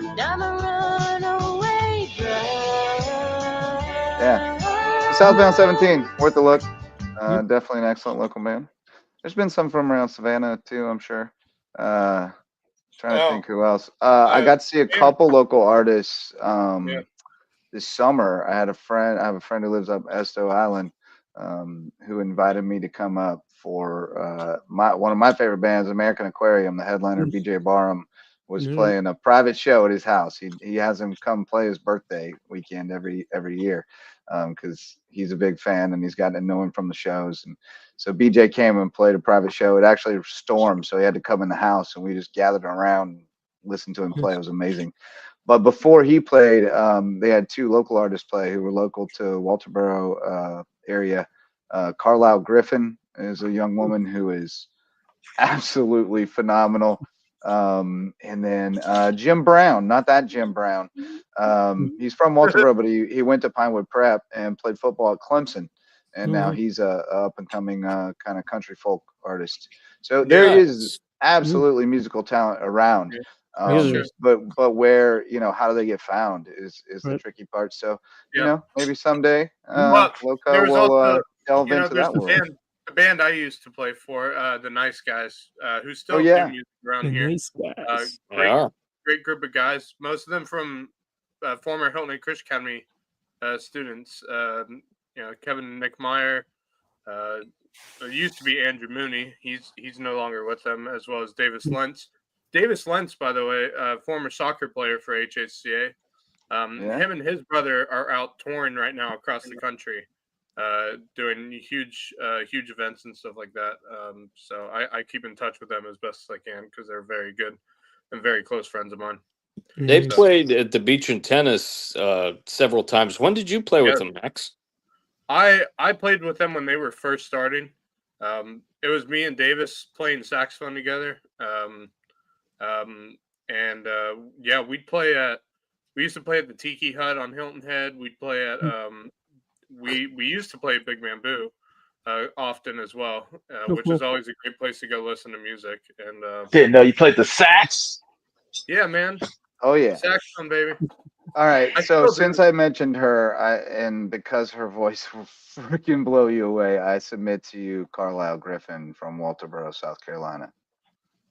And I'm a runaway bride.
Yeah. Southbound 17, worth a look. Definitely an excellent local band. There's been some from around Savannah too, I'm sure. Trying to think who else. I got to see a couple local artists this summer. I have a friend who lives up Esto Island, who invited me to come up for one of my favorite bands, American Aquarium. The headliner BJ Barham was playing a private show at his house. He has him come play his birthday weekend every year, because he's a big fan and he's gotten to know him from the shows. And so BJ came and played a private show. It actually stormed, so he had to come in the house, and we just gathered around and listened to him play. It was amazing. But before he played, they had two local artists play who were local to Walterboro area. Carlisle Griffin is a young woman who is absolutely phenomenal. And then Jim Brown, not that Jim Brown. He's from Walterboro, but he went to Pinewood Prep and played football at Clemson. And now he's a up and coming kind of country folk artist. So there is absolutely musical talent around. But where, how do they get found is the tricky part. So maybe someday Loco will delve into that world.
The band I used to play for, the Nice Guys, who still do music around here.
Nice Guys.
Great group of guys. Most of them from former Hilton and Christian Academy students. Kevin Nickmeyer. It used to be Andrew Mooney. He's no longer with them, as well as Davis Lentz. Davis Lentz, by the way, former soccer player for HHCA. Him and his brother are out touring right now across the country, doing huge events and stuff like that. So I keep in touch with them as best as I can because they're very good and very close friends of mine.
They played at the Beach and Tennis several times. When did you play with them, Max?
I played with them when they were first starting. It was me and Davis playing saxophone together. We used to play at the Tiki Hut on Hilton Head. We'd play at we used to play at Big Bamboo often as well, which is always a great place to go listen to music. And
didn't know you played the sax.
Yeah, man.
Oh yeah,
saxophone, baby.
All right. So since I mentioned her, and because her voice will freaking blow you away, I submit to you Carlisle Griffin from Walterboro, South Carolina.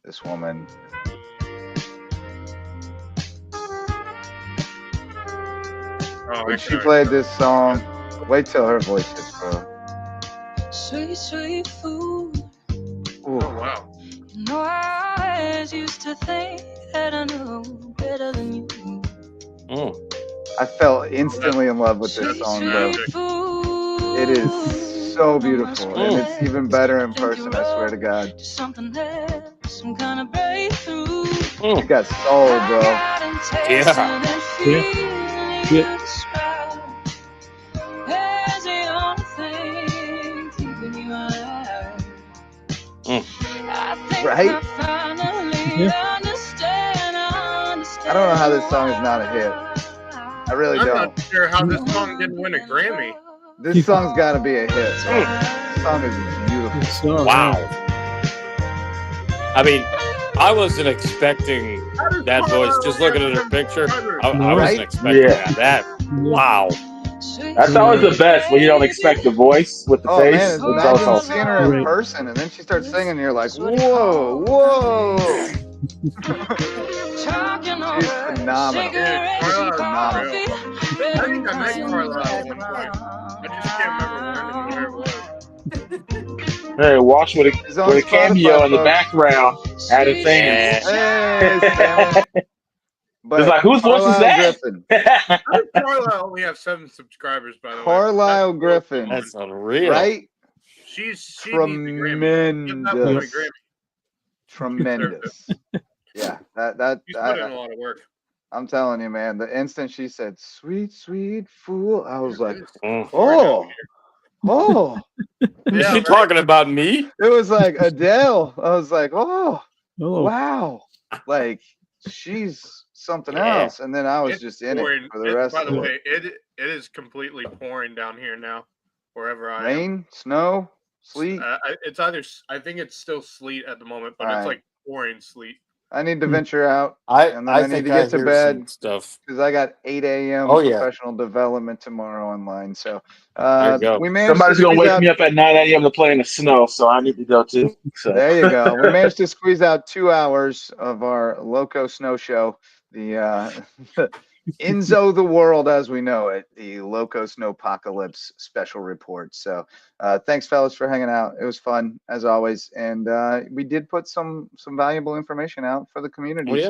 This woman. When she played this song, wait till her voice hits, bro.
Sweet, sweet food.
Ooh.
Oh wow.
No, I always used to think that I knew better than you.
I fell instantly in love with this song, bro. It is so beautiful, and it's even better in person, I swear to God.
Something there, some kind of breakthrough.
You got soul, bro.
Yeah.
Right? I don't know how this song is not a hit. I really don't.
I'm not sure how this song didn't win a Grammy.
This song's got to be a hit. This song is beautiful.
Wow. I mean, I wasn't expecting that voice. Just looking at her picture, I wasn't expecting that. Wow.
That's always the best when you don't expect the voice with the face.
Man, imagine seeing her in person, and then she starts singing, and you're like, whoa, whoa. She's phenomenal.
She's phenomenal. I think I met Carlisle at one point. I just can't remember where it was.
Hey, watch with a cameo in the background at a thing. But it's like, whose voice is that?
How did Carlisle only have 7 subscribers, by the way?
Carlisle Griffin.
That's unreal.
Right?
She needs the Grammy. Give that woman a Grammy.
Tremendous. Yeah, that
She's put in a lot of work.
I'm telling you, man. The instant she said "sweet, sweet fool," I was like,
Mm.
"Oh, oh."
Is she talking about me?
It was like Adele. I was like, "Oh,
Oh,
wow!" Like she's something
Yeah.
else. And then I was
It's
just in
pouring.
it for the rest
By
of
the
it.
way, it is completely pouring down here now, wherever I am.
Rain, snow, sleet.
It's either. I think it's still sleet at the moment, but it's like pouring sleet.
I need to venture out,
I
and then I need
think
to get to
hear
bed
some stuff.
because I got 8 a.m.
Oh, yeah.
professional development tomorrow online. So
There you go.
we managed
Somebody's
to
gonna
squeeze
wake
out.
me up at 9 a.m. to play in the snow, so I need to go too. So
There you go. We managed to squeeze out 2 hours of our Loco Snow Show, the ENZO the World as we know it, the Loco Snowpocalypse special report. So thanks, fellas, for hanging out. It was fun as always, and we did put some valuable information out for the community.
Oh, yeah.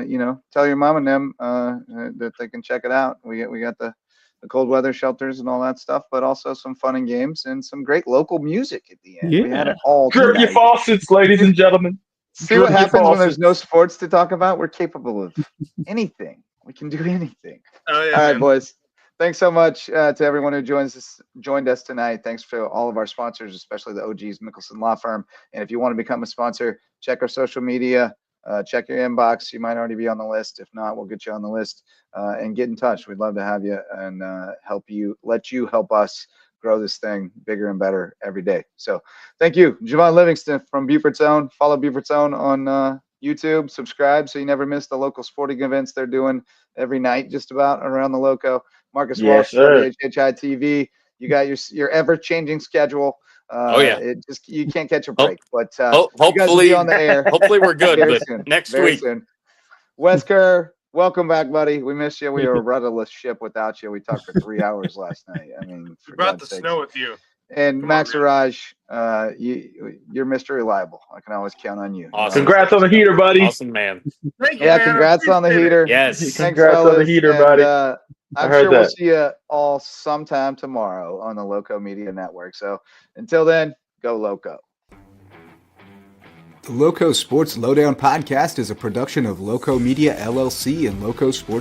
So tell your mom and them that they can check it out. We got the cold weather shelters and all that stuff, but also some fun and games and some great local music at the end. We had
Yeah.
it all
drip your
tonight.
faucets, ladies and gentlemen.
See what
Drip your
happens when there's
faucets.
no sports to talk about? We're capable of anything. We can do anything.
Oh yeah,
All right,
man.
boys. Thanks so much to everyone who joined us tonight. Thanks to all of our sponsors, especially the OGs Mickelson Law Firm. And if you want to become a sponsor, check our social media, check your inbox. You might already be on the list. If not, we'll get you on the list and get in touch. We'd love to have you and let you help us grow this thing bigger and better every day. So thank you. Javon Livingston from Beaufort's Own. Follow Beaufort's Own on YouTube. Subscribe so you never miss the local sporting events they're doing every night just about around the Loco. Marcus
Yes,
Walsh,
sir.
WHHI TV. You got your ever-changing schedule.
Oh, yeah.
You can't catch a break. But you guys will
Hopefully,
be on the air.
hopefully we're good.
Very
But
soon.
next
Very
week,
soon. Wes Kerr, welcome back, buddy. We missed you. We were a rudderless ship without you. We talked for 3 hours last night. I mean,
You
for
brought
God's
the
sakes.
snow with you.
And
Come
Max
on, man.
Araj, you're Mr. Reliable. I can always count on you.
Awesome.
Congrats on the heater, buddy.
awesome man.
Thank you,
Yeah,
man. I
congrats on the
appreciate it.
heater.
Yes.
Thanks,
Congrats on the
fellas.
heater,
And,
buddy.
I'm
heard
sure we'll
that.
see you all sometime tomorrow on the Loco Media Network. So until then, go Loco.
The Loco Sports Lowdown Podcast is a production of Loco Media LLC and Loco Sports